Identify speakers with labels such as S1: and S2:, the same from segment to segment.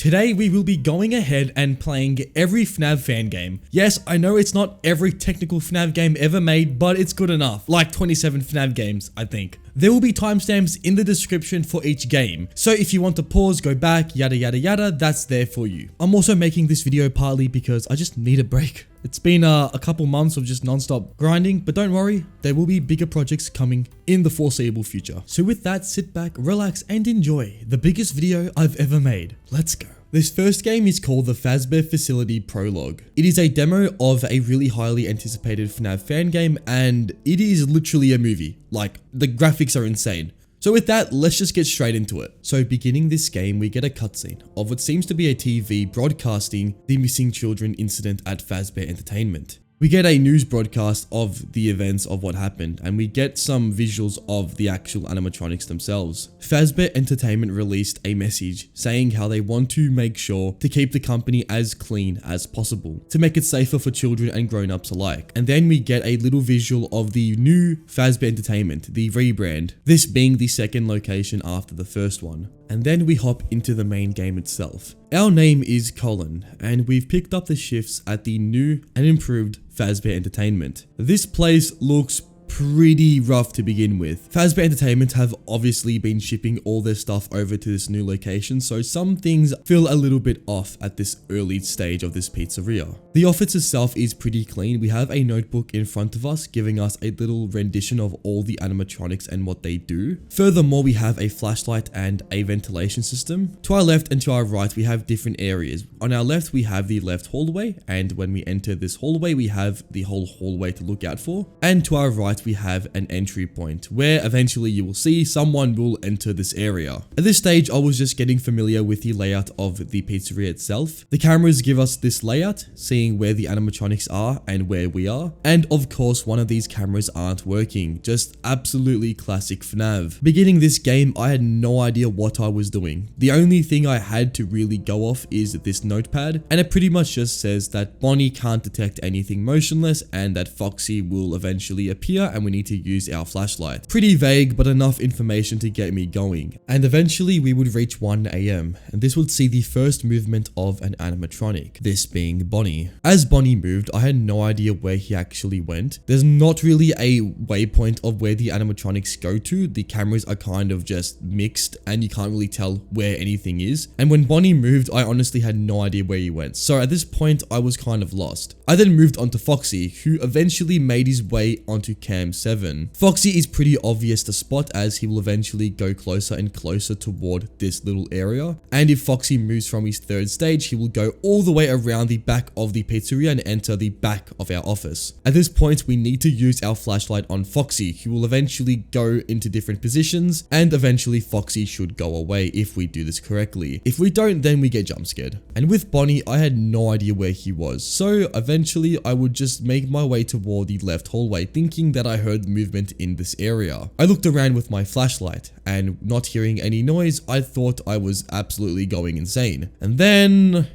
S1: Today we will be going ahead and playing every FNAF fan game. Yes, I know it's not every technical FNAF game ever made, but it's good enough. Like 27 FNAF games, I think. There will be timestamps in the description for each game, so if you want to pause, go back, yada yada yada, that's there for you. I'm also making this video partly because I just need a break. It's been a couple months of just non-stop grinding, but don't worry, there will be bigger projects coming in the foreseeable future. So with that, sit back, relax, and enjoy the biggest video I've ever made. Let's go. This first game is called the Fazbear Facility Prologue. It is a demo of a really highly anticipated FNAF fan game, and it is literally a movie. Like, the graphics are insane. So with that, let's just get straight into it. So beginning this game, we get a cutscene of what seems to be a TV broadcasting the missing children incident at Fazbear Entertainment. We get a news broadcast of the events of what happened, and we get some visuals of the actual animatronics themselves. Fazbear Entertainment released a message saying how they want to make sure to keep the company as clean as possible, to make it safer for children and grown-ups alike. And then we get a little visual of the new Fazbear Entertainment, the rebrand, this being the second location after the first one. And then we hop into the main game itself. Our name is Colin, and we've picked up the shifts at the new and improved Fazbear Entertainment. This place looks pretty rough to begin with. Fazbear Entertainment have obviously been shipping all their stuff over to this new location, so some things feel a little bit off at this early stage of this pizzeria. The office itself is pretty clean. We have a notebook in front of us giving us a little rendition of all the animatronics and what they do. Furthermore, we have a flashlight and a ventilation system. To our left and to our right, we have different areas. On our left, we have the left hallway, and when we enter this hallway, we have the whole hallway to look out for. And to our right, we have an entry point where eventually you will see someone will enter this area. At this stage, I was just getting familiar with the layout of the pizzeria itself. The cameras give us this layout, seeing where the animatronics are and where we are. And of course, one of these cameras aren't working. Just absolutely classic FNAF. Beginning this game, I had no idea what I was doing. The only thing I had to really go off is this notepad, and it pretty much just says that Bonnie can't detect anything motionless and that Foxy will eventually appear and we need to use our flashlight. Pretty vague, but enough information to get me going. And eventually we would reach 1 AM, and this would see the first movement of an animatronic, this being Bonnie. As Bonnie moved, I had no idea where he actually went. There's not really a waypoint of where the animatronics go to. The cameras are kind of just mixed and you can't really tell where anything is. And when Bonnie moved, I honestly had no idea where he went. So at this point, I was kind of lost. I then moved on to Foxy, who eventually made his way onto Cam 7. Foxy is pretty obvious to spot as he will eventually go closer and closer toward this little area. And if Foxy moves from his third stage, he will go all the way around the back of the pizzeria and enter the back of our office. At this point, we need to use our flashlight on Foxy, who will eventually go into different positions, and eventually Foxy should go away if we do this correctly. If we don't, then we get jump scared. And with Bonnie, I had no idea where he was, so eventually I would just make my way toward the left hallway, thinking that I heard movement in this area. I looked around with my flashlight, and not hearing any noise, I thought I was absolutely going insane. And then...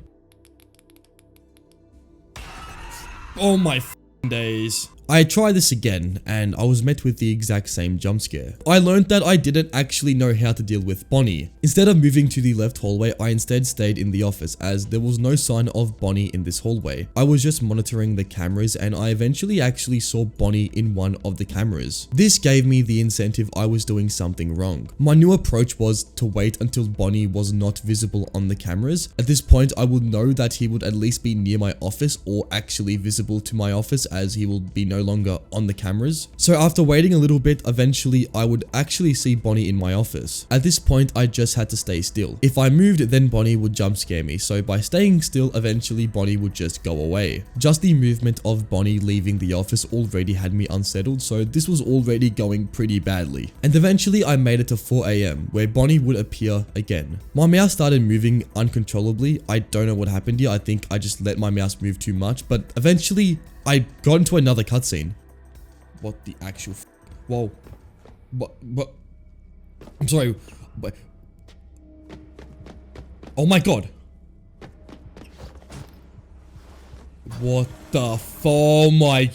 S1: oh my days. I tried this again, and I was met with the exact same jump scare. I learned that I didn't actually know how to deal with Bonnie. Instead of moving to the left hallway, I instead stayed in the office as there was no sign of Bonnie in this hallway. I was just monitoring the cameras, and I eventually actually saw Bonnie in one of the cameras. This gave me the incentive I was doing something wrong. My new approach was to wait until Bonnie was not visible on the cameras. At this point, I would know that he would at least be near my office or actually visible to my office, as he will be no longer on the cameras. So after waiting a little bit, eventually I would actually see Bonnie in my office. At this point, I just had to stay still. If I moved, then Bonnie would jump scare me. So by staying still, eventually Bonnie would just go away. Just the movement of Bonnie leaving the office already had me unsettled, so this was already going pretty badly. And eventually I made it to 4 AM, where Bonnie would appear again. My mouse started moving uncontrollably. I don't know what happened here. I think I just let my mouse move too much, but eventually I got into another cutscene. What the actual whoa. What? I'm sorry. But oh my god. What the oh my.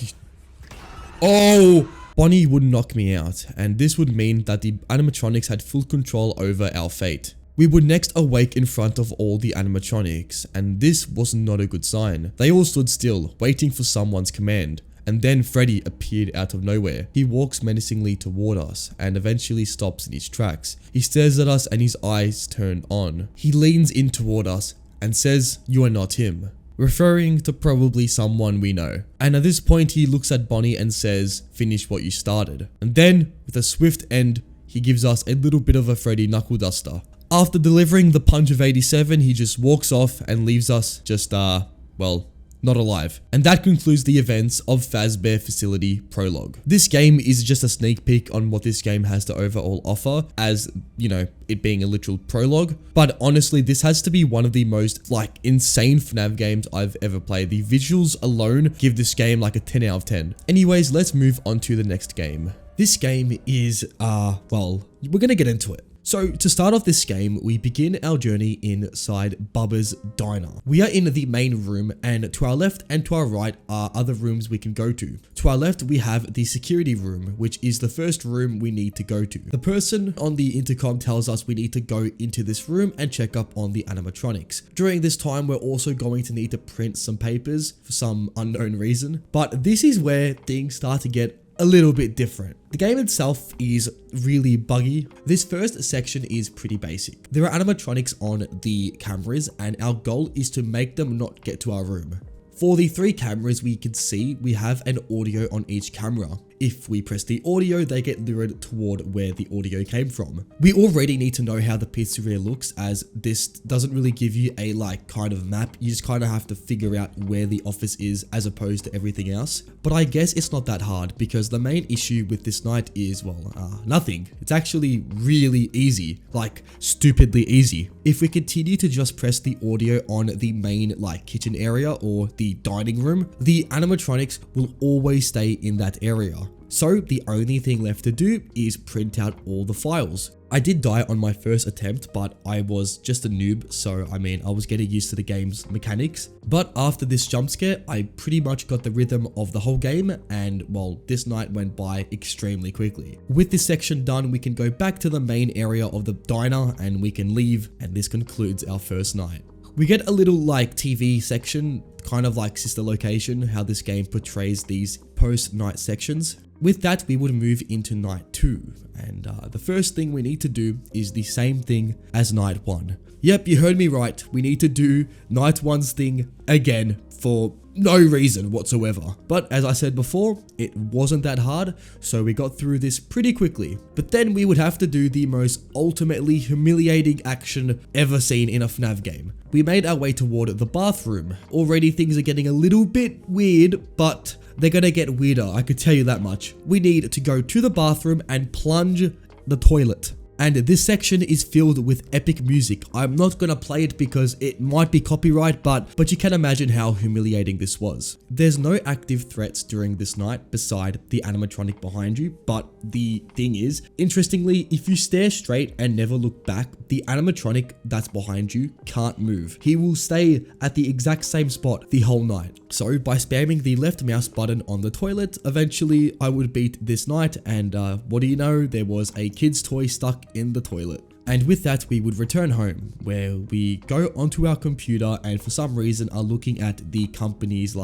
S1: Oh! Bonnie would knock me out, and this would mean that the animatronics had full control over our fate. We would next awake in front of all the animatronics, and this was not a good sign. They all stood still, waiting for someone's command. And then Freddy appeared out of nowhere. He walks menacingly toward us and eventually stops in his tracks. He stares at us and his eyes turn on. He leans in toward us and says, "You are not him," referring to probably someone we know. And at this point he looks at Bonnie and says, "Finish what you started." And then, with a swift end, he gives us a little bit of a Freddy knuckle duster. After delivering the punch of 87, he just walks off and leaves us just, well, not alive. And that concludes the events of Fazbear Facility Prologue. This game is just a sneak peek on what this game has to overall offer, as, you know, it being a literal prologue. But honestly, this has to be one of the most, like, insane FNAF games I've ever played. The visuals alone give this game like a 10 out of 10. Anyways, let's move on to the next game. This game is, well, we're gonna get into it. So to start off this game, we begin our journey inside Bubba's diner. We are in the main room, and to our left and to our right are other rooms we can go to. To our left, we have the security room, which is the first room we need to go to. The person on the intercom tells us we need to go into this room and check up on the animatronics. During this time, we're also going to need to print some papers for some unknown reason. But this is where things start to get a little bit different. The game itself is really buggy. This first section is pretty basic. There are animatronics on the cameras, and our goal is to make them not get to our room. For the 3 cameras we can see, we have an audio on each camera. If we press the audio, they get lured toward where the audio came from. We already need to know how the pizzeria looks, as this doesn't really give you a kind of map. You just kind of have to figure out where the office is as opposed to everything else. But I guess it's not that hard, because the main issue with this night is, well, nothing. It's actually really easy, like stupidly easy. If we continue to just press the audio on the main kitchen area or the dining room, the animatronics will always stay in that area. So the only thing left to do is print out all the files. I did die on my first attempt, but I was just a noob, so I mean, I was getting used to the game's mechanics. But after this jump scare, I pretty much got the rhythm of the whole game, and well, this night went by extremely quickly. With this section done, we can go back to the main area of the diner and we can leave, and this concludes our first night. We get a little TV section, kind of like Sister Location, how this game portrays these post-night sections. With that, we would move into night 2, and the first thing we need to do is the same thing as night 1. Yep, you heard me right, we need to do night 1's thing again for no reason whatsoever. But as I said before, it wasn't that hard, so we got through this pretty quickly. But then we would have to do the most ultimately humiliating action ever seen in a FNAF game. We made our way toward the bathroom. Already things are getting a little bit weird, but they're gonna get weirder, I could tell you that much. We need to go to the bathroom and plunge the toilet. And this section is filled with epic music. I'm not gonna play it because it might be copyright, but you can imagine how humiliating this was. There's no active threats during this night beside the animatronic behind you, but the thing is, interestingly, if you stare straight and never look back, the animatronic that's behind you can't move. He will stay at the exact same spot the whole night. So by spamming the left mouse button on the toilet, eventually I would beat this night, and what do you know, there was a kid's toy stuck in the toilet. And with that, we would return home, where we go onto our computer and for some reason are looking at the company's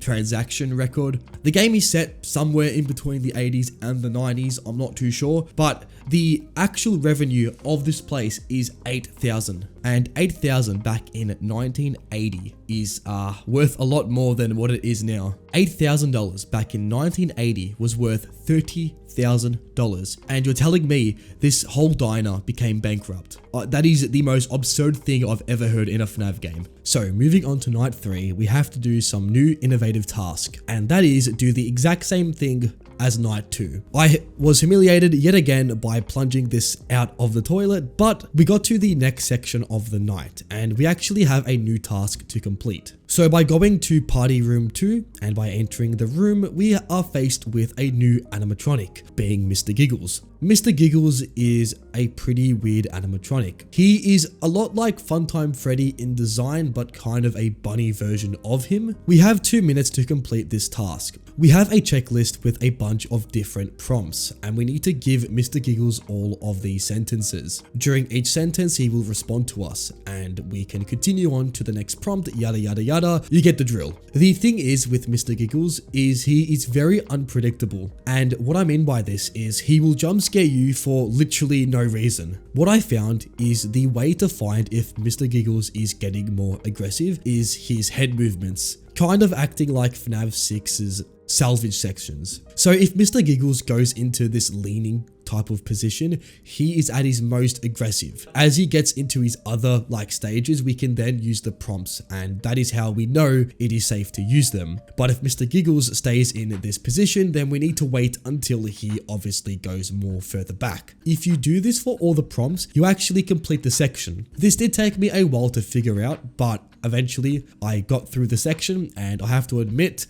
S1: transaction record. The game is set somewhere in between the 80s and the 90s, I'm not too sure, but the actual revenue of this place is $8,000, and $8,000 back in 1980 is worth a lot more than what it is now. $8,000 back in 1980 was worth $30,000, and you're telling me this whole diner became bankrupt? That is the most absurd thing I've ever heard in a FNAF game. So moving on to night 3, we have to do some new innovative task, and that is do the exact same thing as night 2. I was humiliated yet again by plunging this out of the toilet, but we got to the next section of the night and we actually have a new task to complete. So by going to party room 2 and by entering the room, we are faced with a new animatronic, being Mr. Giggles. Mr. Giggles is a pretty weird animatronic. He is a lot like Funtime Freddy in design, but kind of a bunny version of him. We have 2 minutes to complete this task. We have a checklist with a bunch of different prompts, and we need to give Mr. Giggles all of these sentences. During each sentence, he will respond to us, and we can continue on to the next prompt, yada yada yada. You get the drill. The thing is with Mr. Giggles is he is very unpredictable, and what I mean by this is he will jump scare you for literally no reason. What I found is the way to find if Mr. Giggles is getting more aggressive is his head movements, kind of acting like FNAF 6's salvage sections. So if Mr. Giggles goes into this leaning type of position, he is at his most aggressive. As he gets into his other stages, we can then use the prompts, and that is how we know it is safe to use them. But if Mr. Giggles stays in this position, then we need to wait until he obviously goes more further back. If you do this for all the prompts, you actually complete the section. This did take me a while to figure out, but eventually I got through the section, and I have to admit,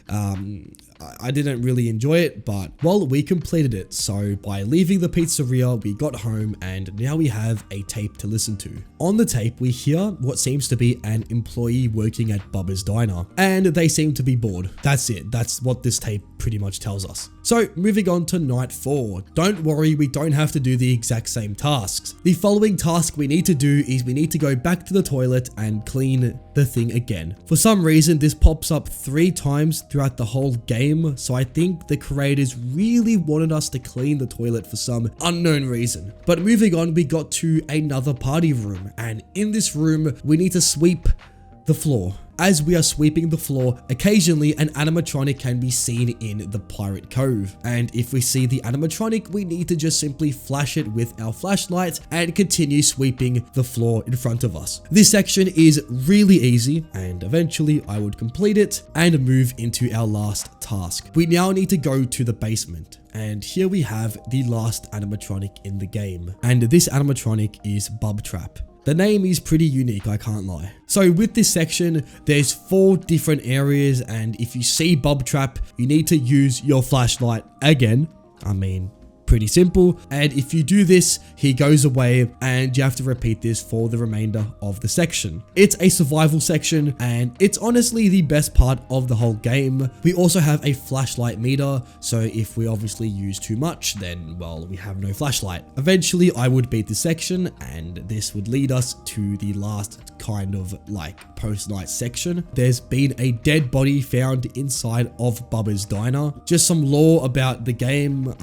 S1: I didn't really enjoy it, but well, we completed it. So by leaving the pizzeria, we got home, and now we have a tape to listen to. On the tape, we hear what seems to be an employee working at Bubba's diner, and they seem to be bored. That's it. That's what this tape pretty much tells us. So moving on to night 4. Don't worry, we don't have to do the exact same tasks. The following task we need to do is we need to go back to the toilet and clean the thing again. For some reason, this pops up 3 times throughout the whole game, so I think the creators really wanted us to clean the toilet for some unknown reason. But moving on, we got to another party room, and in this room, we need to sweep the floor. As we are sweeping the floor, occasionally an animatronic can be seen in the Pirate Cove. And if we see the animatronic, we need to just simply flash it with our flashlight and continue sweeping the floor in front of us. This section is really easy, and eventually I would complete it and move into our last task. We now need to go to the basement. And here we have the last animatronic in the game. And this animatronic is Bubtrap. The name is pretty unique, I can't lie. So with this section, there's 4 different areas, and if you see Bubtrap, you need to use your flashlight again. I mean, pretty simple. And if you do this, he goes away, and you have to repeat this for the remainder of the section. It's a survival section, and it's honestly the best part of the whole game. We also have a flashlight meter, so if we obviously use too much, then well, we have no flashlight. Eventually I would beat this section, and this would lead us to the last kind of post-night section. There's been a dead body found inside of Bubba's diner. Just some lore about the game,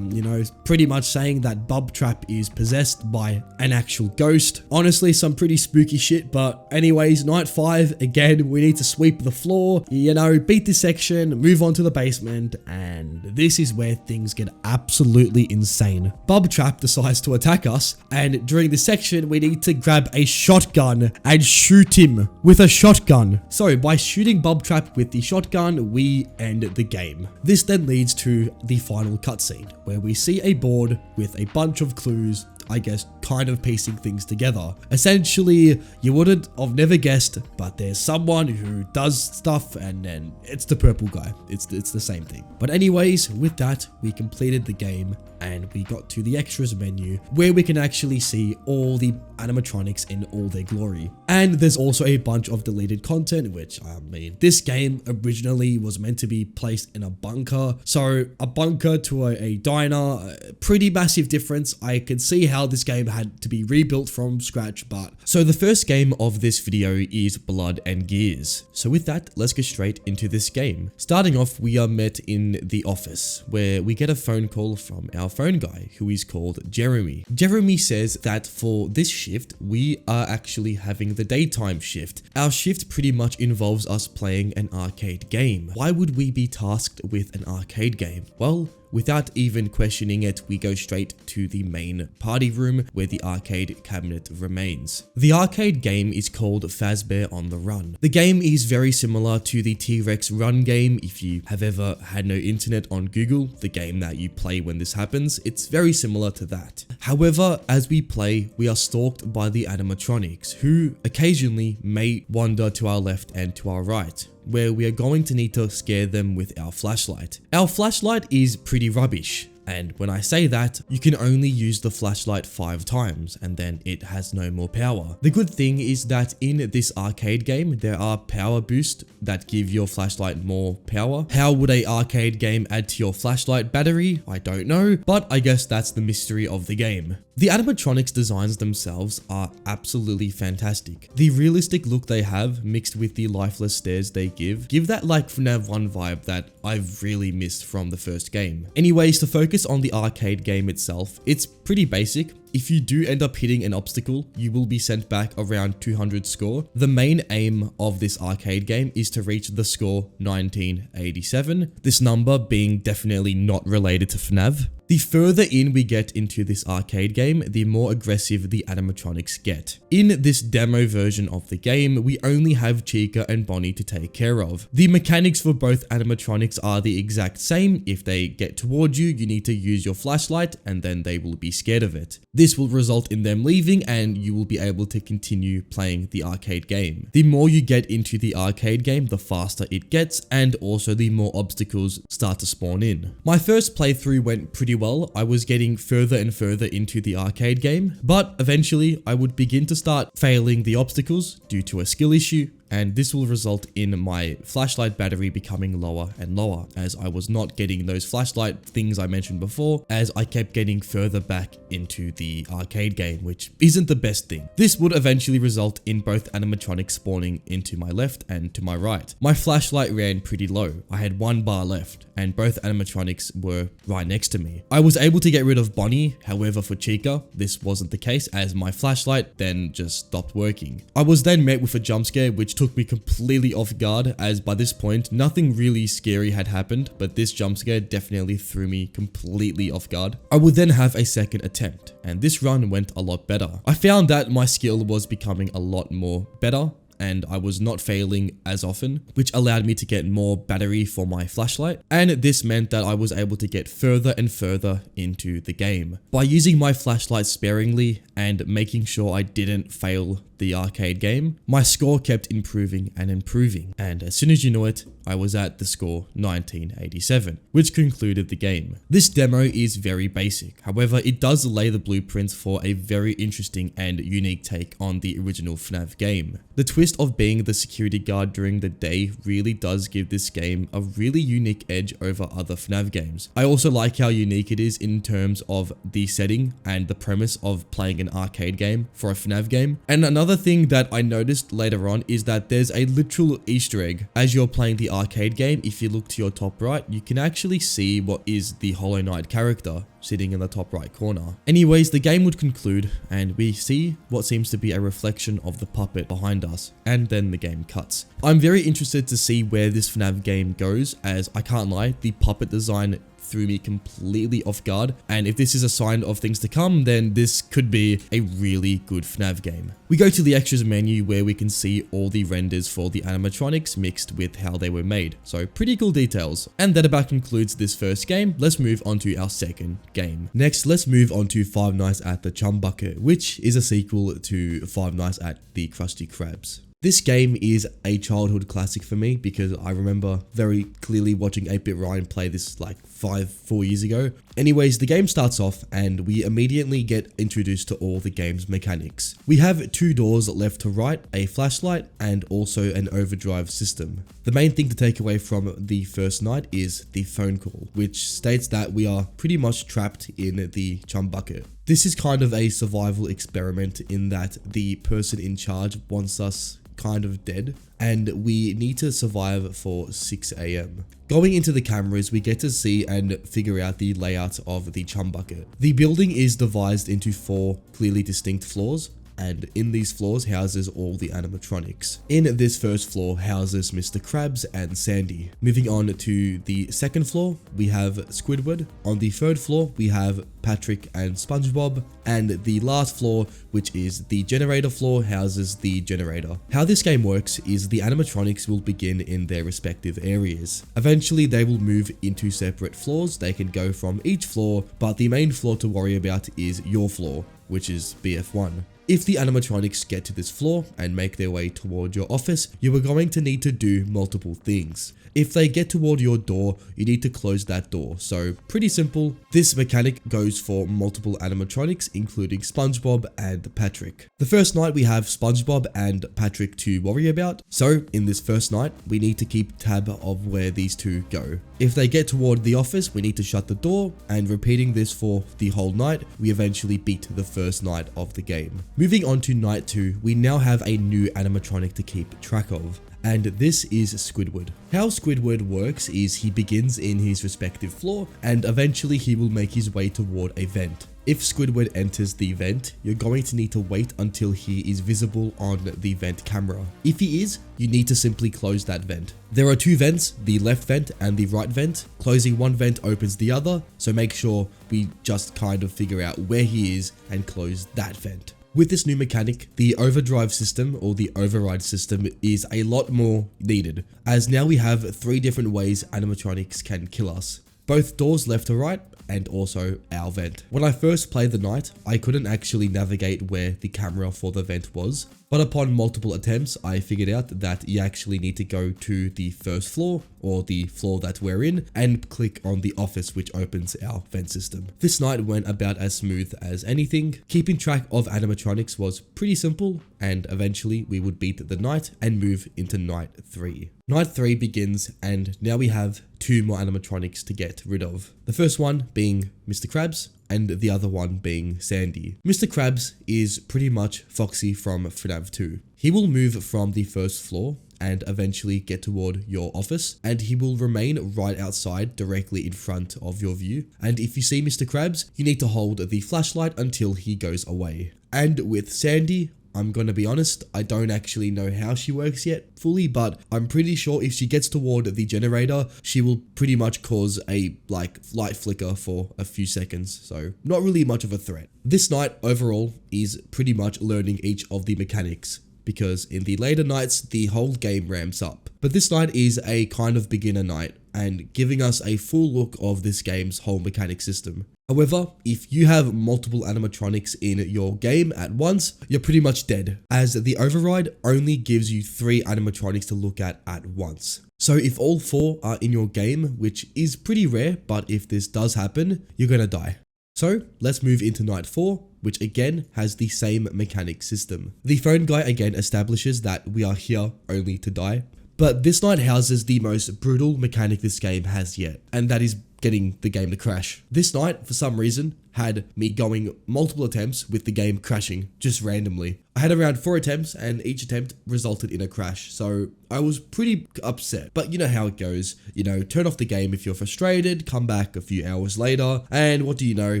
S1: you know, pretty much saying that Bubtrap is possessed by an actual ghost. Honestly, some pretty spooky shit, but anyways, night 5, again, we need to sweep the floor, you know, beat this section, move on to the basement, and this is where things get absolutely insane. Bubtrap decides to attack us, and during this section, we need to grab a shotgun and shoot him with a shotgun. So by shooting Bubtrap with the shotgun, we end the game. This then leads to the final cutscene, where we see a board with a bunch of clues, I guess, kind of piecing things together. Essentially, you wouldn't have never guessed, but there's someone who does stuff, and then it's the purple guy. It's the same thing. But anyways, with that, we completed the game, and we got to the extras menu, where we can actually see all the animatronics in all their glory. And there's also a bunch of deleted content, which, I mean, this game originally was meant to be placed in a bunker. So a bunker to a diner, pretty massive difference. I can see how this game had to be rebuilt from scratch, but so the first game of this video is Blood and Gears. So with that, let's get straight into this game. Starting off, we are met in the office, where we get a phone call from our phone guy, who is called Jeremy. Jeremy says that for this shift, we are actually having the daytime shift. Our shift pretty much involves us playing an arcade game. Why would we be tasked with an arcade game? Well, without even questioning it, we go straight to the main party room where the arcade cabinet remains. The arcade game is called Fazbear on the Run. The game is very similar to the T-Rex Run game. If you have ever had no internet on Google, the game that you play when this happens, it's very similar to that. However, as we play, we are stalked by the animatronics, who occasionally may wander to our left and to our right, where we are going to need to scare them with our flashlight. Our flashlight is pretty rubbish. And when I say that, you can only use the flashlight 5 times and then it has no more power. The good thing is that in this arcade game, there are power boosts that give your flashlight more power. How would a arcade game add to your flashlight battery? I don't know, but I guess that's the mystery of the game. The animatronics designs themselves are absolutely fantastic. The realistic look they have mixed with the lifeless stares they give that like FNAF 1 vibe that I've really missed from the first game. Anyways, to focus on the arcade game itself, it's pretty basic. If you do end up hitting an obstacle, you will be sent back around 200 score. The main aim of this arcade game is to reach the score 1987, this number being definitely not related to FNAF. The further in we get into this arcade game, the more aggressive the animatronics get. In this demo version of the game, we only have Chica and Bonnie to take care of. The mechanics for both animatronics are the exact same. If they get towards you, you need to use your flashlight and then they will be scared of it. This will result in them leaving and you will be able to continue playing the arcade game. The more you get into the arcade game, the faster it gets and also the more obstacles start to spawn in. My first playthrough went pretty well. I was getting further and further into the arcade game, but eventually I would begin to start failing the obstacles due to a skill issue, and this will result in my flashlight battery becoming lower and lower as I was not getting those flashlight things I mentioned before as I kept getting further back into the arcade game, which isn't the best thing. This would eventually result in both animatronics spawning into my left and to my right. My flashlight ran pretty low. I had 1 bar left and both animatronics were right next to me. I was able to get rid of Bonnie, however for Chica, this wasn't the case as my flashlight then just stopped working. I was then met with a jump scare which took me completely off guard as by this point nothing really scary had happened, but this jump scare definitely threw me completely off guard. I would then have a second attempt and this run went a lot better. I found that my skill was becoming a lot more better and I was not failing as often, which allowed me to get more battery for my flashlight, and this meant that I was able to get further and further into the game. By using my flashlight sparingly and making sure I didn't fail the arcade game, my score kept improving and improving, and as soon as you know it, I was at the score 1987, which concluded the game. This demo is very basic, however it does lay the blueprints for a very interesting and unique take on the original FNAF game. The twist of being the security guard during the day really does give this game a really unique edge over other FNAF games. I also like how unique it is in terms of the setting and the premise of playing an arcade game for a FNAF game. And another thing that I noticed later on is that there's a literal Easter egg as you're playing the arcade game. If you look to your top right, you can actually see what is the Hollow Knight character sitting in the top right corner. Anyways, the game would conclude and we see what seems to be a reflection of the puppet behind us, and then the game cuts. I'm very interested to see where this FNAF game goes, as I can't lie, the puppet design threw me completely off guard, and if this is a sign of things to come, then this could be a really good FNAF game. We go to the extras menu where we can see all the renders for the animatronics mixed with how they were made, so pretty cool details. And that about concludes this first game. Let's move on to our second game. Next, let's move on to Five Nights at the Chum Bucket, which is a sequel to Five Nights at the Krusty Krabs. This game is a childhood classic for me because I remember very clearly watching 8-Bit Ryan play this like 4 years ago. Anyways, the game starts off and we immediately get introduced to all the game's mechanics. We have 2 doors left to right, a flashlight, and also an overdrive system. The main thing to take away from the first night is the phone call, which states that we are pretty much trapped in the Chum Bucket. This is kind of a survival experiment in that the person in charge wants us kind of dead and we need to survive for 6 AM. Going into the cameras, we get to see and figure out the layout of the Chum Bucket. The building is divided into 4 clearly distinct floors, and in these floors houses all the animatronics. In this first floor houses Mr. Krabs and Sandy. Moving on to the second floor, we have Squidward. On the third floor, we have Patrick and SpongeBob. And the last floor, which is the generator floor, houses the generator. How this game works is the animatronics will begin in their respective areas. Eventually, they will move into separate floors. They can go from each floor, but the main floor to worry about is your floor, which is BF1. If the animatronics get to this floor and make their way toward your office, you are going to need to do multiple things. If they get toward your door, you need to close that door. So pretty simple. This mechanic goes for multiple animatronics, including SpongeBob and Patrick. The first night we have SpongeBob and Patrick to worry about. So in this first night, we need to keep tab of where these two go. If they get toward the office, we need to shut the door, and repeating this for the whole night, we eventually beat the first night of the game. Moving on to night 2, we now have a new animatronic to keep track of. And this is Squidward. How Squidward works is he begins in his respective floor and eventually he will make his way toward a vent. If Squidward enters the vent, you're going to need to wait until he is visible on the vent camera. If he is, you need to simply close that vent. There are 2 vents, the left vent and the right vent. Closing one vent opens the other, so make sure we just kind of figure out where he is and close that vent. With this new mechanic, the overdrive system or the override system is a lot more needed, as now we have 3 different ways animatronics can kill us. Both doors left to right and also our vent. When I first played the night, I couldn't actually navigate where the camera for the vent was, but upon multiple attempts, I figured out that you actually need to go to the first floor or the floor that we're in and click on the office, which opens our vent system. This night went about as smooth as anything. Keeping track of animatronics was pretty simple, and eventually we would beat the night and move into night 3. Night 3 begins, and now we have 2 more animatronics to get rid of. The first one being Mr. Krabs, and the other one being Sandy. Mr. Krabs is pretty much Foxy from FNAF 2. He will move from the first floor and eventually get toward your office, and he will remain right outside directly in front of your view. And if you see Mr. Krabs, you need to hold the flashlight until he goes away. And with Sandy, I'm gonna be honest, I don't actually know how she works yet fully, but I'm pretty sure if she gets toward the generator, she will pretty much cause a light flicker for a few seconds, so not really much of a threat. This night overall is pretty much learning each of the mechanics, because in the later nights, the whole game ramps up. But this night is a kind of beginner night, and giving us a full look of this game's whole mechanic system. However, if you have multiple animatronics in your game at once, you're pretty much dead, as the override only gives you 3 animatronics to look at once. So if all 4 are in your game, which is pretty rare, but if this does happen, you're gonna die. So let's move into night 4, which again has the same mechanic system. The phone guy again establishes that we are here only to die, but this night houses the most brutal mechanic this game has yet, and that is getting the game to crash. This night, for some reason, had me going multiple attempts with the game crashing just randomly. I had around 4 attempts and each attempt resulted in a crash, so I was pretty upset. But you know how it goes, you know, turn off the game if you're frustrated, come back a few hours later, and what do you know,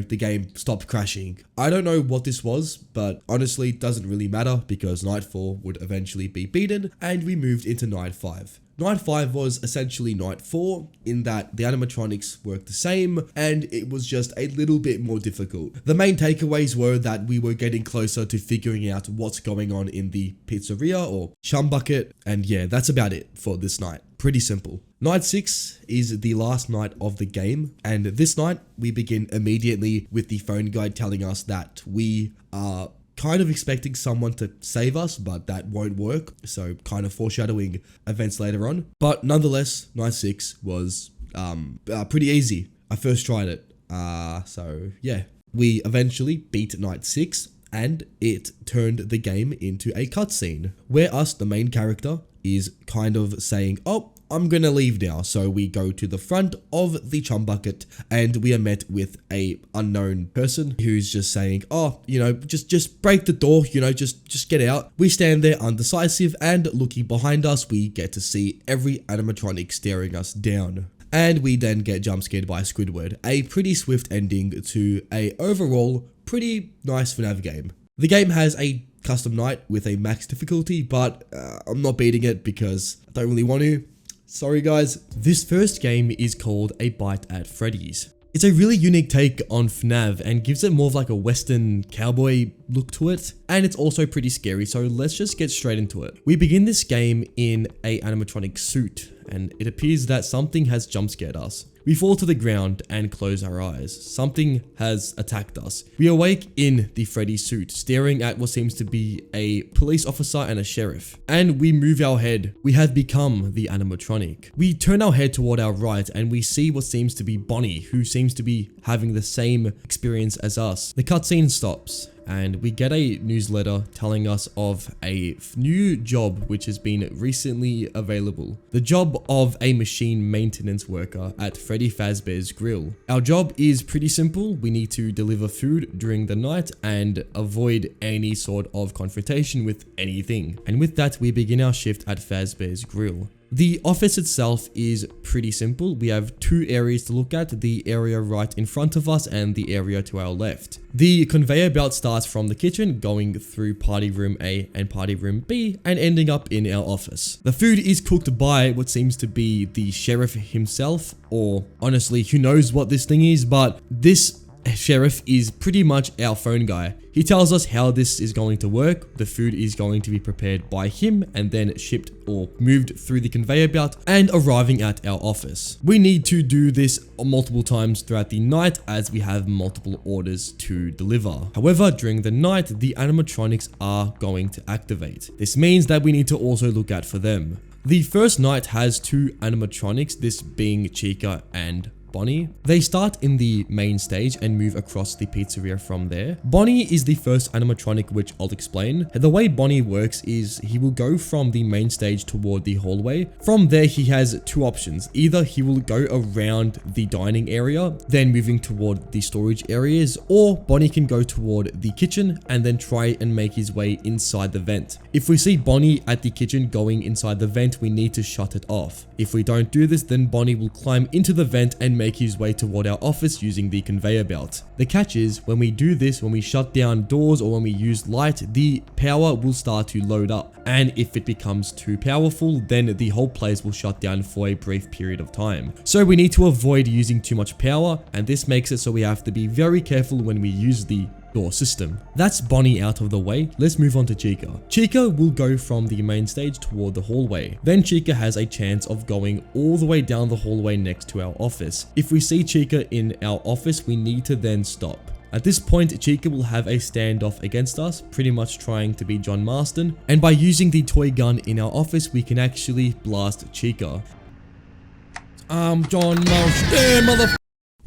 S1: the game stopped crashing. I don't know what this was, but honestly it doesn't really matter because night 4 would eventually be beaten and we moved into night 5. Night 5 was essentially night 4 in that the animatronics worked the same and it was just a little bit more difficult. The main takeaways were that we were getting closer to figuring out what's going on in the pizzeria or Chum bucket, and yeah, that's about it for this night. Pretty simple. Night 6 is the last night of the game, and this night we begin immediately with the phone guy telling us that we are kind of expecting someone to save us, but that won't work, so kind of foreshadowing events later on. But nonetheless, night 6 was pretty easy. I first tried it, so yeah. We eventually beat night 6, and it turned the game into a cutscene, where us, the main character, is kind of saying, oh, I'm gonna leave now. So we go to the front of the Chum bucket and we are met with a unknown person who's just saying, oh, you know, just break the door, you know, just get out. We stand there undecisive, and looking behind us, we get to see every animatronic staring us down. And we then get jump scared by Squidward. A pretty swift ending to a overall pretty nice FNAF game. The game has a custom night with a max difficulty, but I'm not beating it because I don't really want to. Sorry guys. This first game is called A Bite at Freddy's. It's a really unique take on FNAF and gives it more of like a western cowboy look to it, and it's also pretty scary, so let's just get straight into it. We begin this game in a animatronic suit, and it appears that something has jump scared us. We fall to the ground and close our eyes. Something has attacked us. We awake in the Freddy suit, staring at what seems to be a police officer and a sheriff. And we move our head. We have become the animatronic. We turn our head toward our right and we see what seems to be Bonnie, who seems to be having the same experience as us. The cutscene stops and we get a newsletter telling us of a new job which has been recently available. The job of a machine maintenance worker at Freddy Fazbear's Grill. Our job is pretty simple. We need to deliver food during the night and avoid any sort of confrontation with anything. And with that, we begin our shift at Fazbear's Grill. The office itself is pretty simple. We have two areas to look at, the area right in front of us and the area to our left. The conveyor belt starts from the kitchen, going through party room A and party room B and ending up in our office. The food is cooked by what seems to be the sheriff himself, or honestly, who knows what this thing is, but this sheriff is pretty much our phone guy. He tells us how this is going to work. The food is going to be prepared by him and then shipped or moved through the conveyor belt and arriving at our office. We need to do this multiple times throughout the night as we have multiple orders to deliver. However, during the night, the animatronics are going to activate. This means that we need to also look out for them. The first night has two animatronics, this being Chica and Bonnie. They start in the main stage and move across the pizzeria from there. Bonnie is the first animatronic, which I'll explain. The way Bonnie works is he will go from the main stage toward the hallway. From there, he has two options. Either he will go around the dining area, then moving toward the storage areas, or Bonnie can go toward the kitchen and then try and make his way inside the vent. If we see Bonnie at the kitchen going inside the vent, we need to shut it off. If we don't do this, then Bonnie will climb into the vent and make his way toward our office using the conveyor belt. The catch is, when we do this, when we shut down doors or when we use light, the power will start to load up. And if it becomes too powerful, then the whole place will shut down for a brief period of time. So we need to avoid using too much power, and this makes it so we have to be very careful when we use the door system. That's Bonnie out of the way. Let's move on to Chica. Chica will go from the main stage toward the hallway. Then Chica has a chance of going all the way down the hallway next to our office. If we see Chica in our office, we need to then stop. At this point, Chica will have a standoff against us, pretty much trying to be John Marston, and by using the toy gun in our office, we can actually blast Chica. John Marston,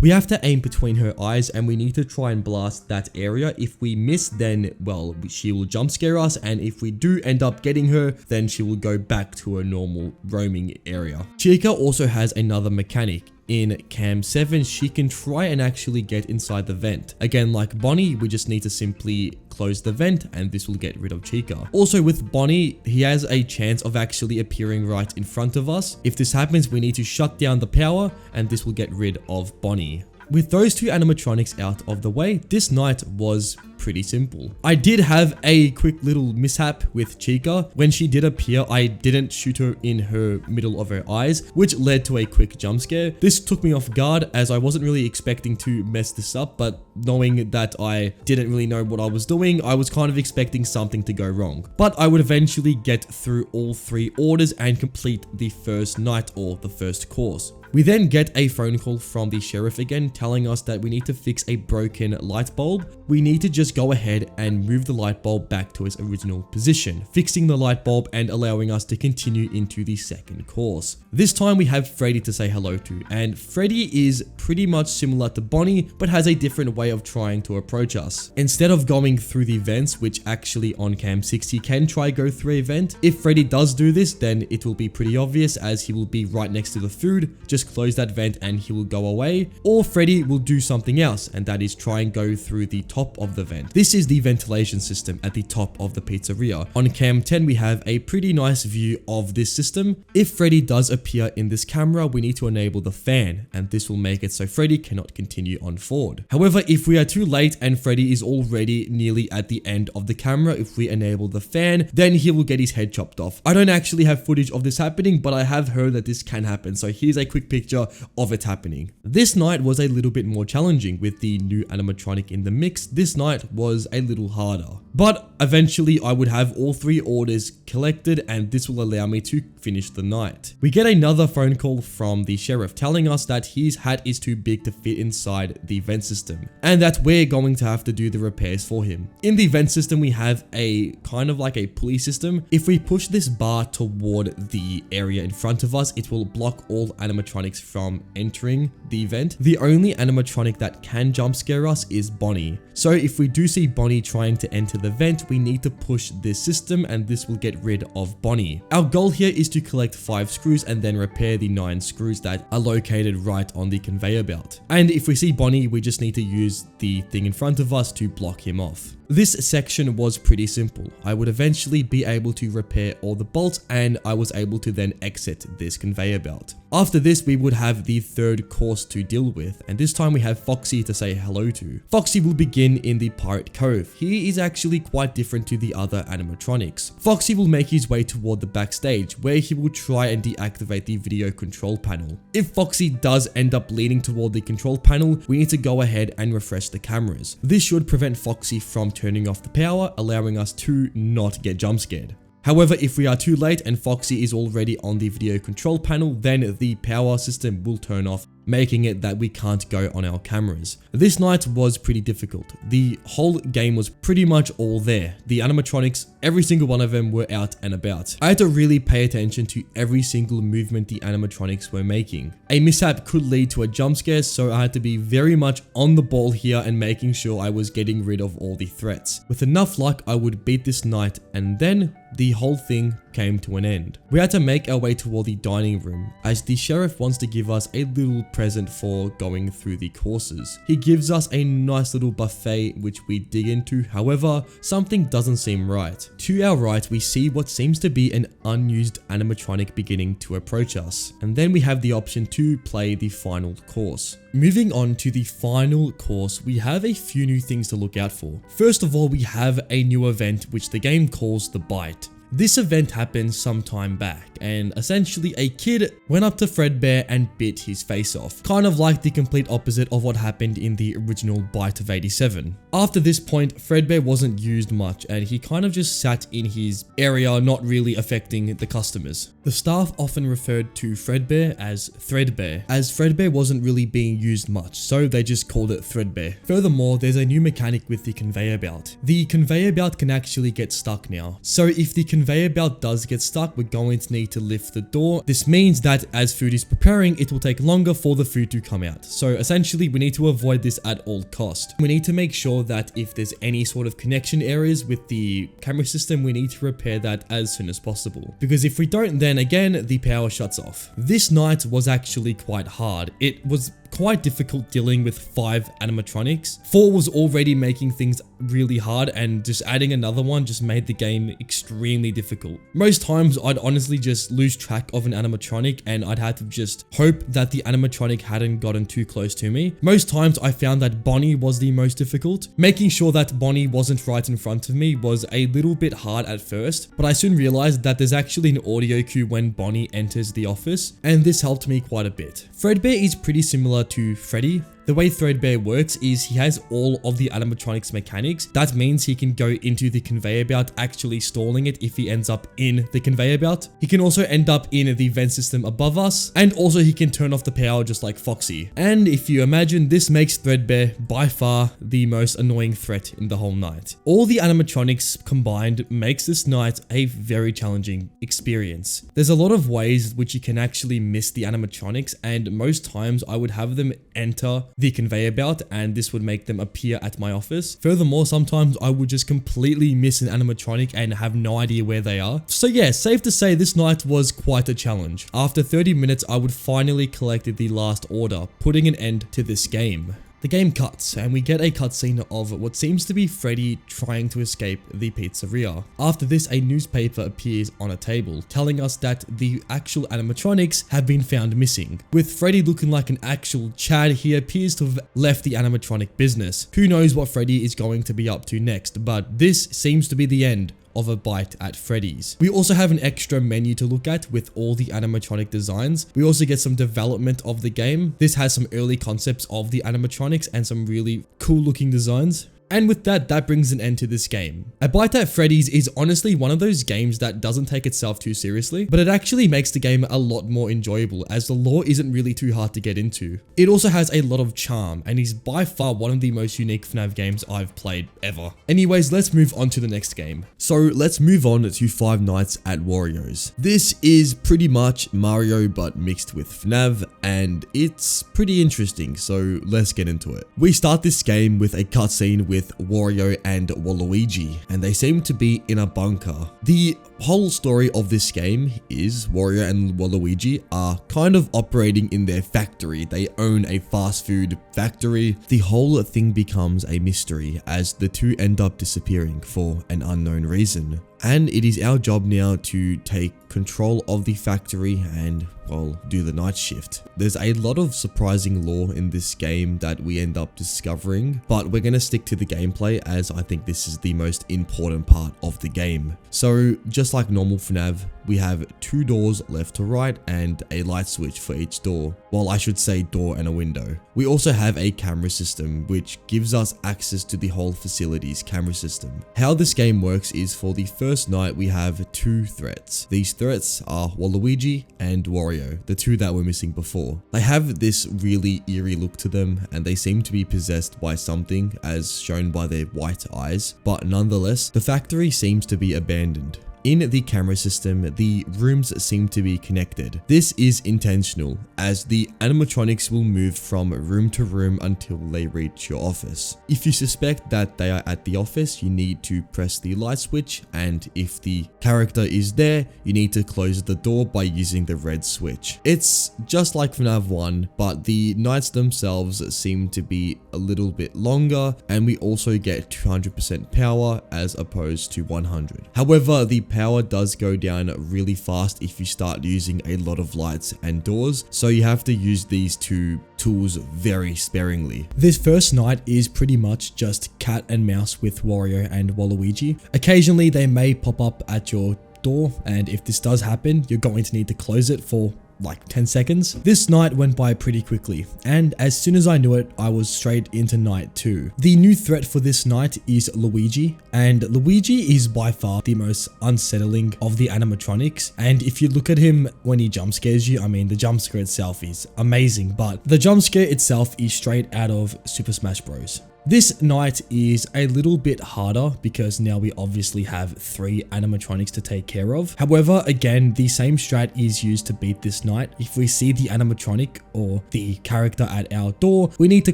S1: We have to aim between her eyes and we need to try and blast that area. If we miss, then, well, she will jump scare us, and if we do end up getting her, then she will go back to a normal roaming area. Chica also has another mechanic. In Cam 7, she can try and actually get inside the vent. Again, like Bonnie, we just need to simply close the vent and this will get rid of Chica. Also with Bonnie, he has a chance of actually appearing right in front of us. If this happens, we need to shut down the power and this will get rid of Bonnie. With those two animatronics out of the way, this night was pretty simple. I did have a quick little mishap with Chica. When she did appear, I didn't shoot her in her middle of her eyes, which led to a quick jump scare. This took me off guard as I wasn't really expecting to mess this up, but knowing that I didn't really know what I was doing, I was kind of expecting something to go wrong. But I would eventually get through all three orders and complete the first night or the first course. We then get a phone call from the sheriff again telling us that we need to fix a broken light bulb. We need to just go ahead and move the light bulb back to its original position, fixing the light bulb and allowing us to continue into the second course. This time we have Freddy to say hello to, and Freddy is pretty much similar to Bonnie but has a different way of trying to approach us. Instead of going through the vents, which actually on Cam 6 he can try go through a vent, if Freddy does do this, then it will be pretty obvious as he will be right next to the food. Just close that vent and he will go away. Or Freddy will do something else, and that is try and go through the top of the vent. This is the ventilation system at the top of the pizzeria. On Cam 10 we have a pretty nice view of this system. If Freddy does appear in this camera, we need to enable the fan, and this will make it so Freddy cannot continue on forward. However, if we are too late and Freddy is already nearly at the end of the camera, if we enable the fan, then he will get his head chopped off. I don't actually have footage of this happening, but I have heard that this can happen, so here's a quick picture of it happening. This night was a little bit more challenging with the new animatronic in the mix. This night night was a little harder. But eventually I would have all 3 orders collected, and this will allow me to finish the night. We get another phone call from the sheriff telling us that his hat is too big to fit inside the vent system, and that we're going to have to do the repairs for him. In the vent system we have a kind of like a pulley system. If we push this bar toward the area in front of us, it will block all animatronics from entering the vent. The only animatronic that can jump scare us is Bonnie. So if we do see Bonnie trying to enter the vent, we need to push this system, and this will get rid of Bonnie. Our goal here is to collect 5 screws and then repair the 9 screws that are located right on the conveyor belt. And if we see Bonnie, we just need to use the thing in front of us to block him off. This section was pretty simple. I would eventually be able to repair all the bolts, and I was able to then exit this conveyor belt. After this, we would have the 3rd course to deal with, and this time we have Foxy to say hello to. Foxy will begin in the Pirate Cove. He is actually quite different to the other animatronics. Foxy will make his way toward the backstage, where he will try and deactivate the video control panel. If Foxy does end up leaning toward the control panel, we need to go ahead and refresh the cameras. This should prevent Foxy from turning off the power, allowing us to not get jump scared. However, if we are too late and Foxy is already on the video control panel, then the power system will turn off, making it that we can't go on our cameras. This night was pretty difficult. The whole game was pretty much all there. The animatronics, every single one of them were out and about. I had to really pay attention to every single movement the animatronics were making. A mishap could lead to a jump scare, so I had to be very much on the ball here and making sure I was getting rid of all the threats. With enough luck, I would beat this night, and then the whole thing came to an end. We had to make our way toward the dining room, as the sheriff wants to give us a little present for going through the courses. He gives us a nice little buffet which we dig into. However, something doesn't seem right. To our right, we see what seems to be an unused animatronic beginning to approach us, and then we have the option to play the final course. Moving on to the final course, we have a few new things to look out for. First of all, we have a new event which the game calls the Bite. This event happened some time back, and essentially a kid went up to Fredbear and bit his face off, kind of like the complete opposite of what happened in the original Bite of 87. After this point, Fredbear wasn't used much, and he kind of just sat in his area, not really affecting the customers. The staff often referred to Fredbear as Threadbear, as Fredbear wasn't really being used much, so they just called it Threadbear. Furthermore, there's a new mechanic with the conveyor belt. The conveyor belt can actually get stuck now, so if the conveyor belt does get stuck, we're going to need to lift the door. This means that as food is preparing, it will take longer for the food to come out. So essentially, we need to avoid this at all cost. We need to make sure that if there's any sort of connection errors with the camera system, we need to repair that as soon as possible. Because if we don't, then again, the power shuts off. This night was actually quite hard. It was quite difficult dealing with 5 animatronics. 4 was already making things really hard, and just adding another one just made the game extremely difficult. Most times I'd honestly just lose track of an animatronic, and I'd have to just hope that the animatronic hadn't gotten too close to me. Most times I found that Bonnie was the most difficult. Making sure that Bonnie wasn't right in front of me was a little bit hard at first, but I soon realized that there's actually an audio cue when Bonnie enters the office, and this helped me quite a bit. Fredbear is pretty similar to Freddy. The way Threadbear works is he has all of the animatronics mechanics. That means he can go into the conveyor belt, actually stalling it if he ends up in the conveyor belt. He can also end up in the vent system above us, and also he can turn off the power just like Foxy. And if you imagine, this makes Threadbear by far the most annoying threat in the whole night. All the animatronics combined makes this night a very challenging experience. There's a lot of ways which you can actually miss the animatronics, and most times I would have them enter the conveyor belt, and this would make them appear at my office. Furthermore, sometimes I would just completely miss an animatronic and have no idea where they are. So yeah, safe to say this night was quite a challenge. After 30 minutes, I would finally collect the last order, putting an end to this game. The game cuts, and we get a cutscene of what seems to be Freddy trying to escape the pizzeria. After this, a newspaper appears on a table, telling us that the actual animatronics have been found missing. With Freddy looking like an actual Chad, he appears to have left the animatronic business. Who knows what Freddy is going to be up to next, but this seems to be the end of a Bite at Freddy's. We also have an extra menu to look at with all the animatronic designs. We also get some development of the game. This has some early concepts of the animatronics and some really cool looking designs. And with that brings an end to this game. A Bite At Freddy's is honestly one of those games that doesn't take itself too seriously, but it actually makes the game a lot more enjoyable as the lore isn't really too hard to get into. It also has a lot of charm and is by far one of the most unique FNAF games I've played ever. Anyways, let's move on to the next game. So let's move on to Five Nights at Wario's. This is pretty much Mario but mixed with FNAF, and it's pretty interesting, so let's get into it. We start this game with a cutscene with Wario and Waluigi, and they seem to be in a bunker. The whole story of this game is Wario and Waluigi are kind of operating in their factory. They own a fast food factory. The whole thing becomes a mystery as the two end up disappearing for an unknown reason. And it is our job now to take control of the factory and, well, do the night shift. There's a lot of surprising lore in this game that we end up discovering, but we're going to stick to the gameplay as I think this is the most important part of the game. So just like normal FNAF, we have two doors left to right and a light switch for each door. Well, I should say door and a window. We also have a camera system which gives us access to the whole facility's camera system. How this game works is for the first night we have two threats. These threats are Waluigi and Wario, the two that were missing before. They have this really eerie look to them and they seem to be possessed by something as shown by their white eyes, but nonetheless, the factory seems to be abandoned. In the camera system, the rooms seem to be connected. This is intentional, as the animatronics will move from room to room until they reach your office. If you suspect that they are at the office, you need to press the light switch, and if the character is there, you need to close the door by using the red switch. It's just like FNAF 1, but the nights themselves seem to be a little bit longer, and we also get 200% power as opposed to 100. However, the power does go down really fast if you start using a lot of lights and doors, so you have to use these two tools very sparingly. This first night is pretty much just cat and mouse with Wario and Waluigi. Occasionally they may pop up at your door, and if this does happen, you're going to need to close it for like 10 seconds. This night went by pretty quickly, and as soon as I knew it, I was straight into night 2. The new threat for this night is Luigi, and Luigi is by far the most unsettling of the animatronics, and if you look at him when he jump scares you, I mean the jump scare itself is amazing, but the jump scare itself is straight out of Super Smash Bros. This night is a little bit harder because now we obviously have 3 animatronics to take care of. However, again, the same strat is used to beat this night. If we see the animatronic or the character at our door, we need to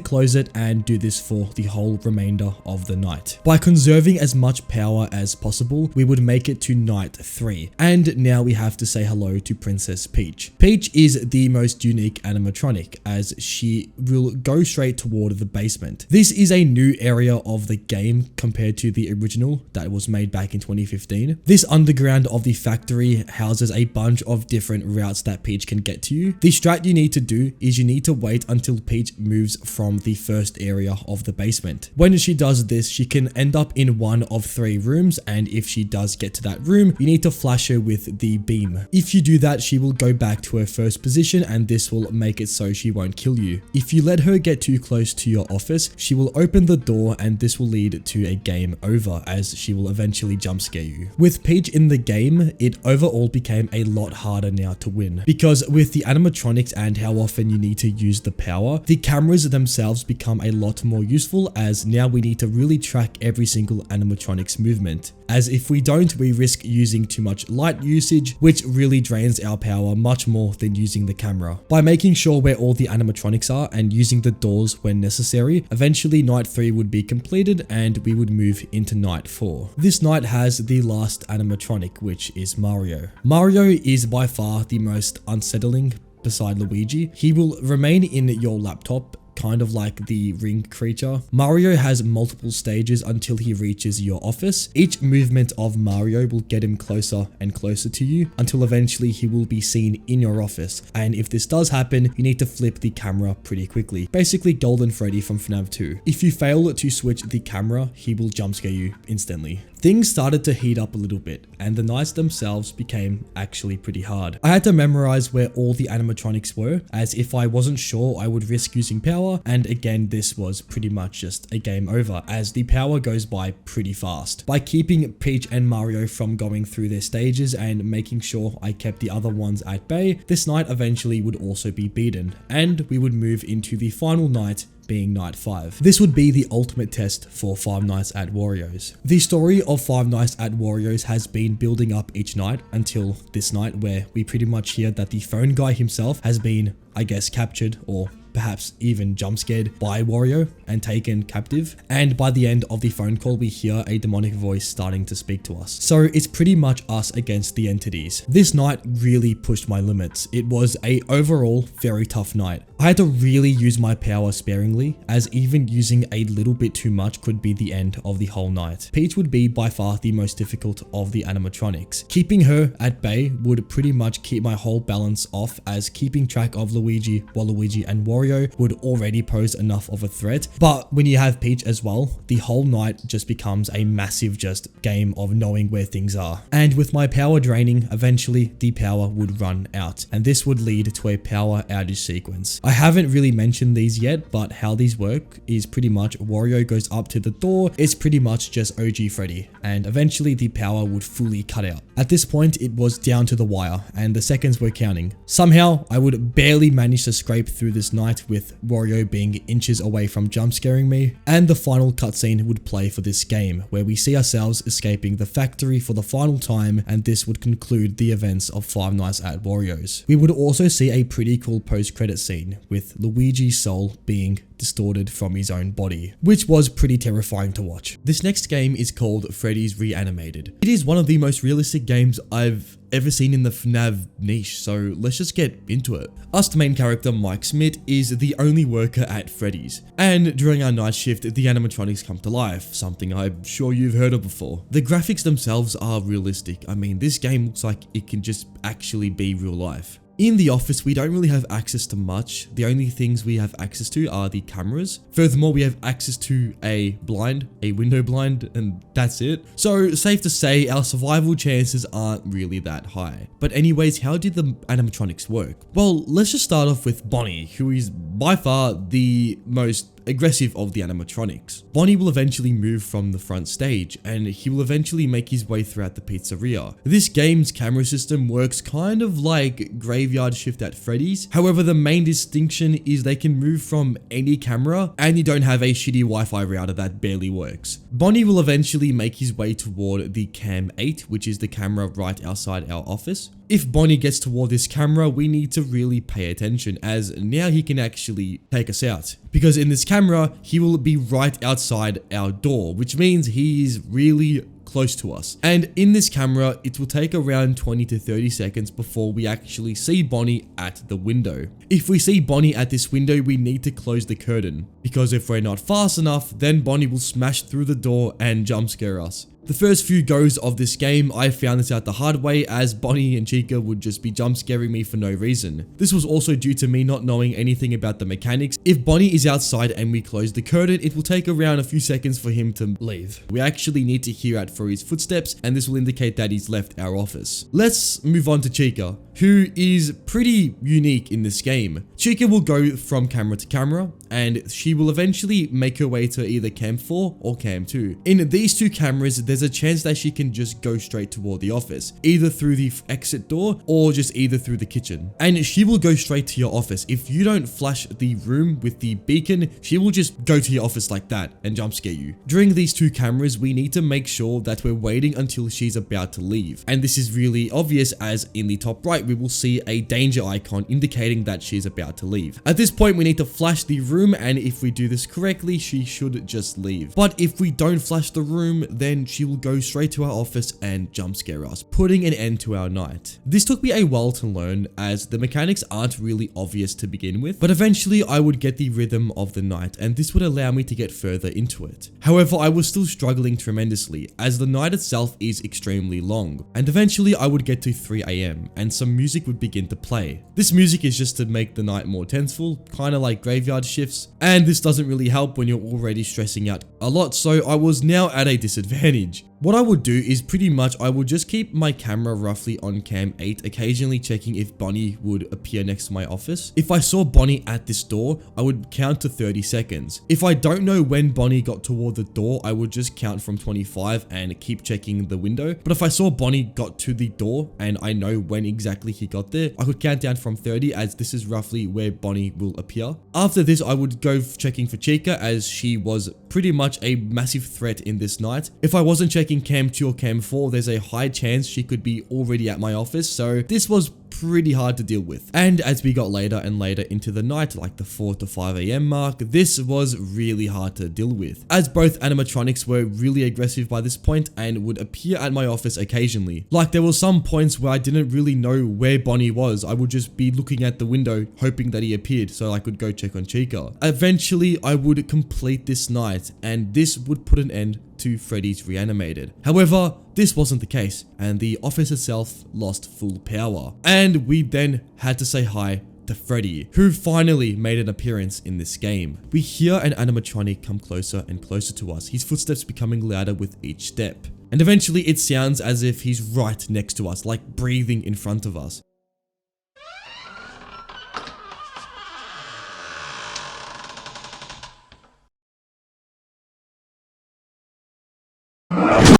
S1: close it and do this for the whole remainder of the night. By conserving as much power as possible, we would make it to night 3. And now we have to say hello to Princess Peach. Peach is the most unique animatronic as she will go straight toward the basement. This is a new area of the game compared to the original that was made back in 2015. This underground of the factory houses a bunch of different routes that Peach can get to you. The strat you need to do is you need to wait until Peach moves from the first area of the basement. When she does this, she can end up in one of 3 rooms, and if she does get to that room, you need to flash her with the beam. If you do that, she will go back to her first position, and this will make it so she won't kill you. If you let her get too close to your office, she will open the door, and this will lead to a game over as she will eventually jump scare you. With Peach in the game, it overall became a lot harder now to win because with the animatronics and how often you need to use the power, the cameras themselves become a lot more useful as now we need to really track every single animatronic's movement. As if we don't, we risk using too much light usage, which really drains our power much more than using the camera. By making sure where all the animatronics are and using the doors when necessary, eventually night 3 would be completed and we would move into night 4. This night has the last animatronic, which is Mario. Mario is by far the most unsettling beside Luigi. He will remain in your laptop, kind of like the ring creature. Mario has multiple stages until he reaches your office. Each movement of Mario will get him closer and closer to you until eventually he will be seen in your office. And if this does happen, you need to flip the camera pretty quickly. Basically Golden Freddy from FNAF 2. If you fail to switch the camera, he will jump scare you instantly. Things started to heat up a little bit, and the nights themselves became actually pretty hard. I had to memorize where all the animatronics were, as if I wasn't sure I would risk using power, power, and again this was pretty much just a game over as the power goes by pretty fast. By keeping Peach and Mario from going through their stages and making sure I kept the other ones at bay, this night eventually would also be beaten, and we would move into the final night, being night 5. This would be the ultimate test for Five Nights at Wario's. The story of Five Nights at Wario's has been building up each night until this night, where we pretty much hear that the phone guy himself has been, I guess, captured or perhaps even jump scared by Wario and taken captive. And by the end of the phone call, we hear a demonic voice starting to speak to us. So it's pretty much us against the entities. This night really pushed my limits. It was a overall very tough night. I had to really use my power sparingly, as even using a little bit too much could be the end of the whole night. Peach would be by far the most difficult of the animatronics. Keeping her at bay would pretty much keep my whole balance off, as keeping track of Luigi, Waluigi and Wario would already pose enough of a threat. But when you have Peach as well, the whole night just becomes a massive just game of knowing where things are. And with my power draining, eventually the power would run out, and this would lead to a power outage sequence. I haven't really mentioned these yet, but how these work is pretty much Wario goes up to the door, it's pretty much just OG Freddy, and eventually the power would fully cut out. At this point, it was down to the wire, and the seconds were counting. Somehow, I would barely manage to scrape through this night, with Wario being inches away from jump scaring me, and the final cutscene would play for this game, where we see ourselves escaping the factory for the final time, and this would conclude the events of Five Nights at Wario's. We would also see a pretty cool post-credit scene with Luigi's soul being distorted from his own body, which was pretty terrifying to watch. This next game is called Freddy's Reanimated. It is one of the most realistic games I've ever seen in the FNAF niche, so let's just get into it. Us main character Mike Smith is the only worker at Freddy's, and during our night shift the animatronics come to life, something I'm sure you've heard of before. The graphics themselves are realistic. I mean, this game looks like it can just actually be real life. In the office, we don't really have access to much. The only things we have access to are the cameras. Furthermore, we have access to a blind, a window blind, and that's it. So safe to say, our survival chances aren't really that high. But anyways, how did the animatronics work? Well, let's just start off with Bonnie, who is by far the most aggressive of the animatronics. Bonnie will eventually move from the front stage, and he will eventually make his way throughout the pizzeria. This game's camera system works kind of like Graveyard Shift at Freddy's. However, the main distinction is they can move from any camera, and you don't have a shitty Wi-Fi router that barely works. Bonnie will eventually make his way toward the Cam 8, which is the camera right outside our office. If Bonnie gets toward this camera, we need to really pay attention, as now he can actually take us out. Because in this camera, he will be right outside our door, which means he's really close to us. And in this camera, it will take around 20 to 30 seconds before we actually see Bonnie at the window. If we see Bonnie at this window, we need to close the curtain, because if we're not fast enough, then Bonnie will smash through the door and jump scare us. The first few goes of this game, I found this out the hard way, as Bonnie and Chica would just be jump scaring me for no reason. This was also due to me not knowing anything about the mechanics. If Bonnie is outside and we close the curtain, it will take around a few seconds for him to leave. We actually need to hear out for his footsteps, and this will indicate that he's left our office. Let's move on to Chica, who is pretty unique in this game. Chica will go from camera to camera, and she will eventually make her way to either Cam 4 or Cam 2. In these two cameras, there's a chance that she can just go straight toward the office, either through the exit door or just either through the kitchen. And she will go straight to your office. If you don't flash the room with the beacon, she will just go to your office like that and jump scare you. During these two cameras, we need to make sure that we're waiting until she's about to leave. And this is really obvious, as in the top right, we will see a danger icon indicating that she's about to leave. At this point, we need to flash the room, and if we do this correctly, she should just leave. But if we don't flash the room, then she will go straight to our office and jump scare us, putting an end to our night. This took me a while to learn, as the mechanics aren't really obvious to begin with, but eventually I would get the rhythm of the night, and this would allow me to get further into it. However, I was still struggling tremendously, as the night itself is extremely long, and eventually I would get to 3 AM, and some music would begin to play. This music is just to make the night more tenseful, kind of like Graveyard Shifts, and this doesn't really help when you're already stressing out a lot, so I was now at a disadvantage. What I would do is pretty much I would just keep my camera roughly on cam 8, occasionally checking if Bonnie would appear next to my office. If I saw Bonnie at this door, I would count to 30 seconds. If I don't know when Bonnie got toward the door, I would just count from 25 and keep checking the window. But if I saw Bonnie got to the door and I know when exactly he got there, I could count down from 30, as this is roughly where Bonnie will appear. After this, I would go checking for Chica, as she was pretty much a massive threat in this night. If I wasn't checking cam 2 or cam 4, there's a high chance she could be already at my office, so this was pretty hard to deal with. And as we got later and later into the night, like the 4 to 5 AM mark, this was really hard to deal with, as both animatronics were really aggressive by this point and would appear at my office occasionally. Like, there were some points where I didn't really know where Bonnie was. I would just be looking at the window hoping that he appeared so I could go check on Chica. Eventually, I would complete this night, and this would put an end to Freddy's Reanimated. However, this wasn't the case, and the office itself lost full power. And we then had to say hi to Freddy, who finally made an appearance in this game. We hear an animatronic come closer and closer to us, his footsteps becoming louder with each step. And eventually it sounds as if he's right next to us, like breathing in front of us.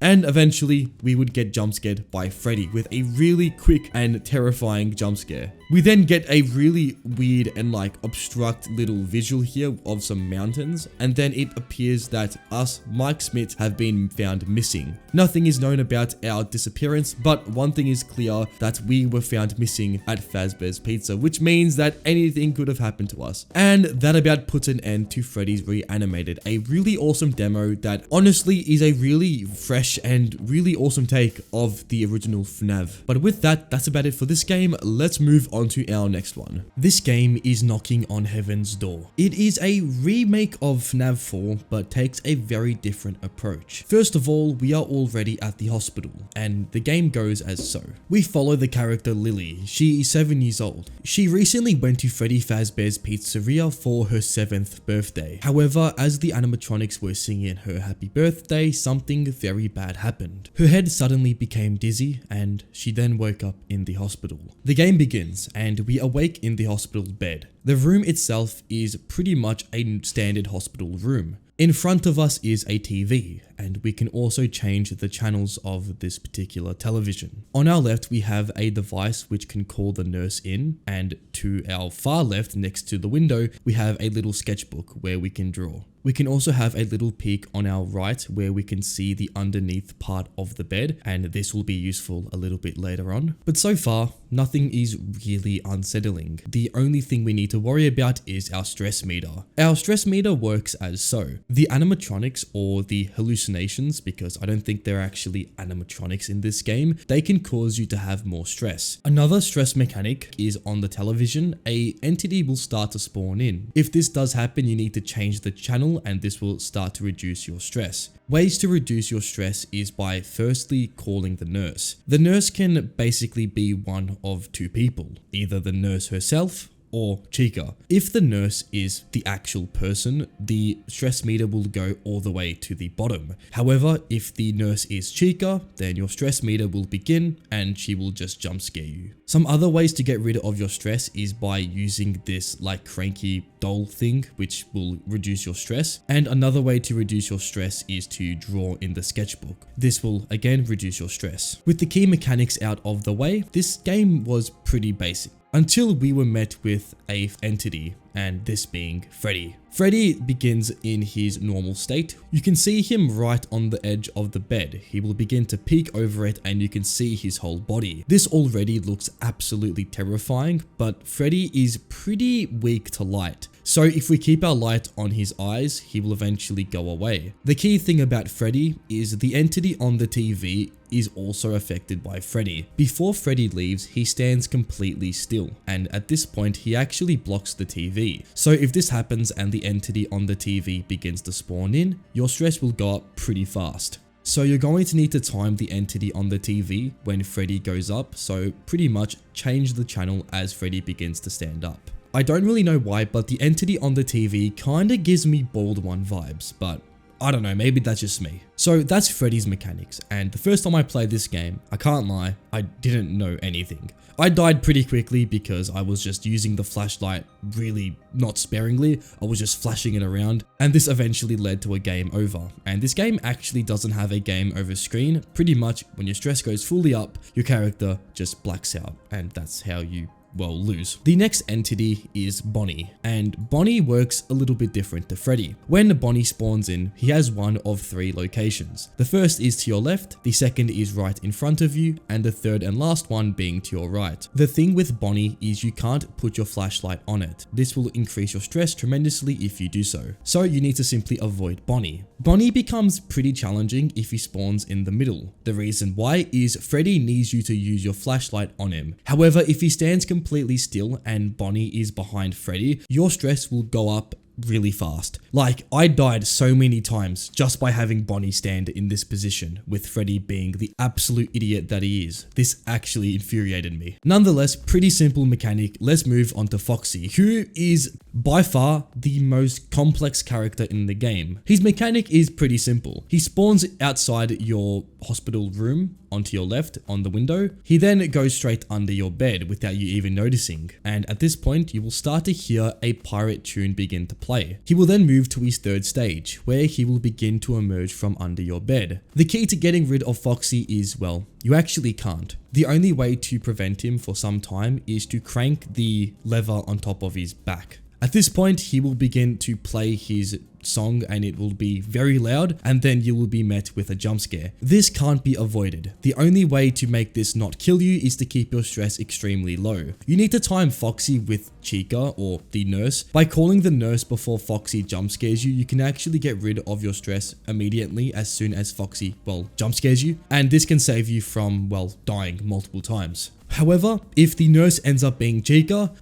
S1: And eventually, we would get jump scared by Freddy with a really quick and terrifying jump scare. We then get a really weird and like obstruct little visual here of some mountains, and then it appears that us, Mike Smith, have been found missing. Nothing is known about our disappearance, but one thing is clear, that we were found missing at Fazbear's Pizza, which means that anything could have happened to us. And that about puts an end to Freddy's Reanimated, a really awesome demo that honestly is a really fresh and really awesome take of the original FNAF. But with that, that's about it for this game. Let's move on to our next one. This game is Knocking on Heaven's Door. It is a remake of FNAF 4, but takes a very different approach. First of all, we are already at the hospital, and the game goes as so. We follow the character Lily. She is 7 years old. She recently went to Freddy Fazbear's Pizzeria for her 7th birthday. However, as the animatronics were singing her happy birthday, something very bad happened. Her head suddenly became dizzy, and she then woke up in the hospital. The game begins, and we awake in the hospital bed. The room itself is pretty much a standard hospital room. In front of us is a TV, and we can also change the channels of this particular television. On our left, we have a device which can call the nurse in, and to our far left, next to the window, we have a little sketchbook where we can draw. We can also have a little peek on our right where we can see the underneath part of the bed, and this will be useful a little bit later on. But so far, nothing is really unsettling. The only thing we need to worry about is our stress meter. Our stress meter works as so. The animatronics, or the hallucinations, because I don't think they're actually animatronics in this game, they can cause you to have more stress. Another stress mechanic is on the television, an entity will start to spawn in. If this does happen, you need to change the channel, and this will start to reduce your stress. Ways to reduce your stress is by firstly calling the nurse. The nurse can basically be one of two people, either the nurse herself or Chica. If the nurse is the actual person, the stress meter will go all the way to the bottom. However, if the nurse is Chica, then your stress meter will begin and she will just jump scare you. Some other ways to get rid of your stress is by using this like cranky doll thing, which will reduce your stress. And another way to reduce your stress is to draw in the sketchbook. This will again reduce your stress. With the key mechanics out of the way, this game was pretty basic, until we were met with an entity, and this being Freddy. Freddy begins in his normal state. You can see him right on the edge of the bed. He will begin to peek over it and you can see his whole body. This already looks absolutely terrifying, but Freddy is pretty weak to light. So if we keep our light on his eyes, he will eventually go away. The key thing about Freddy is the entity on the TV is also affected by Freddy. Before Freddy leaves, he stands completely still, and at this point he actually blocks the TV. So if this happens and the entity on the TV begins to spawn in, your stress will go up pretty fast. So you're going to need to time the entity on the TV when Freddy goes up, so pretty much change the channel as Freddy begins to stand up. I don't really know why, but the entity on the TV kinda gives me Bold One vibes, but I don't know, maybe that's just me. So that's Freddy's mechanics, and the first time I played this game, I can't lie, I didn't know anything. I died pretty quickly because I was just using the flashlight really not sparingly. I was just flashing it around, and this eventually led to a game over. And this game actually doesn't have a game over screen. Pretty much when your stress goes fully up, your character just blacks out, and that's how you lose. The next entity is Bonnie, and Bonnie works a little bit different to Freddy. When Bonnie spawns in, he has one of 3 locations. The first is to your left, the second is right in front of you, and the third and last one being to your right. The thing with Bonnie is you can't put your flashlight on it. This will increase your stress tremendously if you do so. So you need to simply avoid Bonnie. Bonnie becomes pretty challenging if he spawns in the middle. The reason why is Freddy needs you to use your flashlight on him. However, if he stands completely still and Bonnie is behind Freddy, your stress will go up really fast. Like, I died so many times just by having Bonnie stand in this position, with Freddy being the absolute idiot that he is. This actually infuriated me. Nonetheless, pretty simple mechanic. Let's move on to Foxy, who is by far the most complex character in the game. His mechanic is pretty simple. He spawns outside your hospital room onto your left on the window. He then goes straight under your bed without you even noticing. And at this point, you will start to hear a pirate tune begin to play. He will then move to his third stage, where he will begin to emerge from under your bed. The key to getting rid of Foxy is, well, you actually can't. The only way to prevent him for some time is to crank the lever on top of his back. At this point, he will begin to play his song and it will be very loud, and then you will be met with a jump scare. This can't be avoided. The only way to make this not kill you is to keep your stress extremely low. You need to time Foxy with Chica, or the nurse. By calling the nurse before Foxy jump scares you, you can actually get rid of your stress immediately as soon as Foxy, jump scares you, and this can save you from, dying multiple times. However, if the nurse ends up being Chica,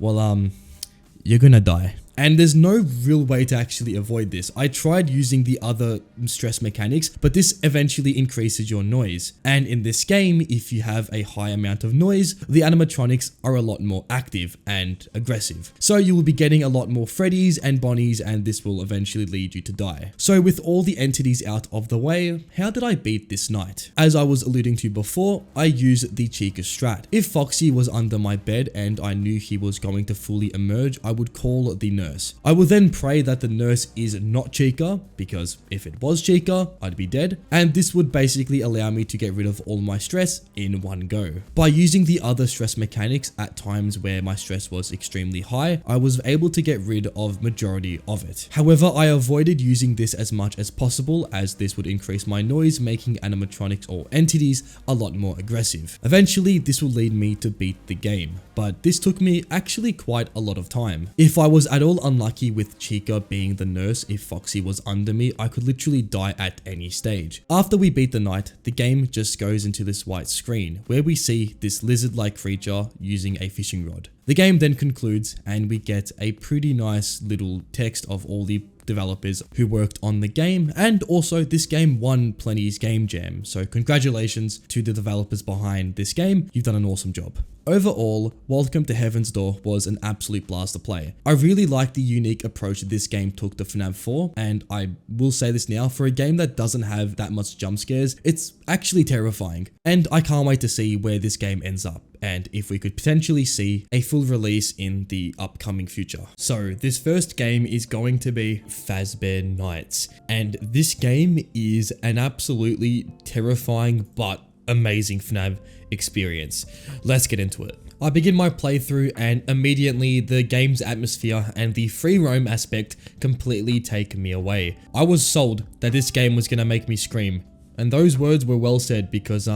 S1: you're gonna die. And there's no real way to actually avoid this. I tried using the other stress mechanics, but this eventually increases your noise. And in this game, if you have a high amount of noise, the animatronics are a lot more active and aggressive. So you will be getting a lot more Freddys and Bonnies, and this will eventually lead you to die. So with all the entities out of the way, how did I beat this night? As I was alluding to before, I used the Chica strat. If Foxy was under my bed and I knew he was going to fully emerge, I would call the nurse. I will then pray that the nurse is not Chica, because if it was Chica, I'd be dead, and this would basically allow me to get rid of all my stress in one go. By using the other stress mechanics at times where my stress was extremely high, I was able to get rid of majority of it. However, I avoided using this as much as possible, as this would increase my noise, making animatronics or entities a lot more aggressive. Eventually, this will lead me to beat the game, but this took me actually quite a lot of time. If I was at all unlucky with Chica being the nurse, if Foxy was under me, I could literally die at any stage. After we beat the night, the game just goes into this white screen where we see this lizard-like creature using a fishing rod. The game then concludes and we get a pretty nice little text of all the developers who worked on the game, and also this game won Plenty's Game Jam, so congratulations to the developers behind this game. You've done an awesome job. Overall, Welcome to Heaven's Door was an absolute blast to play. I really like the unique approach this game took to FNAF 4, and I will say this now, for a game that doesn't have that much jump scares, it's actually terrifying. And I can't wait to see where this game ends up, and if we could potentially see a full release in the upcoming future. So this first game is going to be Fazbear Nights, and this game is an absolutely terrifying but amazing FNAF experience. Let's get into it. I begin my playthrough and immediately the game's atmosphere and the free roam aspect completely take me away. I was sold that this game was gonna make me scream, and those words were well said, because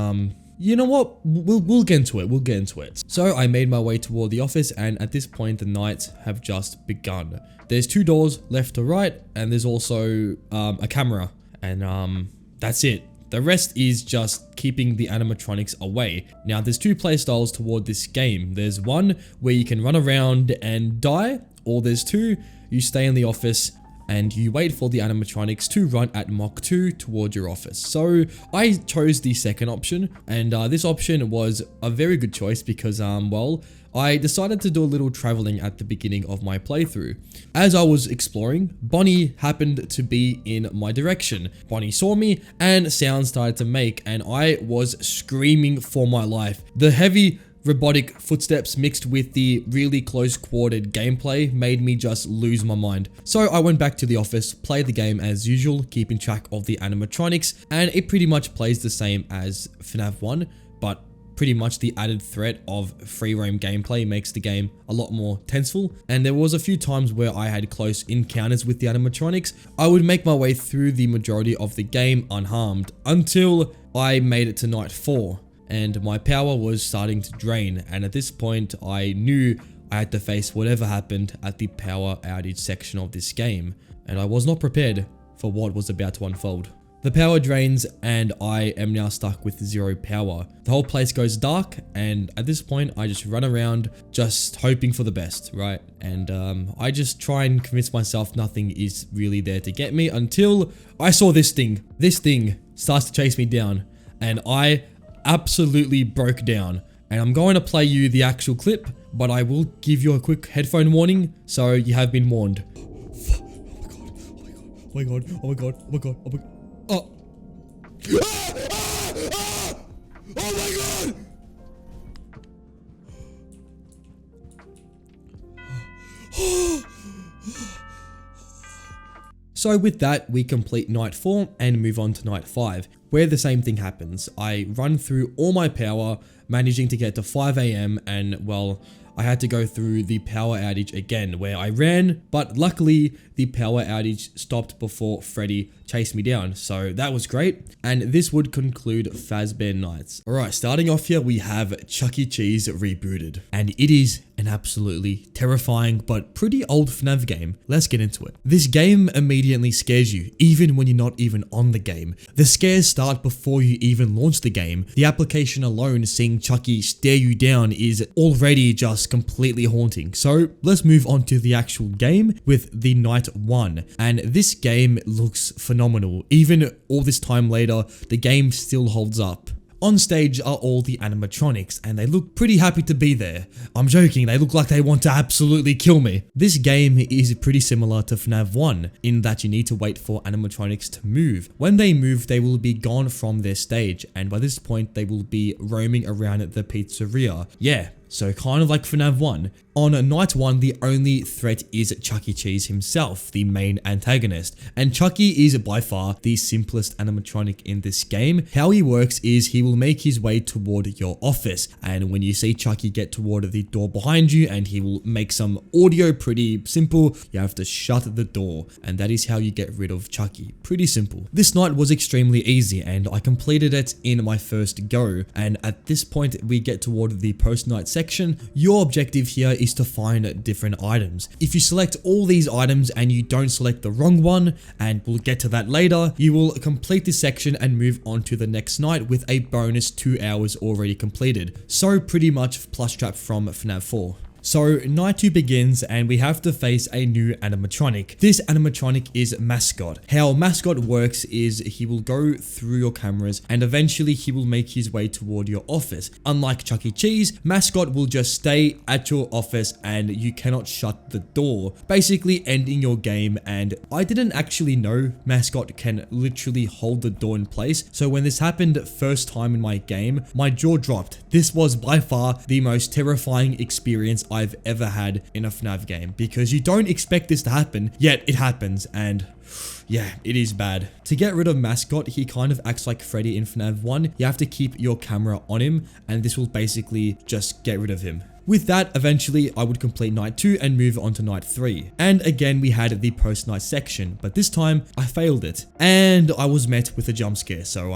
S1: you know what? We'll get into it. We'll get into it. So I made my way toward the office, and at this point the nights have just begun. There's 2 doors left to right, and there's also a camera, and that's it. The rest is just keeping the animatronics away. Now there's 2 playstyles toward this game. There's one where you can run around and die, or there's 2, you stay in the office and you wait for the animatronics to run at Mach 2 toward your office. So I chose the second option, and this option was a very good choice because, I decided to do a little traveling at the beginning of my playthrough. As I was exploring, Bonnie happened to be in my direction. Bonnie saw me and sounds started to make, and I was screaming for my life. The heavy robotic footsteps mixed with the really close quartered gameplay made me just lose my mind. So I went back to the office, played the game as usual, keeping track of the animatronics, and it pretty much plays the same as FNAF 1, but pretty much the added threat of free roam gameplay makes the game a lot more tenseful. And there was a few times where I had close encounters with the animatronics. I would make my way through the majority of the game unharmed until I made it to night 4 and my power was starting to drain, and at this point I knew I had to face whatever happened at the power outage section of this game, and I was not prepared for what was about to unfold. The power drains and I am now stuck with 0 power. The whole place goes dark, and at this point I just run around just hoping for the best, right? And I just try and convince myself nothing is really there to get me until I saw this thing. This thing starts to chase me down, and I absolutely broke down. And I'm going to play you the actual clip, but I will give you a quick headphone warning, so you have been warned. Oh my god, oh my god, oh my god, oh my god, oh my god, oh. Oh my god! So with that, we complete night 4 and move on to night 5, where the same thing happens. I run through all my power, managing to get to 5 AM, and well, I had to go through the power outage again, where I ran, but luckily the power outage stopped before Freddy chased me down, so that was great. And this would conclude Fazbear Nights. Alright, starting off here, we have Chuck E. Cheese Rebooted, and it is an absolutely terrifying but pretty old FNAF game. Let's get into it. This game immediately scares you, even when you're not even on the game. The scares start before you even launch the game. The application alone, seeing Chucky stare you down, is already just completely haunting. So let's move on to the actual game with the night 1. And this game looks phenomenal. Even all this time later, the game still holds up. On stage are all the animatronics, and they look pretty happy to be there. I'm joking, they look like they want to absolutely kill me. This game is pretty similar to FNAF 1, in that you need to wait for animatronics to move. When they move, they will be gone from their stage, and by this point, they will be roaming around at the pizzeria. Yeah, so kind of like FNAF 1. On night 1, the only threat is Chuck E. Cheese himself, the main antagonist. And Chucky is by far the simplest animatronic in this game. How he works is he will make his way toward your office. And when you see Chucky get toward the door behind you and he will make some audio, pretty simple, you have to shut the door. And that is how you get rid of Chucky. Pretty simple. This night was extremely easy and I completed it in my first go. And at this point, we get toward the post-night section. Your objective here is to find different items. If you select all these items and you don't select the wrong one, and we'll get to that later, you will complete this section and move on to the next night with a bonus 2 hours already completed. So pretty much Plush Trap from FNAF 4. So night 2 begins and we have to face a new animatronic. This animatronic is Mascot. How Mascot works is he will go through your cameras and eventually he will make his way toward your office. Unlike Chuck E. Cheese, Mascot will just stay at your office and you cannot shut the door, basically ending your game. And I didn't actually know Mascot can literally hold the door in place. So when this happened first time in my game, my jaw dropped. This was by far the most terrifying experience I've ever had in a FNAF game, because you don't expect this to happen, yet it happens, and yeah, it is bad. To get rid of Mascot, he kind of acts like Freddy in FNAF 1. You have to keep your camera on him, and this will basically just get rid of him. With that, eventually I would complete night 2 and move on to night 3. And again, we had the post-night section, but this time I failed it. And I was met with a jump scare, so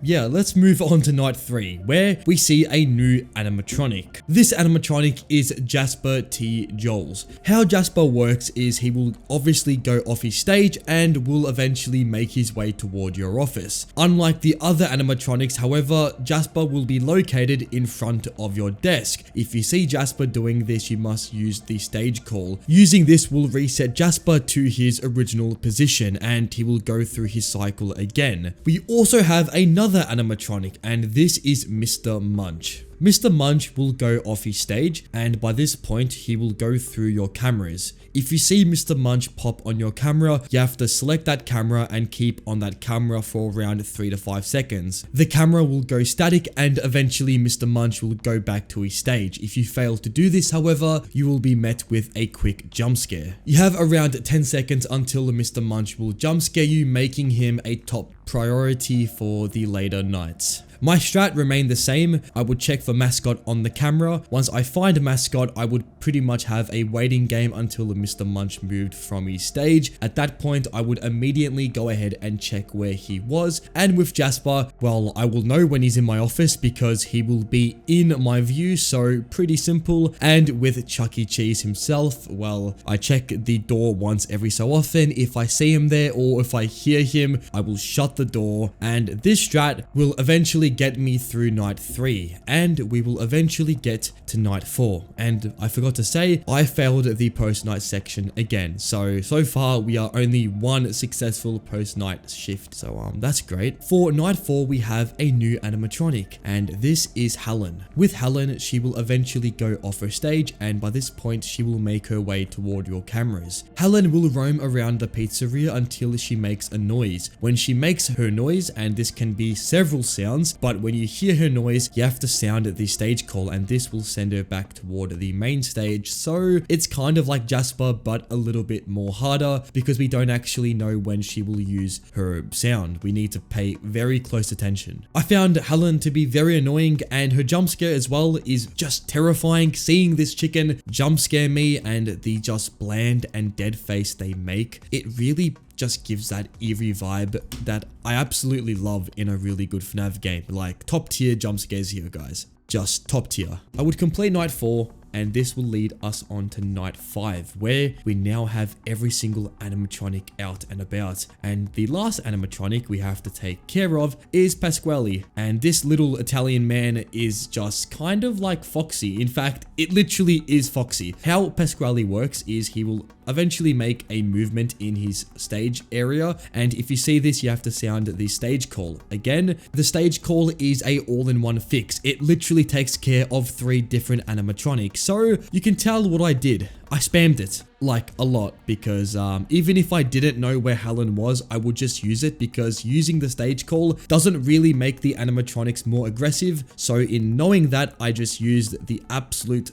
S1: yeah, let's move on to night 3, where we see a new animatronic. This animatronic is Jasper T. Joels. How Jasper works is he will obviously go off his stage and will eventually make his way toward your office. Unlike the other animatronics, however, Jasper will be located in front of your desk. If you see Jasper doing this, you must use the stage call. Using this will reset Jasper to his original position and he will go through his cycle again. We also have another animatronic, and this is Mr. Munch. Mr. Munch will go off his stage, and by this point he will go through your cameras. If you see Mr. Munch pop on your camera, you have to select that camera and keep on that camera for around 3 to 5 seconds. The camera will go static and eventually Mr. Munch will go back to his stage. If you fail to do this, however, you will be met with a quick jump scare. You have around 10 seconds until Mr. Munch will jump scare you, making him a top priority for the later nights. My strat remained the same. I would check for mascot on the camera. Once I find a mascot, I would pretty much have a waiting game until Mr. Munch moved from his stage. At that point, I would immediately go ahead and check where he was. And with Jasper, well, I will know when he's in my office because he will be in my view, so pretty simple. And with Chuck E. Cheese himself, well, I check the door once every so often. If I see him there or if I hear him, I will shut the door. And this strat will eventually get me through night 3, and we will eventually get to night 4. And I forgot to say, I failed the post-night section again. So far we are only one successful post-night shift, so that's great. For night 4 we have a new animatronic, and this is Helen. With Helen, she will eventually go off her stage, and by this point she will make her way toward your cameras. Helen will roam around the pizzeria until she makes a noise. When she makes her noise, and this can be several sounds, but when you hear her noise, you have to sound the stage call, and this will send her back toward the main stage. So it's kind of like Jasper, but a little bit more harder because we don't actually know when she will use her sound. We need to pay very close attention. I found Helen to be very annoying, and her jump scare as well is just terrifying. Seeing this chicken jump scare me and the just bland and dead face they make, it really just gives that eerie vibe that I absolutely love in a really good FNAF game. Like top tier jump scares here, guys. Just top tier. I would complete night 4, and this will lead us on to night 5, where we now have every single animatronic out and about. And the last animatronic we have to take care of is Pasquale, and this little Italian man is just kind of like Foxy. In fact, it literally is Foxy. How Pasquale works is he will eventually make a movement in his stage area, and if you see this, you have to sound the stage call. Again, the stage call is a all-in-one fix. It literally takes care of 3 different animatronics. So you can tell what I did. I spammed it like a lot because even if I didn't know where Helen was, I would just use it because using the stage call doesn't really make the animatronics more aggressive. So in knowing that, I just used the absolute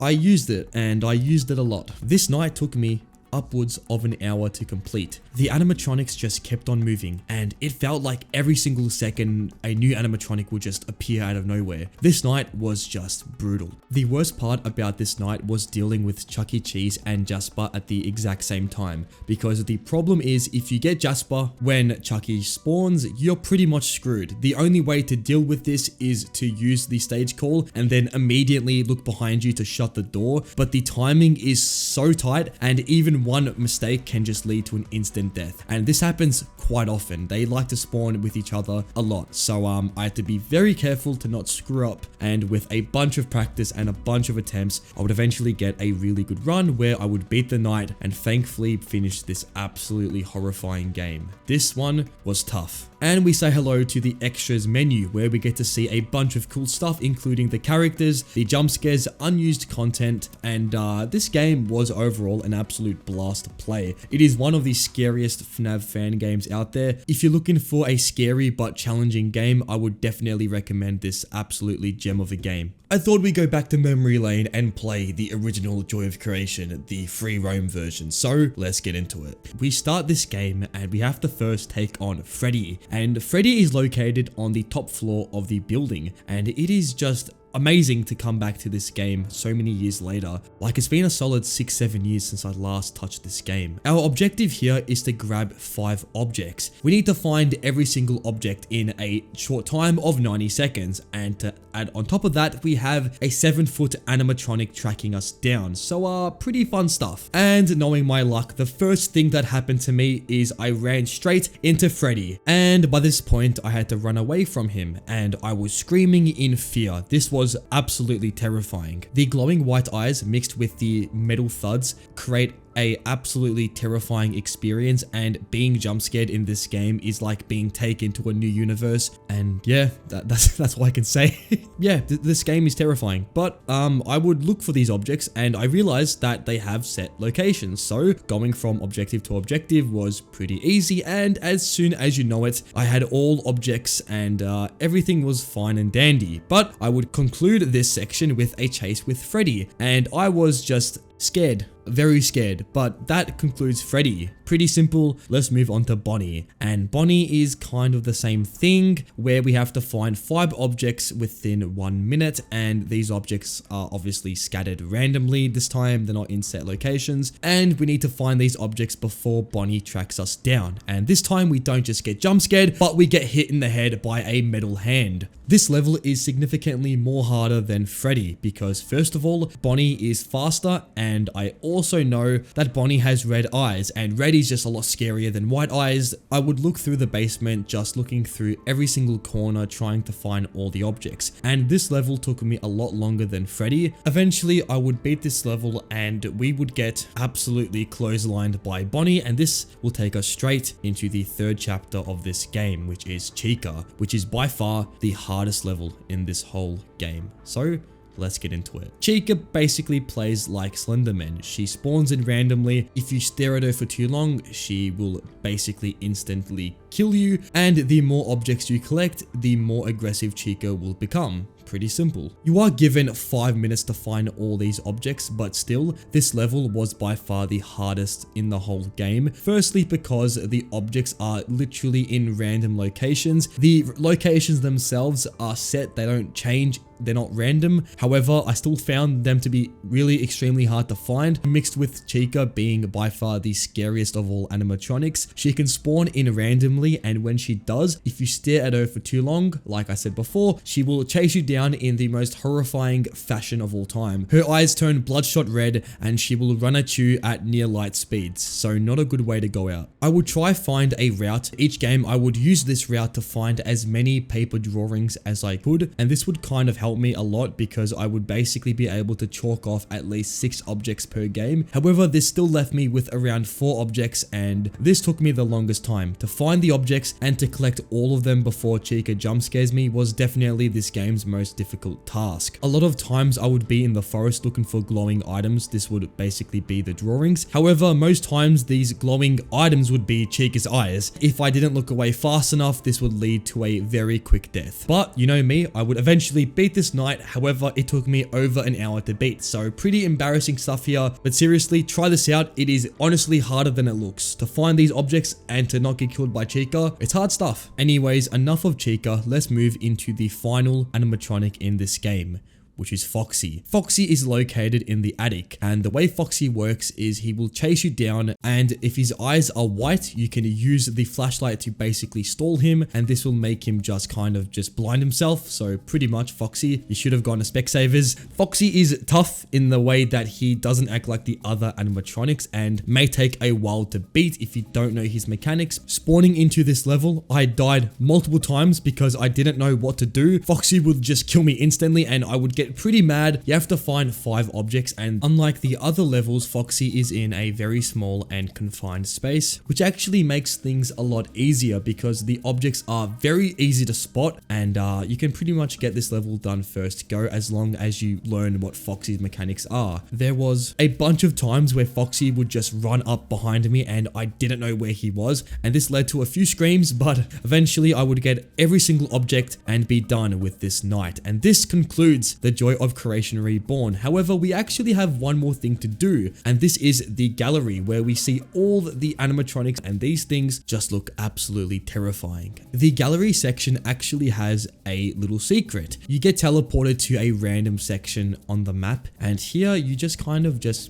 S1: I used it, and I used it a lot. This night took me upwards of an hour to complete. The animatronics just kept on moving, and it felt like every single second a new animatronic would just appear out of nowhere. This night was just brutal. The worst part about this night was dealing with Chuck E. Cheese and Jasper at the exact same time, because the problem is if you get Jasper when Chucky spawns, you're pretty much screwed. The only way to deal with this is to use the stage call and then immediately look behind you to shut the door, but the timing is so tight, and even one mistake can just lead to an instant death, and this happens quite often. They like to spawn with each other a lot, so I had to be very careful to not screw up, and with a bunch of practice and a bunch of attempts, I would eventually get a really good run where I would beat the night and thankfully finish this absolutely horrifying game. This one was tough. And we say hello to the extras menu, where we get to see a bunch of cool stuff, including the characters, the jump scares, unused content, and this game was overall an absolute blast to play. It is one of the scariest FNAF fan games out there. If you're looking for a scary but challenging game, I would definitely recommend this absolutely gem of a game. I thought we'd go back to memory lane and play the original Joy of Creation, the free roam version, so let's get into it. We start this game and we have to first take on Freddy, and Freddy is located on the top floor of the building, and it is just amazing to come back to this game so many years later. Like, it's been a solid 6-7 years since I last touched this game. Our objective here is to grab 5 objects. We need to find every single object in a short time of 90 seconds, and to add on top of that, we have a 7-foot animatronic tracking us down. So pretty fun stuff. And knowing my luck, the first thing that happened to me is I ran straight into Freddy, and by this point I had to run away from him, and I was screaming in fear. This was absolutely terrifying. The glowing white eyes mixed with the metal thuds create a absolutely terrifying experience, and being jump scared in this game is like being taken to a new universe. And yeah, that's all I can say. Yeah, this game is terrifying, but I would look for these objects and I realized that they have set locations. So going from objective to objective was pretty easy, and as soon as you know it, I had all objects and everything was fine and dandy. But I would conclude this section with a chase with Freddy, and I was just scared, very scared. But that concludes Freddy. Pretty simple. Let's move on to Bonnie. And Bonnie is kind of the same thing, where we have to find 5 objects within 1 minute, and these objects are obviously scattered randomly this time. They're not in set locations, and we need to find these objects before Bonnie tracks us down. And this time we don't just get jump scared, but we get hit in the head by a metal hand. This level is significantly more harder than Freddy because, first of all, Bonnie is faster, and I also know that Bonnie has red eyes, and red is just a lot scarier than white eyes. I would look through the basement, just looking through every single corner trying to find all the objects, and this level took me a lot longer than Freddy. Eventually I would beat this level and we would get absolutely clotheslined by Bonnie, and this will take us straight into the 3rd chapter of this game, which is Chica, which is by far the hardest level in this whole game. So let's get into it. Chica basically plays like Slenderman. She spawns in randomly. If you stare at her for too long, she will basically instantly kill you, and the more objects you collect, the more aggressive Chica will become. Pretty simple. You are given 5 minutes to find all these objects, but still, this level was by far the hardest in the whole game. Firstly, because the objects are literally in random locations. The locations themselves are set, they don't change. They're not random. However, I still found them to be really extremely hard to find, mixed with Chica being by far the scariest of all animatronics. She can spawn in randomly, and when she does, if you stare at her for too long, like I said before, she will chase you down in the most horrifying fashion of all time. Her eyes turn bloodshot red, and she will run at you at near light speeds, so not a good way to go out. I would try find a route. Each game I would use this route to find as many paper drawings as I could, and this would kind of help me a lot because I would basically be able to chalk off at least 6 objects per game. However, this still left me with around 4 objects, and this took me the longest time. To find the objects and to collect all of them before Chica jump scares me was definitely this game's most difficult task. A lot of times I would be in the forest looking for glowing items. This would basically be the drawings. However, most times these glowing items would be Chica's eyes. If I didn't look away fast enough, this would lead to a very quick death. But you know me, I would eventually beat this night. However, it took me over an hour to beat, so pretty embarrassing stuff here. But seriously, try this out. It is honestly harder than it looks. To find these objects and to not get killed by Chica, it's hard stuff. Anyways, enough of Chica. Let's move into the final animatronic in this game, which is Foxy. Foxy is located in the attic, and the way Foxy works is he will chase you down, and if his eyes are white, you can use the flashlight to basically stall him, and this will make him just blind himself. So pretty much Foxy, you should have gone to Specsavers. Foxy is tough in the way that he doesn't act like the other animatronics and may take a while to beat if you don't know his mechanics. Spawning into this level, I died multiple times because I didn't know what to do. Foxy would just kill me instantly, and I would get pretty mad. You have to find 5 objects, and unlike the other levels, Foxy is in a very small and confined space, which actually makes things a lot easier because the objects are very easy to spot, and you can pretty much get this level done first go as long as you learn what Foxy's mechanics are. There was a bunch of times where Foxy would just run up behind me and I didn't know where he was, and this led to a few screams, but eventually I would get every single object and be done with this night. And this concludes the Joy of Creation Reborn. However, we actually have one more thing to do, and this is the gallery, where we see all the animatronics, and these things just look absolutely terrifying. The gallery section actually has a little secret. You get teleported to a random section on the map, and here you just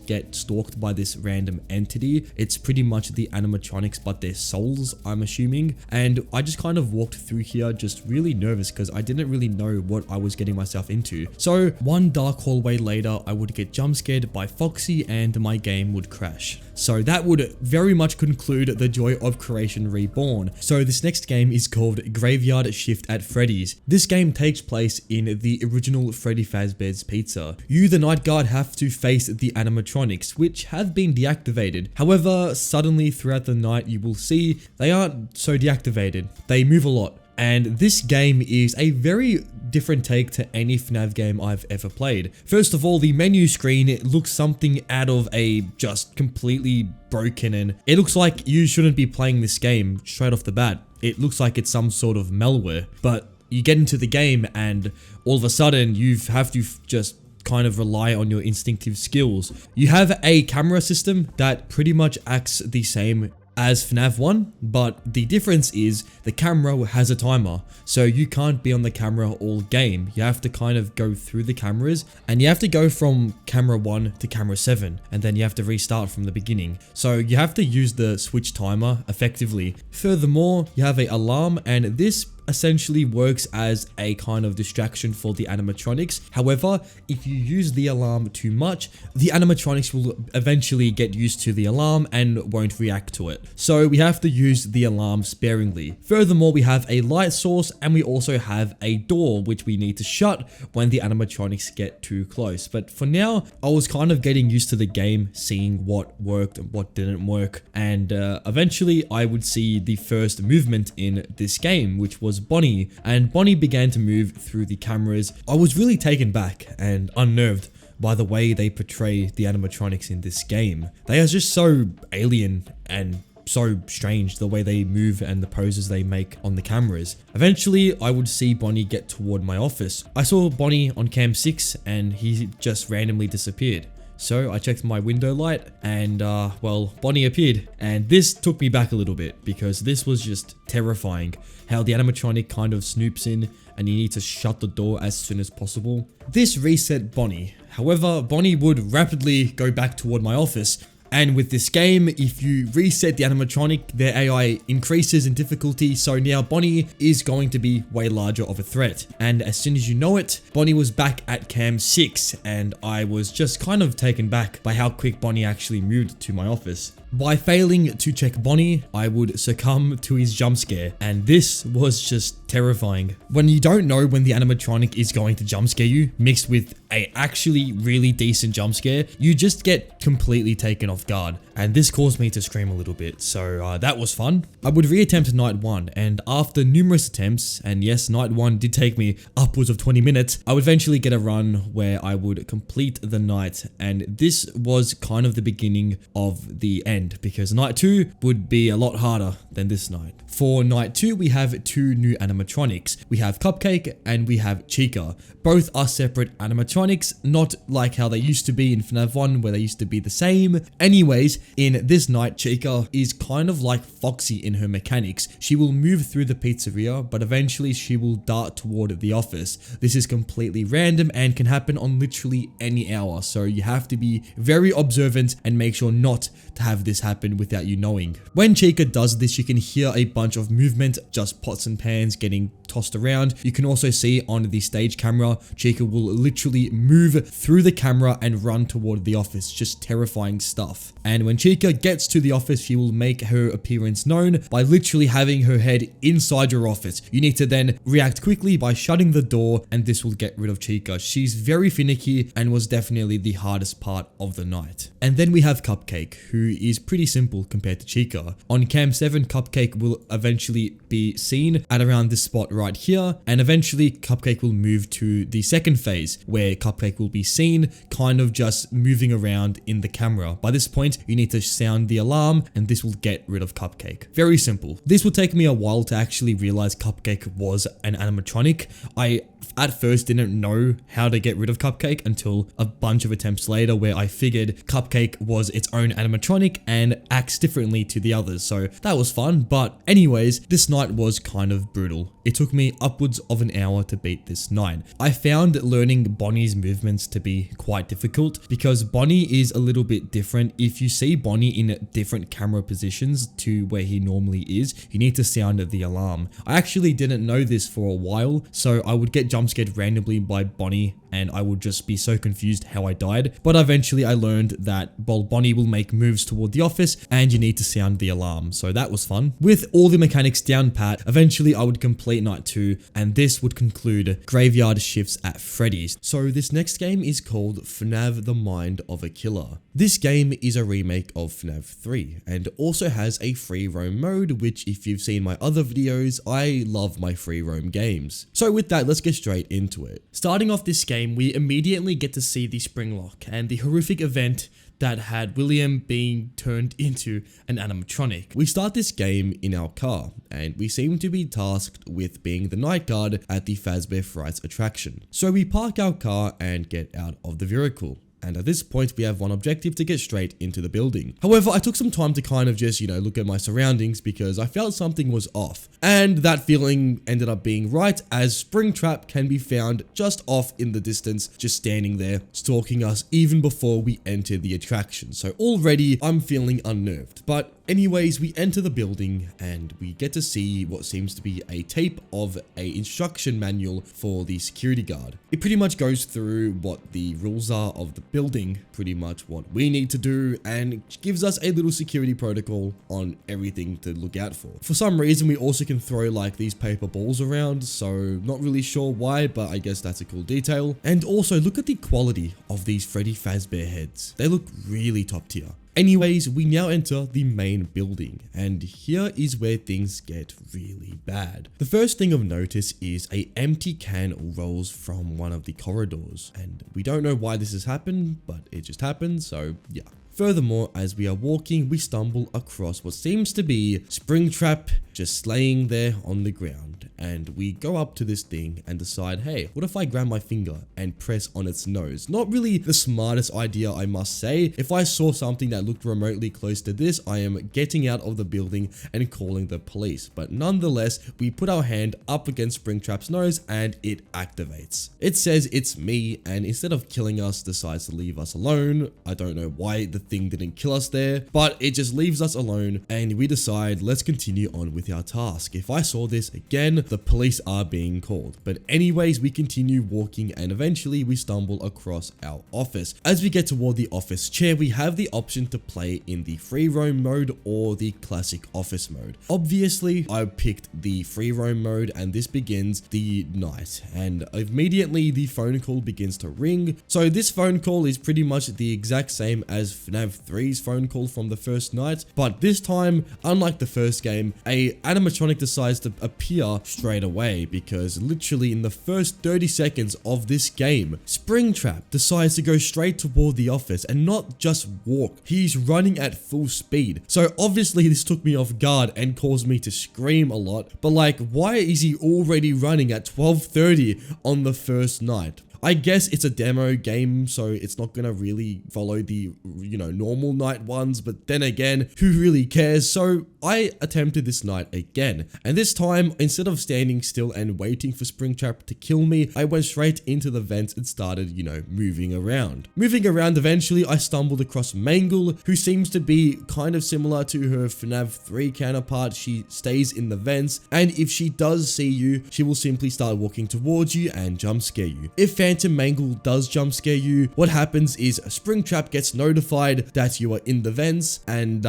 S1: get stalked by this random entity. It's pretty much the animatronics, but they're souls, I'm assuming. And I just walked through here just really nervous because I didn't really know what I was getting myself into. So So one dark hallway later, I would get jump scared by Foxy and my game would crash. So that would very much conclude the joy of Creation Reborn. So this next game is called Graveyard Shift at Freddy's. This game takes place in the original Freddy Fazbear's Pizza. You, the night guard, have to face the animatronics, which have been deactivated. However, suddenly throughout the night you will see they aren't so deactivated. They move a lot. And this game is a very different take to any FNAF game I've ever played. First of all, the menu screen, it looks something out of a just completely broken, and it looks like you shouldn't be playing this game straight off the bat. It looks like it's some sort of malware, but you get into the game and all of a sudden you have to just kind of rely on your instinctive skills. You have a camera system that pretty much acts the same as FNAF 1, but the difference is the camera has a timer, so you can't be on the camera all game. You have to kind of go through the cameras, and you have to go from camera 1 to camera 7, and then you have to restart from the beginning. So you have to use the switch timer effectively. Furthermore, you have an alarm, and this essentially works as a kind of distraction for the animatronics. However, if you use the alarm too much, the animatronics will eventually get used to the alarm and won't react to it. So we have to use the alarm sparingly. Furthermore, we have a light source and we also have a door which we need to shut when the animatronics get too close. But for now, I was kind of getting used to the game, seeing what worked and what didn't work, and eventually I would see the first movement in this game, which was Bonnie, and Bonnie began to move through the cameras. I was really taken back and unnerved by the way they portray the animatronics in this game. They are just so alien and so strange, the way they move and the poses they make on the cameras. Eventually, I would see Bonnie get toward my office. I saw Bonnie on cam 6 and he just randomly disappeared. So I checked my window light and well, Bonnie appeared, and this took me back a little bit because this was just terrifying how the animatronic kind of snoops in and you need to shut the door as soon as possible. This reset Bonnie. However, Bonnie would rapidly go back toward my office. And with this game, if you reset the animatronic, their AI increases in difficulty, so now Bonnie is going to be way larger of a threat. And as soon as you know it, Bonnie was back at cam 6, and I was just kind of taken back by how quick Bonnie actually moved to my office. By failing to check Bonnie, I would succumb to his jump scare, and this was just terrifying. When you don't know when the animatronic is going to jump scare you, mixed with a actually really decent jump scare, you just get completely taken off guard, and this caused me to scream a little bit, so that was fun. I would reattempt night 1, and after numerous attempts, and yes, night 1 did take me upwards of 20 minutes, I would eventually get a run where I would complete the night, and this was kind of the beginning of the end, because night 2 would be a lot harder than this night. For night 2, we have two new animatronics. We have Cupcake and we have Chica. Both are separate animatronics, not like how they used to be in FNAF 1 where they used to be the same. Anyways, in this night, Chica is kind of like Foxy in her mechanics. She will move through the pizzeria, but eventually she will dart toward the office. This is completely random and can happen on literally any hour, so you have to be very observant and make sure not to have this happen without you knowing. When Chica does this, you can hear a bunch of movement, just pots and pans getting tossed around. You can also see on the stage camera, Chica will literally move through the camera and run toward the office, just terrifying stuff. And when Chica gets to the office, she will make her appearance known by literally having her head inside your office. You need to then react quickly by shutting the door, and this will get rid of Chica. She's very finicky and was definitely the hardest part of the night. And then we have Cupcake, who is pretty simple compared to Chica. On cam 7, Cupcake will eventually be seen at around this spot right here, and eventually Cupcake will move to the second phase where Cupcake will be seen kind of just moving around in the camera. By this point, you need to sound the alarm and this will get rid of Cupcake. Very simple. This will take me a while to actually realize Cupcake was an animatronic. I at first didn't know how to get rid of Cupcake until a bunch of attempts later where I figured Cupcake was its own animatronic and acts differently to the others, so that was fun. But anyways, this night was kind of brutal. It took me upwards of an hour to beat this night. I found learning Bonnie's movements to be quite difficult because Bonnie is a little bit different. If you see Bonnie in different camera positions to where he normally is, you need to sound the alarm. I actually didn't know this for a while, so I would get jump scared randomly by Bonnie, and I would just be so confused how I died. But eventually I learned that Bonnie will make moves toward the office and you need to sound the alarm. So that was fun. With all the mechanics down pat, eventually I would complete night 2, and this would conclude Graveyard Shifts at Freddy's. So this next game is called FNAF The Mind of a Killer. This game is a remake of FNAF 3 and also has a free roam mode, which if you've seen my other videos, I love my free roam games. So with that, let's get straight into it. Starting off this game, we immediately get to see the spring lock and the horrific event that had William being turned into an animatronic. We start this game in our car, and we seem to be tasked with being the night guard at the Fazbear Frights attraction. So we park our car and get out of the vehicle. And at this point, we have one objective: to get straight into the building. However, I took some time to kind of just, look at my surroundings because I felt something was off. And that feeling ended up being right, as Springtrap can be found just off in the distance, just standing there, stalking us even before we enter the attraction. So already I'm feeling unnerved. But anyways, we enter the building and we get to see what seems to be a tape of a instruction manual for the security guard. It pretty much goes through what the rules are of the building, pretty much what we need to do, and gives us a little security protocol on everything to look out for. For some reason, we also can throw like these paper balls around, so not really sure why, but I guess that's a cool detail. And also look at the quality of these Freddy Fazbear heads. They look really top tier. Anyways, we now enter the main building, and here is where things get really bad. The first thing of notice is a empty can rolls from one of the corridors, and we don't know why this has happened, but it just happened, so yeah. Furthermore, as we are walking, we stumble across what seems to be Springtrap just laying there on the ground, and we go up to this thing and decide, hey, what if I grab my finger and press on its nose? Not really the smartest idea, I must say. If I saw something that looked remotely close to this, I am getting out of the building and calling the police. But nonetheless, we put our hand up against Springtrap's nose and it activates. It says it's me, and instead of killing us, decides to leave us alone. I don't know why the thing didn't kill us there, but it just leaves us alone, and we decide, let's continue on with our task. If I saw this again, the police are being called. But anyways, we continue walking, and eventually we stumble across our office. As we get toward the office chair, we have the option to play in the free roam mode or the classic office mode. Obviously, I picked the free roam mode, and this begins the night, and immediately the phone call begins to ring. So this phone call is pretty much the exact same as FNAF 3's phone call from the first night, but this time, unlike the first game, a animatronic decides to appear straight away, because literally in the first 30 seconds of this game, Springtrap decides to go straight toward the office and not just walk. He's running at full speed. So obviously this took me off guard and caused me to scream a lot, but like, why is he already running at 12:30 on the first night? I guess it's a demo game, so it's not gonna really follow the, normal night ones, but then again, who really cares? So I attempted this night again, and this time, instead of standing still and waiting for Springtrap to kill me, I went straight into the vents and started, moving around. Moving around, eventually, I stumbled across Mangle, who seems to be kind of similar to her FNAF 3 counterpart. She stays in the vents, and if she does see you, she will simply start walking towards you and jump scare you. If Phantom Mangle does jump scare you, what happens is Springtrap gets notified that you are in the vents, and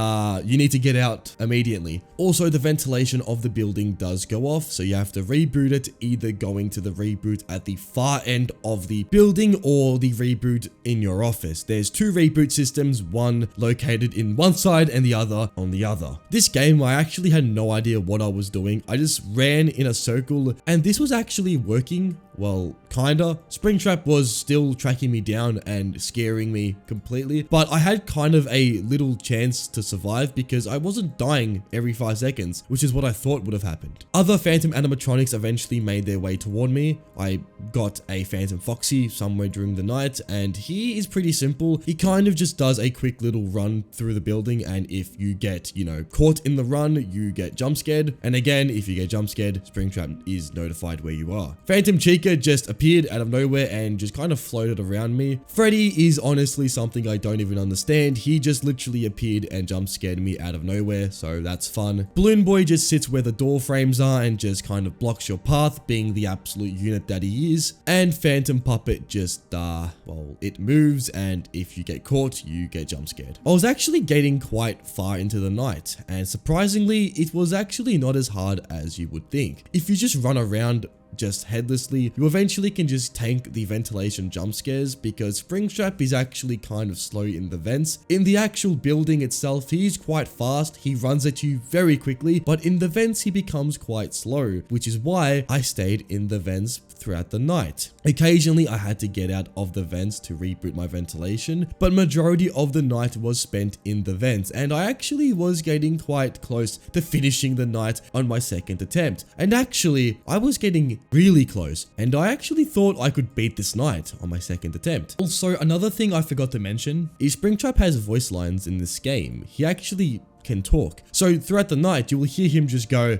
S1: you need to get out immediately. Also, the ventilation of the building does go off, so you have to reboot it, either going to the reboot at the far end of the building or the reboot in your office. There's two reboot systems, one located in one side and the other on the other. This game, I actually had no idea what I was doing. I just ran in a circle, and this was actually working. Well, kinda. Springtrap was still tracking me down and scaring me completely, but I had kind of a little chance to survive because I wasn't dying every 5 seconds, which is what I thought would have happened. Other Phantom animatronics eventually made their way toward me. I got a Phantom Foxy somewhere during the night, and he is pretty simple. He kind of just does a quick little run through the building, and if you get, caught in the run, you get jump scared. And again, if you get jump scared, Springtrap is notified where you are. Phantom Chica figure just appeared out of nowhere and just kind of floated around me. Freddy is honestly something I don't even understand. He just literally appeared and jump scared me out of nowhere, so that's fun. Balloon Boy just sits where the door frames are and just kind of blocks your path, being the absolute unit that he is. And Phantom Puppet just, well, it moves, and if you get caught, you get jump scared. I was actually getting quite far into the night, and surprisingly, it was actually not as hard as you would think. If you just run around just headlessly, you eventually can just tank the ventilation jump scares, because Springtrap is actually kind of slow in the vents. In the actual building itself, he is quite fast, he runs at you very quickly, but in the vents he becomes quite slow, which is why I stayed in the vents throughout the night. Occasionally I had to get out of the vents to reboot my ventilation, but majority of the night was spent in the vents, and I actually was getting quite close to finishing the night on my second attempt. And actually, I was getting really close, and I actually thought I could beat this night on my second attempt. Also, another thing I forgot to mention is Springtrap has voice lines in this game. He actually can talk. So throughout the night, you will hear him just go,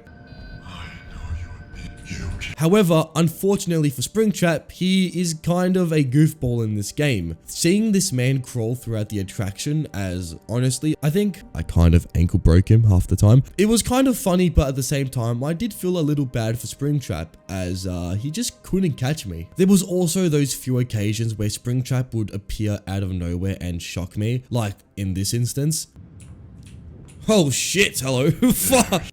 S1: however, unfortunately for Springtrap, he is kind of a goofball in this game. Seeing this man crawl throughout the attraction, as honestly, I think I kind of ankle broke him half the time. It was kind of funny, but at the same time, I did feel a little bad for Springtrap, as he just couldn't catch me. There was also those few occasions where Springtrap would appear out of nowhere and shock me, like in this instance. Oh shit, hello.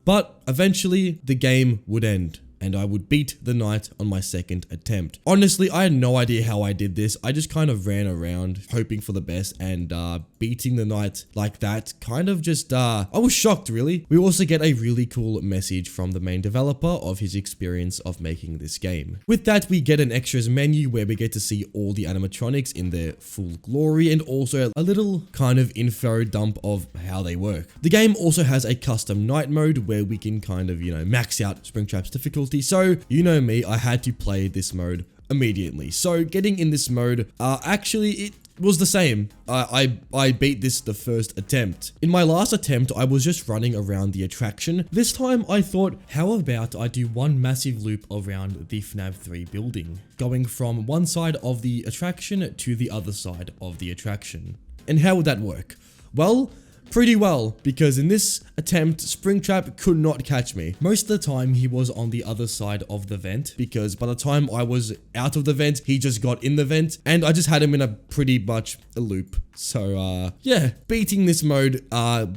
S1: But eventually, the game would end, and I would beat the night on my second attempt. Honestly, I had no idea how I did this. I just kind of ran around hoping for the best, and beating the night like that kind of just, I was shocked really. We also get a really cool message from the main developer of his experience of making this game. With that, we get an extras menu where we get to see all the animatronics in their full glory, and also a little kind of info dump of how they work. The game also has a custom night mode where we can kind of, you know, max out Springtrap's difficulty. So, you know me, I had to play this mode immediately. So, getting in this mode, actually, it was the same. I beat this the first attempt. In my last attempt, I was just running around the attraction. This time, I thought, how about I do one massive loop around the FNAF 3 building, going from one side of the attraction to the other side of the attraction. And how would that work? Well, pretty well, because in this attempt, Springtrap could not catch me. Most of the time, he was on the other side of the vent, because by the time I was out of the vent, he just got in the vent, and I just had him in a pretty much a loop. So, yeah, beating this mode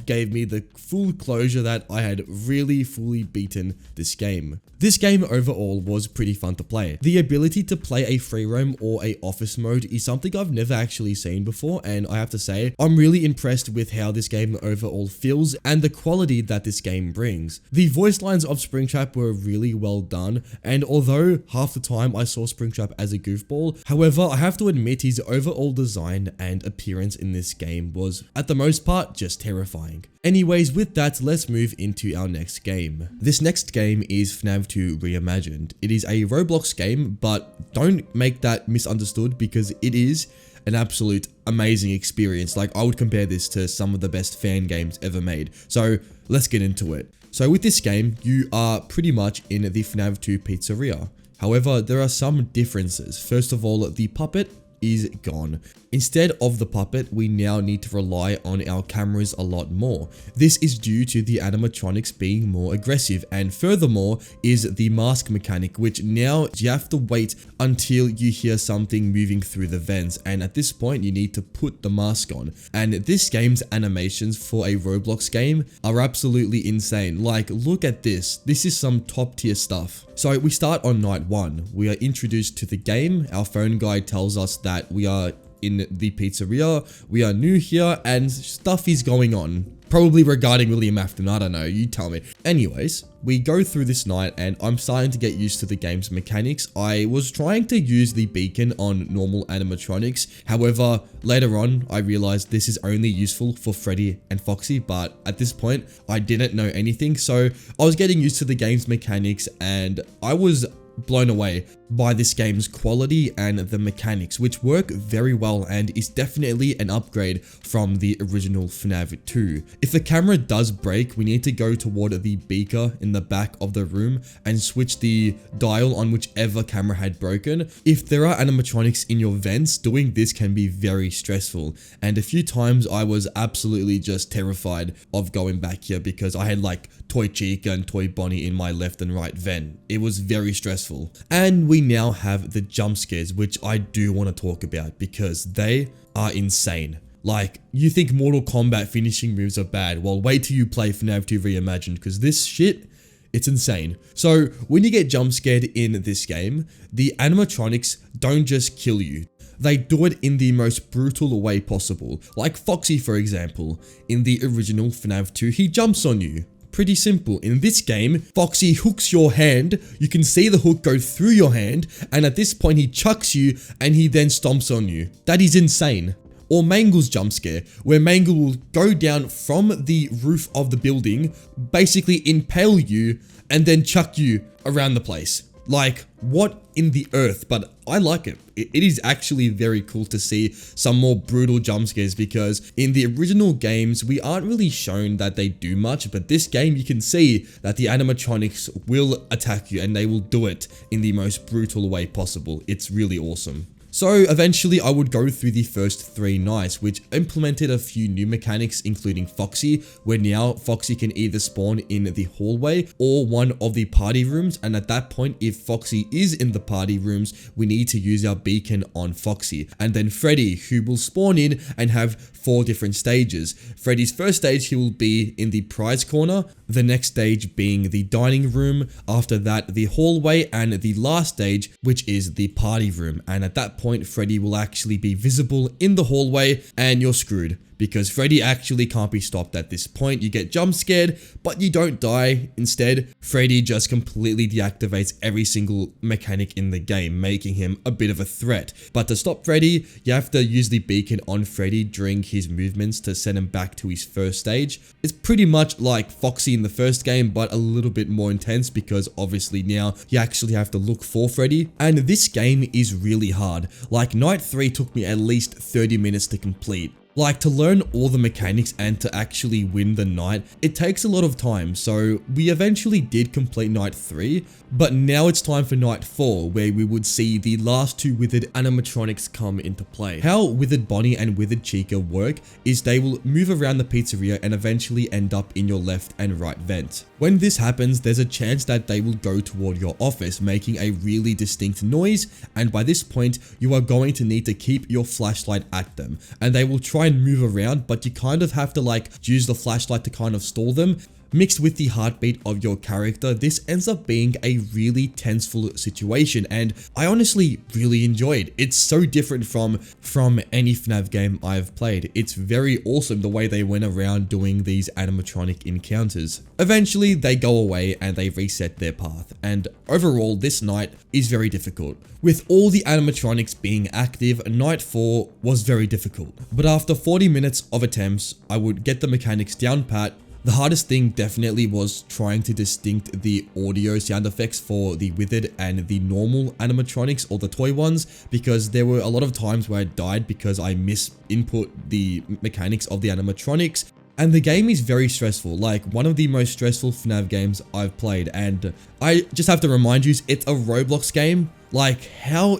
S1: gave me the full closure that I had really fully beaten this game. This game overall was pretty fun to play. The ability to play a free roam or a office mode is something I've never actually seen before, and I have to say, I'm really impressed with how this game overall feels and the quality that this game brings. The voice lines of Springtrap were really well done, and although half the time I saw Springtrap as a goofball, however, I have to admit his overall design and appearance in this game was, at the most part, just terrifying. Anyways, with that, let's move into our next game. This next game is FNAF 2 Reimagined. It is a Roblox game, but don't make that misunderstood, because it is an absolute amazing experience. Like, I would compare this to some of the best fan games ever made. So let's get into it. So with this game, you are pretty much in the FNAF 2 pizzeria. However, there are some differences. First of all, the puppet is gone. Instead of the puppet, we now need to rely on our cameras a lot more. This is due to the animatronics being more aggressive, and furthermore is the mask mechanic, which now you have to wait until you hear something moving through the vents, and at this point you need to put the mask on. And this game's animations for a Roblox game are absolutely insane. Like, look at this. This is some top tier stuff. So we start on night 1. We are introduced to the game. Our phone guide tells us that we are in the pizzeria, we are new here, and stuff is going on. Probably regarding William Afton, I don't know, you tell me. Anyways, we go through this night, and I'm starting to get used to the game's mechanics. I was trying to use the beacon on normal animatronics. However, later on, I realized this is only useful for Freddy and Foxy, but at this point, I didn't know anything. So I was getting used to the game's mechanics, and I was blown away by this game's quality and the mechanics, which work very well and is definitely an upgrade from the original FNAF 2. If the camera does break, we need to go toward the beaker in the back of the room and switch the dial on whichever camera had broken. If there are animatronics in your vents, doing this can be very stressful, and a few times I was absolutely just terrified of going back here because I had like Toy Chica and Toy Bonnie in my left and right vent. It was very stressful. And we now have the jump scares, which I do want to talk about because they are insane. Like, you think Mortal Kombat finishing moves are bad, well wait till you play FNAF 2 Reimagined, because this shit, it's insane. So when you get jump scared in this game, the animatronics don't just kill you. They do it in the most brutal way possible. Like Foxy, for example, in the original FNAF 2, he jumps on you. Pretty simple. In this game, Foxy hooks your hand, you can see the hook go through your hand, and at this point he chucks you and he then stomps on you. That is insane. Or Mangle's jump scare, where Mangle will go down from the roof of the building, basically impale you, and then chuck you around the place. Like, what in the earth? But I like it. It is actually very cool to see some more brutal jump scares, because in the original games, we aren't really shown that they do much, but this game you can see that the animatronics will attack you and they will do it in the most brutal way possible. It's really awesome. So eventually I would go through the first 3 nights, which implemented a few new mechanics, including Foxy, where now Foxy can either spawn in the hallway or one of the party rooms, and at that point, if Foxy is in the party rooms, we need to use our beacon on Foxy. And then Freddy, who will spawn in and have 4 different stages. Freddy's first stage, he will be in the prize corner, the next stage being the dining room, after that the hallway, and the last stage, which is the party room. And at that point, Freddy will actually be visible in the hallway and you're screwed, because Freddy actually can't be stopped at this point. You get jump scared, but you don't die. Instead, Freddy just completely deactivates every single mechanic in the game, making him a bit of a threat. But to stop Freddy, you have to use the beacon on Freddy during his movements to send him back to his first stage. It's pretty much like Foxy in the first game, but a little bit more intense, because obviously now you actually have to look for Freddy. And this game is really hard. Like, night 3 took me at least 30 minutes to complete. Like, to learn all the mechanics and to actually win the night, it takes a lot of time. So we eventually did complete night 3, but now it's time for night 4, where we would see the last 2 withered animatronics come into play. How withered Bonnie and withered Chica work is they will move around the pizzeria and eventually end up in your left and right vent. When this happens, there's a chance that they will go toward your office, making a really distinct noise, and by this point, you are going to need to keep your flashlight at them, and they will try and move around, but you kind of have to like use the flashlight to kind of stall them. Mixed with the heartbeat of your character, this ends up being a really tenseful situation, and I honestly really enjoyed. It's so different from any FNAF game I've played. It's very awesome the way they went around doing these animatronic encounters. Eventually they go away and they reset their path, and overall this night is very difficult. With all the animatronics being active, night 4 was very difficult, but after 40 minutes of attempts, I would get the mechanics down pat. The hardest thing definitely was trying to distinct the audio sound effects for the withered and the normal animatronics, or the toy ones, because there were a lot of times where I died because I misinput the mechanics of the animatronics. And the game is very stressful, like one of the most stressful FNAF games I've played, and I just have to remind you, it's a Roblox game. Like, how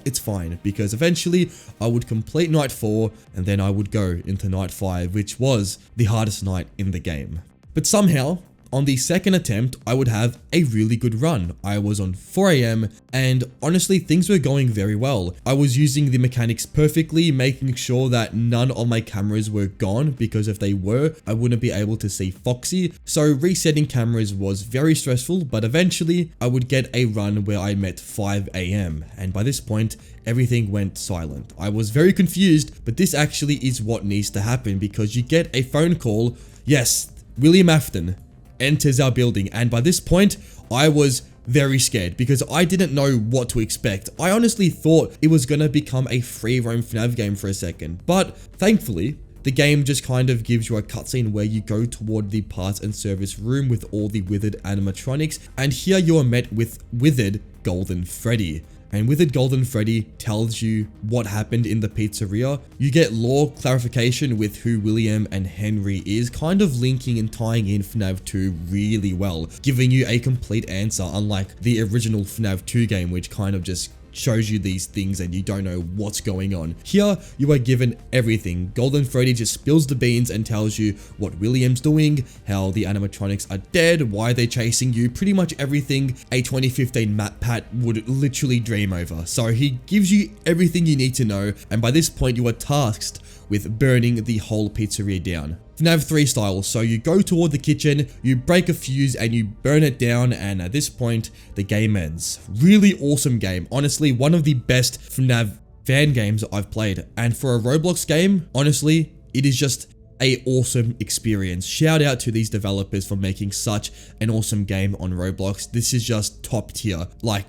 S1: it's fine, because eventually I would complete night 4 and then I would go into night 5, which was the hardest night in the game. But somehow, on the second attempt, I would have a really good run. I was on 4 AM and honestly things were going very well. I was using the mechanics perfectly, making sure that none of my cameras were gone, because if they were, I wouldn't be able to see Foxy. So resetting cameras was very stressful, but eventually I would get a run where I met 5 AM, and by this point, everything went silent. I was very confused, but this actually is what needs to happen, because you get a phone call. Yes, William Afton enters our building, and by this point I was very scared because I didn't know what to expect. I honestly thought it was gonna become a free roam FNAF game for a second, but thankfully the game just kind of gives you a cutscene where you go toward the parts and service room with all the withered animatronics, and here you are met with withered Golden Freddy. And Withered Golden Freddy tells you what happened in the pizzeria. You get lore clarification with who William and Henry is, kind of linking and tying in FNAF 2 really well, giving you a complete answer, unlike the original FNAF 2 game, which kind of just shows you these things and you don't know what's going on. Here, you are given everything. Golden Freddy just spills the beans and tells you what William's doing, how the animatronics are dead, why they're chasing you, pretty much everything a 2015 Matt Pat would literally dream over. So he gives you everything you need to know, and by this point you are tasked with burning the whole pizzeria down. FNAF 3 style, so you go toward the kitchen, you break a fuse and you burn it down, and at this point, the game ends. Really awesome game. Honestly, one of the best FNAF fan games I've played. And for a Roblox game, honestly, it is just an awesome experience. Shout out to these developers for making such an awesome game on Roblox. This is just top tier. Like,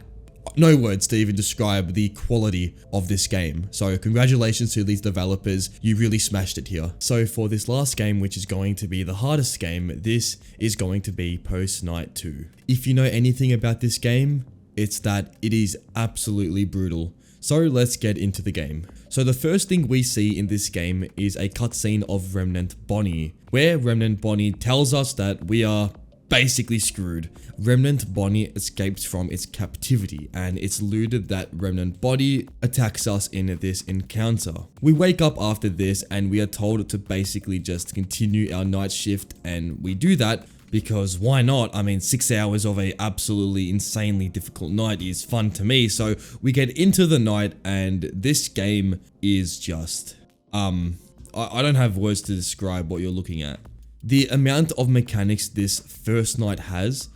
S1: no words to even describe the quality of this game. So congratulations to these developers, you really smashed it here. So for this last game, which is going to be the hardest game, this is going to be Post Night 2. If you know anything about this game, it's that it is absolutely brutal. So let's get into the game. So the first thing we see in this game is a cutscene of Remnant Bonnie, where Remnant Bonnie tells us that we are basically screwed. Remnant Bonnie escapes from its captivity, and it's alluded that Remnant Bonnie attacks us in this encounter. We wake up after this and we are told to basically just continue our night shift, and we do that because why not? I mean, 6 hours of a absolutely insanely difficult night is fun to me. So we get into the night, and this game is just I don't have words to describe what you're looking at. The amount of mechanics this first night has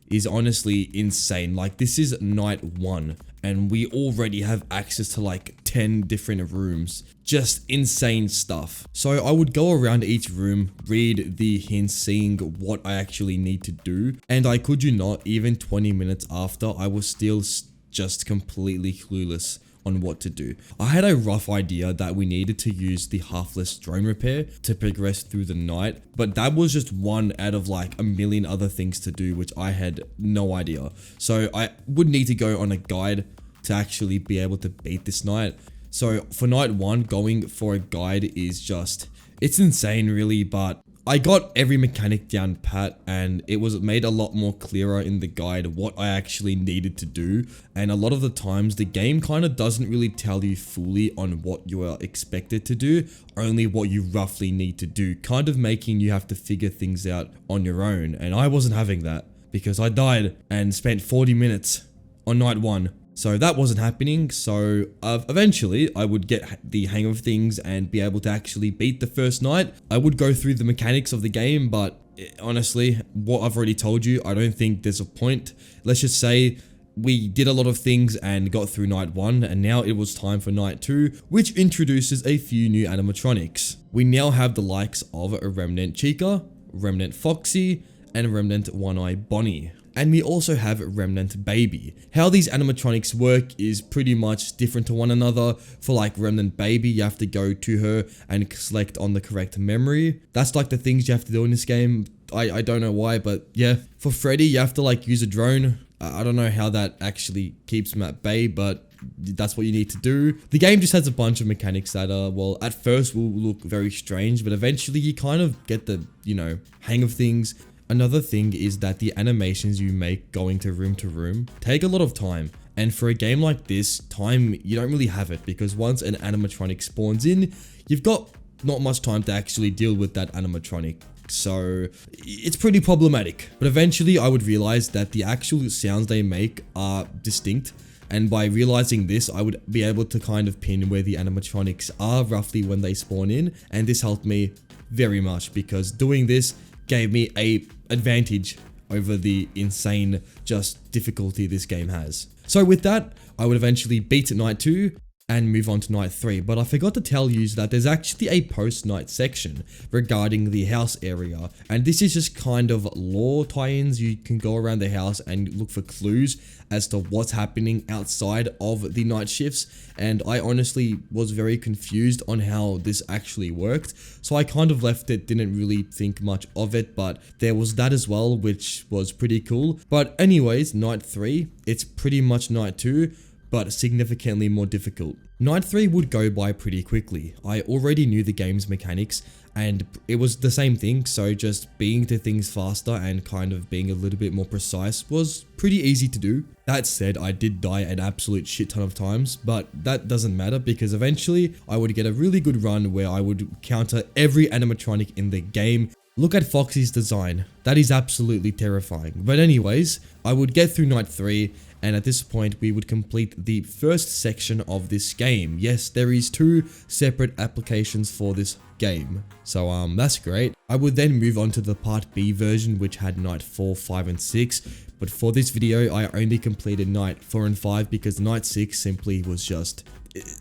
S1: is honestly insane. Like, this is night 1 and we already have access to like 10 different rooms. Just insane stuff. So I would go around each room, read the hints, seeing what I actually need to do. And I kid you not, even 20 minutes after, I was still just completely clueless on what to do. I had a rough idea that we needed to use the halfless drone repair to progress through the night, but that was just one out of like a million other things to do, which I had no idea. So I would need to go on a guide to actually be able to beat this night. So for night 1, going for a guide is just, it's insane really, but I got every mechanic down pat, and it was made a lot more clearer in the guide what I actually needed to do. And a lot of the times the game kind of doesn't really tell you fully on what you are expected to do, only what you roughly need to do, kind of making you have to figure things out on your own. And I wasn't having that because I died and spent 40 minutes on night 1. So that wasn't happening, so eventually I would get the hang of things and be able to actually beat the first night. I would go through the mechanics of the game, but honestly, what I've already told you, I don't think there's a point. Let's just say we did a lot of things and got through night 1, and now it was time for night 2, which introduces a few new animatronics. We now have the likes of a Remnant Chica, Remnant Foxy, and Remnant One-Eye Bonnie. And we also have Remnant Baby. How these animatronics work is pretty much different to one another. For like Remnant Baby, you have to go to her and select on the correct memory. That's like the things you have to do in this game. I don't know why, but yeah. For Freddy, you have to like use a drone. I don't know how that actually keeps him at bay, but that's what you need to do. The game just has a bunch of mechanics that are, well, at first will look very strange, but eventually you kind of get the, hang of things. Another thing is that the animations you make going to room take a lot of time. And for a game like this, time, you don't really have it, because once an animatronic spawns in, you've got not much time to actually deal with that animatronic. So it's pretty problematic. But eventually I would realize that the actual sounds they make are distinct. And by realizing this, I would be able to kind of pin where the animatronics are roughly when they spawn in. And this helped me very much, because doing this gave me a advantage over the insane just difficulty this game has. So with that, I would eventually beat night 2. and move on to night 3. But I forgot to tell you that there's actually a post-night section regarding the house area, and this is just kind of lore tie-ins. You can go around the house and look for clues as to what's happening outside of the night shifts, and I honestly was very confused on how this actually worked, so I kind of left it, didn't really think much of it, but there was that as well, which was pretty cool. But anyways, night 3, it's pretty much night 2, but significantly more difficult. Night 3 would go by pretty quickly. I already knew the game's mechanics, and it was the same thing, so just being to things faster and kind of being a little bit more precise was pretty easy to do. That said, I did die an absolute shit ton of times, but that doesn't matter because eventually I would get a really good run where I would counter every animatronic in the game. Look at Foxy's design, that is absolutely terrifying. But anyways, I would get through night 3, and at this point we would complete the first section of this game. Yes, there is 2 separate applications for this game, so that's great. I would then move on to the part B version, which had night 4, 5 and 6, but for this video I only completed night 4 and 5 because night 6 simply was just,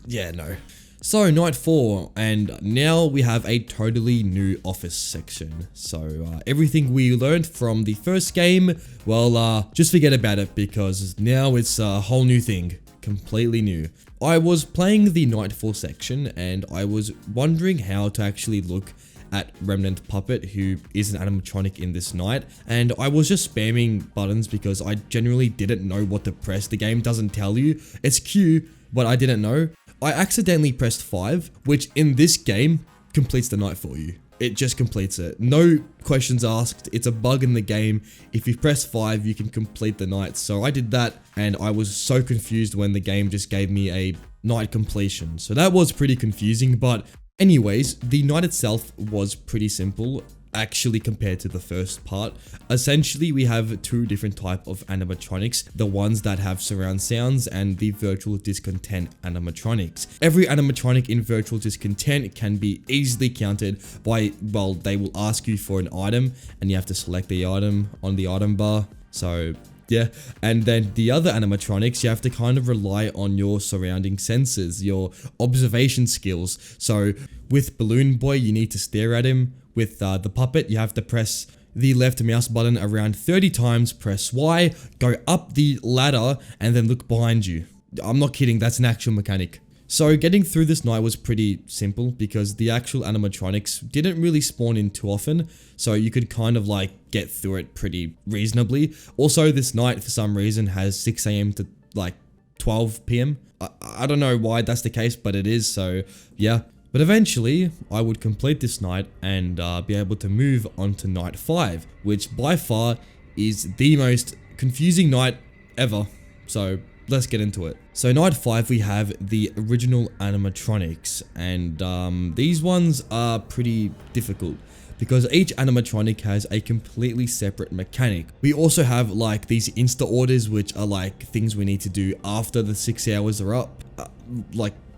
S1: yeah, no. So night 4, and now we have a totally new office section. So everything we learned from the first game, well, just forget about it because now it's a whole new thing, completely new. I was playing the night 4 section and I was wondering how to actually look at Revenant Puppet, who is an animatronic in this night, and I was just spamming buttons because I generally didn't know what to press. The game doesn't tell you, it's Q, but I didn't know. I accidentally pressed 5, which in this game completes the night for you. It just completes it. No questions asked. It's a bug in the game. If you press 5, you can complete the night. So I did that, and I was so confused when the game just gave me a night completion. So that was pretty confusing, but anyways, the night itself was pretty simple, actually, compared to the first part. Essentially, we have 2 different type of animatronics, the ones that have surround sounds and the virtual discontent animatronics. Every animatronic in virtual discontent can be easily counted by, well, they will ask you for an item and you have to select the item on the item bar. So yeah, and then the other animatronics, you have to kind of rely on your surrounding senses, your observation skills. So with Balloon Boy, you need to stare at him. With the puppet, you have to press the left mouse button around 30 times, press Y, go up the ladder, and then look behind you. I'm not kidding, that's an actual mechanic. So getting through this night was pretty simple because the actual animatronics didn't really spawn in too often, so you could kind of like get through it pretty reasonably. Also, this night for some reason has 6 AM to like 12 PM. I don't know why that's the case, but it is, so yeah. But eventually, I would complete this night and be able to move on to night 5, which by far is the most confusing night ever. So let's get into it. So night 5, we have the original animatronics, and these ones are pretty difficult because each animatronic has a completely separate mechanic. We also have like these insta orders, which are like things we need to do after the 6 hours are up.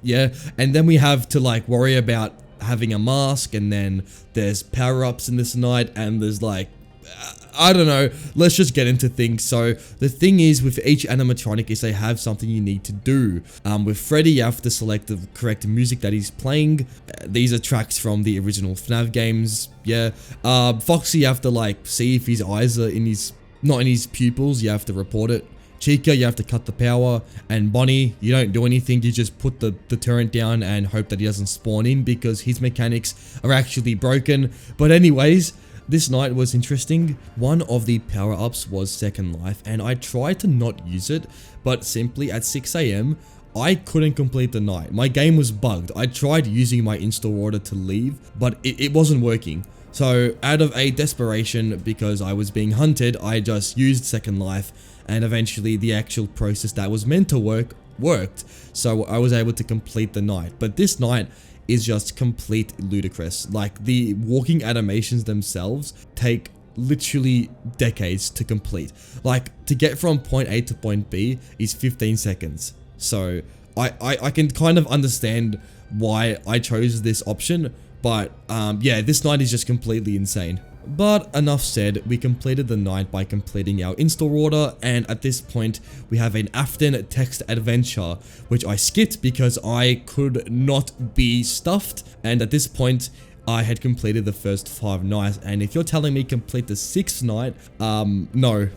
S1: Yeah, and then we have to like worry about having a mask, and then there's power-ups in this night, and there's like, I don't know, let's just get into things. So the thing is with each animatronic is they have something you need to do. With Freddy, you have to select the correct music that he's playing. These are tracks from the original FNAF games, yeah. Foxy, you have to like see if his eyes are not in his pupils, you have to report it. Chica, you have to cut the power, and Bonnie, you don't do anything, you just put the turret down and hope that he doesn't spawn in because his mechanics are actually broken. But anyways, this night was interesting. One of the power-ups was Second Life, and I tried to not use it, but simply at 6 AM, I couldn't complete the night. My game was bugged. I tried using my install order to leave, but it wasn't working. So out of a desperation, because I was being hunted, I just used Second Life, and eventually the actual process that was meant to work worked, so I was able to complete the night. But this night is just complete ludicrous. Like, the walking animations themselves take literally decades to complete. Like, to get from point A to point B is 15 seconds. So I can kind of understand why I chose this option, But yeah, this night is just completely insane. But enough said, we completed the night by completing our install order, and at this point we have an Afton text adventure, which I skipped because I could not be stuffed, and at this point I had completed the first 5 nights, and if you're telling me complete the 6th night, no.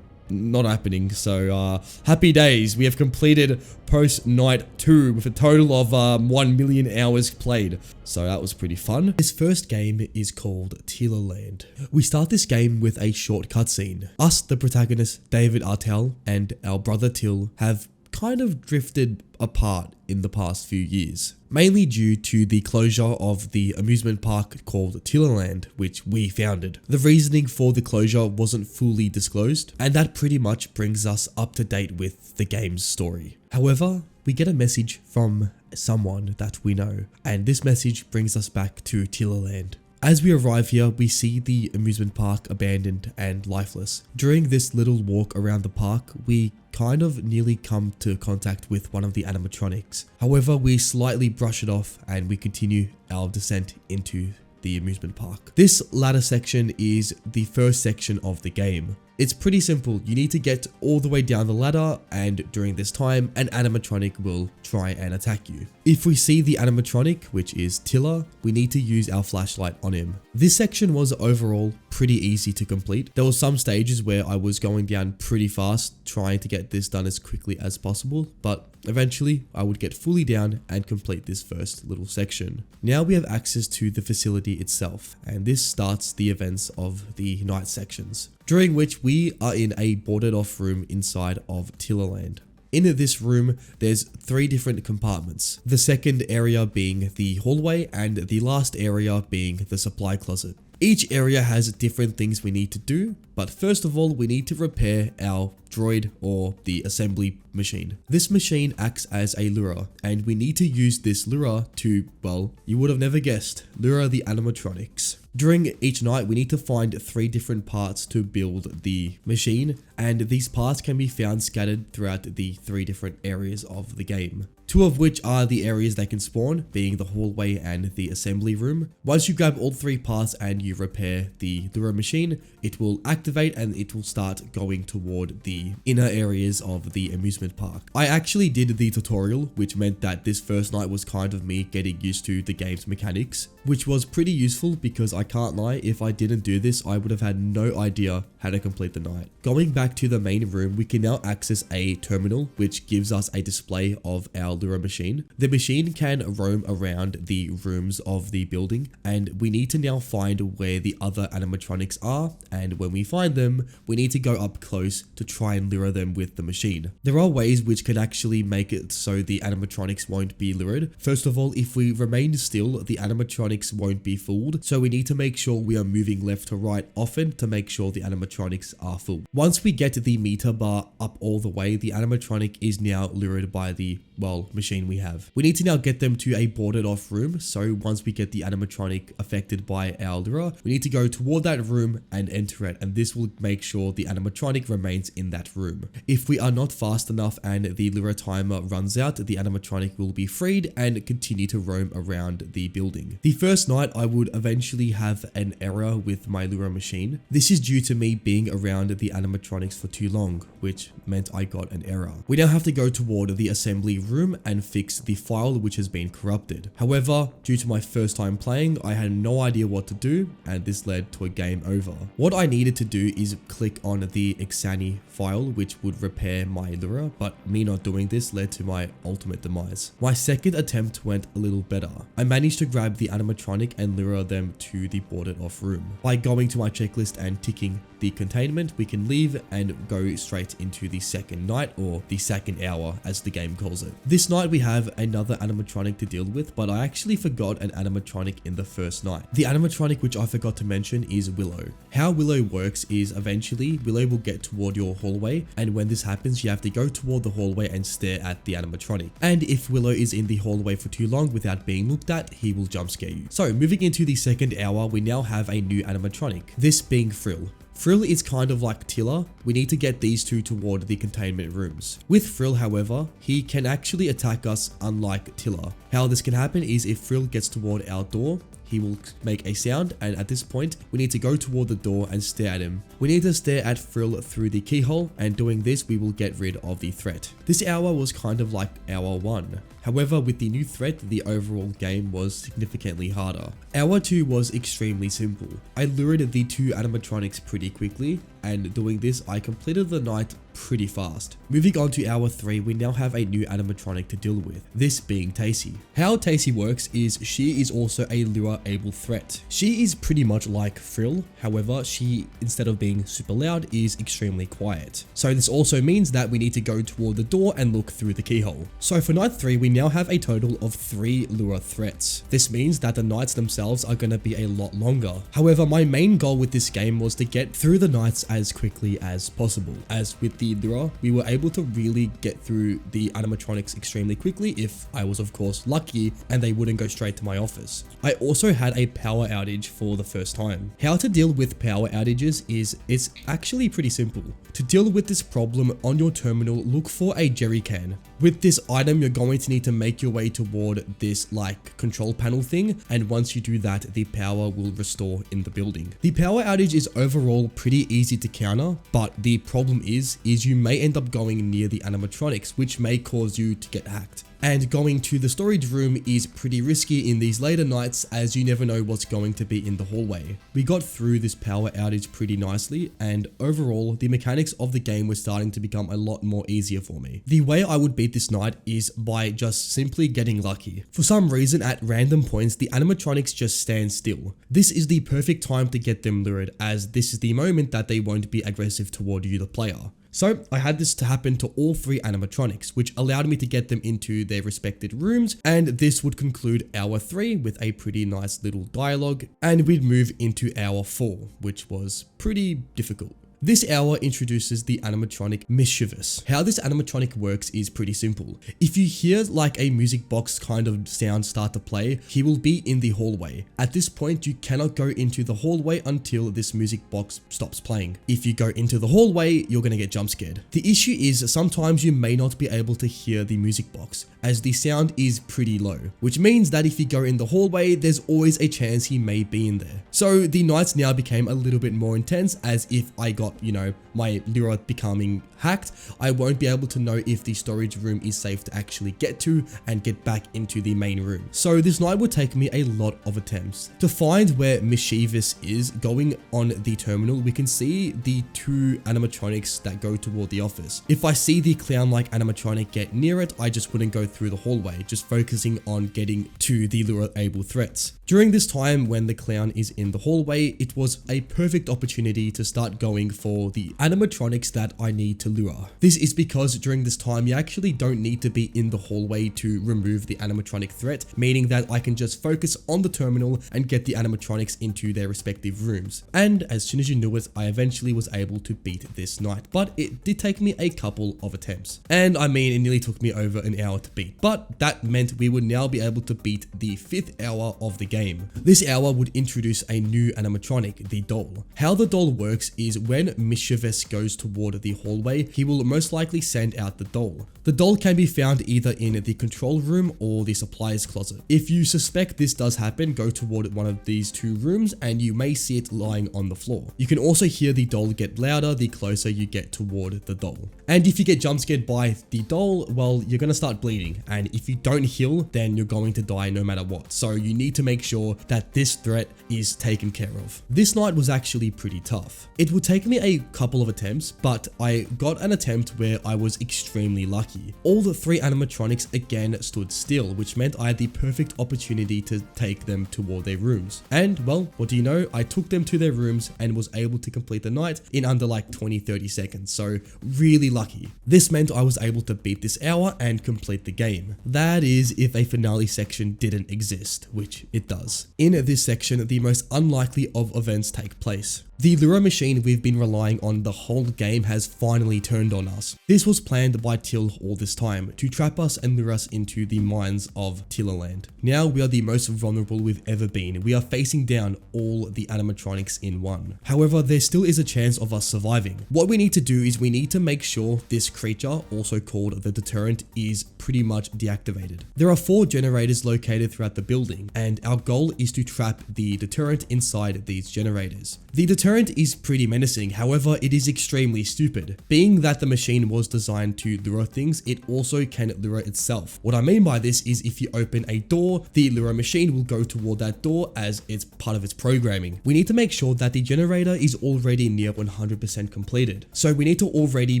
S1: Not happening. So happy days, we have completed post night 2 with a total of 1 million hours played, so that was pretty fun. This first game is called Tearlerland. We start this game with a short cutscene. Us, the protagonist David Artel, and our brother Till have kind of drifted apart in the past few years, mainly due to the closure of the amusement park called Tearlerland, which we founded. The reasoning for the closure wasn't fully disclosed, and that pretty much brings us up to date with the game's story. However, we get a message from someone that we know, and this message brings us back to Tearlerland. As we arrive here, we see the amusement park abandoned and lifeless. During this little walk around the park, we kind of nearly come to contact with one of the animatronics. However, we slightly brush it off and we continue our descent into the amusement park. This latter section is the first section of the game. It's pretty simple. You need to get all the way down the ladder, and during this time, an animatronic will try and attack you. If we see the animatronic, which is Tiller, we need to use our flashlight on him. This section was overall pretty easy to complete. There were some stages where I was going down pretty fast, trying to get this done as quickly as possible, but eventually I would get fully down and complete this first little section. Now we have access to the facility itself, and this starts the events of the night sections, during which we are in a boarded off room inside of Tearlerland. In this room, there's 3 different compartments, the second area being the hallway and the last area being the supply closet. Each area has different things we need to do, but first of all, we need to repair our droid or the assembly machine. This machine acts as a lure, and we need to use this lure to, well, you would have never guessed, lure the animatronics. During each night, we need to find 3 different parts to build the machine, and these parts can be found scattered throughout the 3 different areas of the game. 2 of which are the areas they can spawn, being the hallway and the assembly room. Once you grab all 3 parts and you repair the lure machine, it will activate and it will start going toward the inner areas of the amusement park. I actually did the tutorial, which meant that this first night was kind of me getting used to the game's mechanics, which was pretty useful because I can't lie, if I didn't do this, I would have had no idea how to complete the night. Going back to the main room, we can now access a terminal, which gives us a display of our lure machine. The machine can roam around the rooms of the building, and we need to now find where the other animatronics are, and when we find them, we need to go up close to try and lure them with the machine. There are ways which can actually make it so the animatronics won't be lured. First of all, if we remain still, the animatronics won't be fooled, so we need to make sure we are moving left to right often to make sure the animatronics are full. Once we get the meter bar up all the way, the animatronic is now lured by the, well, machine we have. We need to now get them to a boarded off room, so once we get the animatronic affected by our lure, we need to go toward that room and enter it, and this will make sure the animatronic remains in that room. If we are not fast enough and the lure timer runs out, the animatronic will be freed and continue to roam around the building. The first night, I would eventually have an error with my lure machine. This is due to me being around the animatronics for too long, which meant I got an error. We now have to go toward the assembly room and fix the file which has been corrupted. However, due to my first time playing, I had no idea what to do, and this led to a game over. What I needed to do is click on the Exani file, which would repair my lure, but me not doing this led to my ultimate demise. My second attempt went a little better. I managed to grab the animatronic and lure them to the boarded off room. By going to my checklist and ticking the containment, we can leave and go straight into the second night, or the second hour as the game calls it. This night we have another animatronic to deal with, but I actually forgot an animatronic in the first night. The animatronic which I forgot to mention is Willow. How Willow works is eventually Willow will get toward your hallway, and when this happens you have to go toward the hallway and stare at the animatronic. And if Willow is in the hallway for too long without being looked at, he will jump scare you. So moving into the second hour, we now have a new animatronic, this being Frill. Frill is kind of like Tiller. We need to get these 2 toward the containment rooms. With Frill, however, he can actually attack us unlike Tiller. How this can happen is if Frill gets toward our door, he will make a sound, and at this point, we need to go toward the door and stare at him. We need to stare at Frill through the keyhole, and doing this, we will get rid of the threat. This hour was kind of like hour 1. However, with the new threat, the overall game was significantly harder. Hour 2 was extremely simple. I lured the 2 animatronics pretty quickly, and doing this, I completed the night pretty fast. Moving on to hour 3, we now have a new animatronic to deal with, this being Tacy. How Tacy works is she is also a lure-able threat. She is pretty much like Frill, however, she, instead of being super loud, is extremely quiet. So this also means that we need to go toward the door and look through the keyhole. So for night 3, we now have a total of 3 lure threats. This means that the nights themselves are going to be a lot longer. However, my main goal with this game was to get through the nights as quickly as possible. As with the lure, we were able to really get through the animatronics extremely quickly if I was of course lucky and they wouldn't go straight to my office. I also had a power outage for the first time. How to deal with power outages is it's actually pretty simple. To deal with this problem on your terminal, look for a jerry can. With this item, you're going to need to make your way toward this like control panel thing, and once you do that, the power will restore in the building. The power outage is overall pretty easy to counter, but the problem is you may end up going near the animatronics, which may cause you to get hacked. And going to the storage room is pretty risky in these later nights, as you never know what's going to be in the hallway. We got through this power outage pretty nicely, and overall the mechanics of the game were starting to become a lot more easier for me. The way I would beat this night is by just simply getting lucky. For some reason, at random points the animatronics just stand still. This is the perfect time to get them lured, as this is the moment that they won't be aggressive toward you, the player. So I had this to happen to all 3 animatronics, which allowed me to get them into their respected rooms, and this would conclude hour 3 with a pretty nice little dialogue, and we'd move into hour 4, which was pretty difficult. This hour introduces the animatronic Mischievous. How this animatronic works is pretty simple. If you hear like a music box kind of sound start to play, he will be in the hallway. At this point, you cannot go into the hallway until this music box stops playing. If you go into the hallway, you're gonna get jump scared. The issue is sometimes you may not be able to hear the music box, as the sound is pretty low, which means that if you go in the hallway, there's always a chance he may be in there. So the nights now became a little bit more intense, as if I got, you know, my lure becoming hacked, I won't be able to know if the storage room is safe to actually get to and get back into the main room. So this night would take me a lot of attempts. To find where Mischievous is, going on the terminal, we can see the 2 animatronics that go toward the office. If I see the clown-like animatronic get near it, I just wouldn't go through the hallway, just focusing on getting to the lure-able threats. During this time when the clown is in the hallway, it was a perfect opportunity to start going for the animatronics that I need to lure. This is because during this time you actually don't need to be in the hallway to remove the animatronic threat, meaning that I can just focus on the terminal and get the animatronics into their respective rooms. And as soon as you knew it, I eventually was able to beat this night, but it did take me a couple of attempts. And I mean, it nearly took me over an hour to beat, but that meant we would now be able to beat the 5th hour of the game. This hour would introduce a new animatronic, the doll. How the doll works is when Mischievous goes toward the hallway, he will most likely send out the doll. The doll can be found either in the control room or the supplies closet. If you suspect this does happen, go toward one of these 2 rooms and you may see it lying on the floor. You can also hear the doll get louder the closer you get toward the doll. And if you get jump scared by the doll, well, you're gonna start bleeding, and if you don't heal, then you're going to die no matter what. So you need to make sure that this threat is taken care of. This night was actually pretty tough. It would take me a couple of attempts, but I got an attempt where I was extremely lucky. All the 3 animatronics again stood still, which meant I had the perfect opportunity to take them toward their rooms. And well, what do you know? I took them to their rooms and was able to complete the night in under like 20-30 seconds, so really lucky. This meant I was able to beat this hour and complete the game. That is if a finale section didn't exist, which it does. In this section, the most unlikely of events take place. The lure machine we've been relying on the whole game has finally turned on us. This was planned by Till all this time, to trap us and lure us into the mines of Tearlerland. Now we are the most vulnerable we've ever been. We are facing down all the animatronics in one. However, there still is a chance of us surviving. What we need to do is we need to make sure this creature, also called the deterrent, is pretty much deactivated. There are 4 generators located throughout the building, and our goal is to trap the deterrent inside these generators. The deterrent is pretty menacing, however it is extremely stupid. Being that the machine was designed to lure things, it also can lure itself. What I mean by this is if you open a door, the lure machine will go toward that door as it's part of its programming. We need to make sure that the generator is already near 100% completed. So we need to already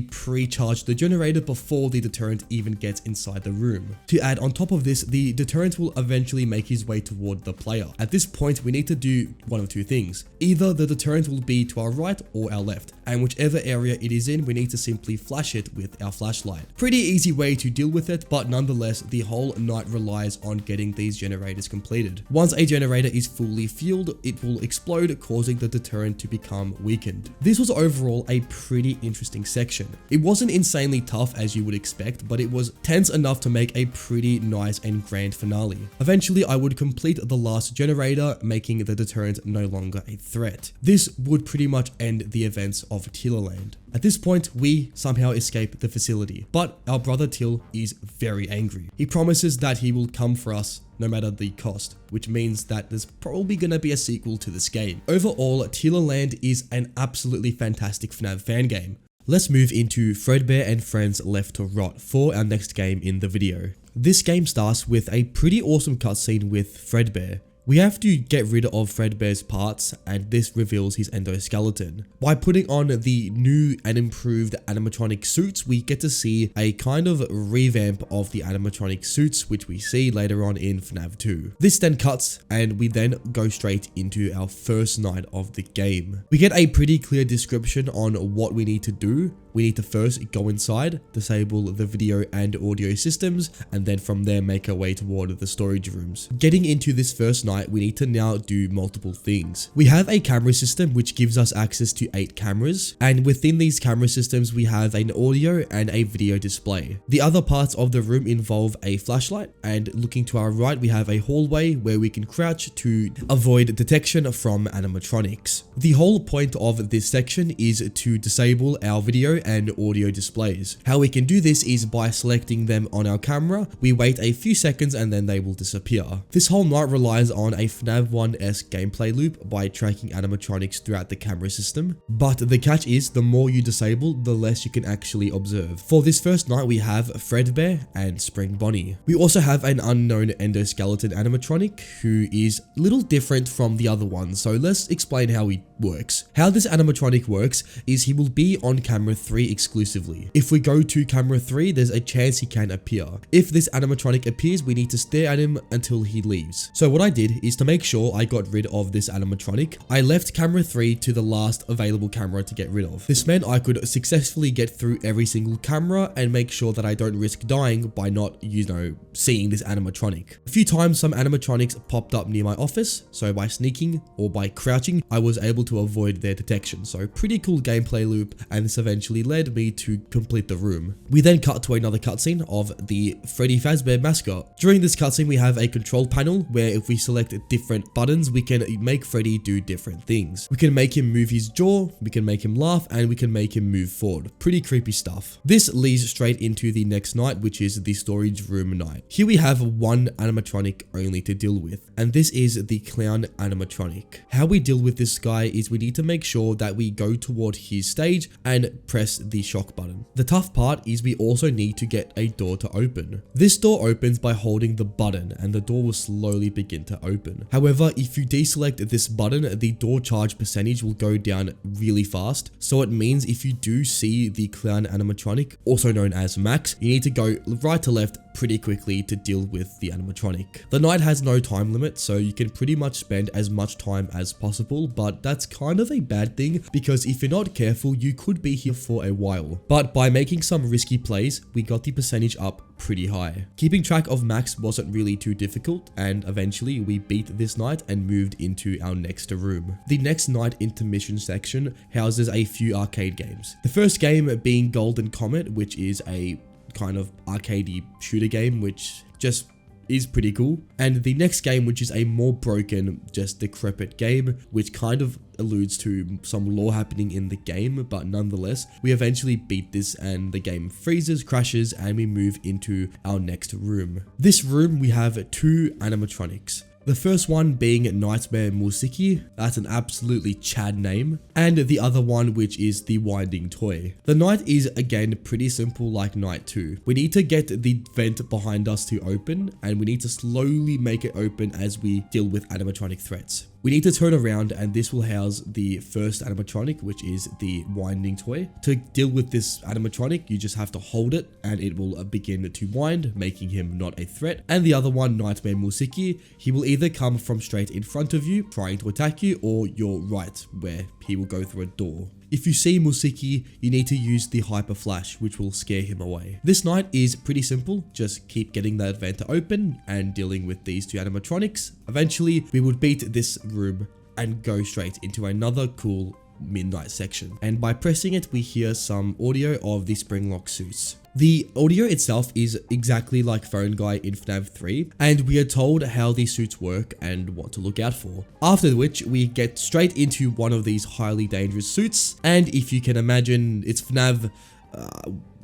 S1: pre-charge the generator before the deterrent even gets inside the room. To add on top of this, the deterrent will eventually make his way toward the player. At this point, we need to do one of 2 things. Either the deterrent will be to our right or our left, and whichever area it is in, we need to simply flash it with our flashlight. Pretty easy way to deal with it, but nonetheless, the whole night relies on getting these generators completed. Once a generator is fully fueled, it will explode, causing the deterrent to become weakened. This was overall a pretty interesting section. It wasn't insanely tough as you would expect, but it was tense enough to make a pretty nice and grand finale. Eventually, I would complete the last generator, making the deterrent no longer a threat. This would pretty much end the events of Tearlerland. At this point, we somehow escape the facility, but our brother Till is very angry. He promises that he will come for us no matter the cost, which means that there's probably gonna be a sequel to this game. Overall, Tearlerland is an absolutely fantastic FNAF fan game. Let's move into Fredbear and Friends Left to Rot for our next game in the video. This game starts with a pretty awesome cutscene with Fredbear. We have to get rid of Fredbear's parts, and this reveals his endoskeleton. By putting on the new and improved animatronic suits, we get to see a kind of revamp of the animatronic suits, which we see later on in FNAF 2. This then cuts, and we then go straight into our first night of the game. We get a pretty clear description on what we need to do. We need to first go inside, disable the video and audio systems, and then from there make our way toward the storage rooms. Getting into this first night, we need to now do multiple things. We have a camera system which gives us access to 8 cameras, and within these camera systems we have an audio and a video display. The other parts of the room involve a flashlight, and looking to our right we have a hallway where we can crouch to avoid detection from animatronics. The whole point of this section is to disable our video and audio displays. How we can do this is by selecting them on our camera. We wait a few seconds and then they will disappear. This whole night relies on a FNAF 1-esque gameplay loop by tracking animatronics throughout the camera system, but the catch is the more you disable, the less you can actually observe. For this first night we have Fredbear and Spring Bonnie. We also have an unknown endoskeleton animatronic who is a little different from the other ones, so let's explain how he works. How this animatronic works is he will be on camera 3 exclusively. If we go to camera 3, there's a chance he can appear. If this animatronic appears, we need to stare at him until he leaves. So what I did is to make sure I got rid of this animatronic, I left camera 3 to the last available camera to get rid of. This meant I could successfully get through every single camera and make sure that I don't risk dying by not, seeing this animatronic. A few times some animatronics popped up near my office, so by sneaking or by crouching, I was able to avoid their detection. So pretty cool gameplay loop, and this eventually led me to complete the room. We then cut to another cutscene of the Freddy Fazbear mascot. During this cutscene we have a control panel where if we select different buttons we can make Freddy do different things. We can make him move his jaw, we can make him laugh, and we can make him move forward. Pretty creepy stuff. This leads straight into the next night, which is the storage room night. Here we have one animatronic only to deal with, and this is the clown animatronic. How we deal with this guy is we need to make sure that we go toward his stage and press the shock button. The tough part is we also need to get a door to open. This door opens by holding the button, and the door will slowly begin to open. However, if you deselect this button, the door charge percentage will go down really fast. So it means if you do see the clown animatronic, also known as Max, you need to go right to left pretty quickly to deal with the animatronic. The night has no time limit, so you can pretty much spend as much time as possible, but that's kind of a bad thing because if you're not careful, you could be here for a while. But by making some risky plays, we got the percentage up pretty high. Keeping track of max wasn't really too difficult, and eventually we beat this night and moved into our next room. The next night intermission section houses a few arcade games. The first game being Golden Comet, which is a kind of arcadey shooter game, which just is pretty cool. And the next game, which is a more broken, just decrepit game, which kind of alludes to some lore happening in the game, but nonetheless, we eventually beat this and the game freezes, crashes, and we move into our next room. This room, we have two animatronics. The first one being Nightmare Musiki, that's an absolutely Chad name, and the other one which is the Winding Toy. The night is again pretty simple like night 2. We need to get the vent behind us to open, and we need to slowly make it open as we deal with animatronic threats. We need to turn around and this will house the first animatronic, which is the Winding Toy. To deal with this animatronic, you just have to hold it and it will begin to wind, making him not a threat. And the other one, Nightmare Musiki, he will either come from straight in front of you, trying to attack you, or your right, where he will go through a door. If you see Musiki, you need to use the Hyper Flash, which will scare him away. This night is pretty simple, just keep getting that vent to open and dealing with these two animatronics. Eventually, we would beat this room and go straight into another cool midnight section. And by pressing it, we hear some audio of the Springlock suits. The audio itself is exactly like Phone Guy in FNAF 3, and we are told how these suits work and what to look out for. After which, we get straight into one of these highly dangerous suits, and if you can imagine, it's FNAF,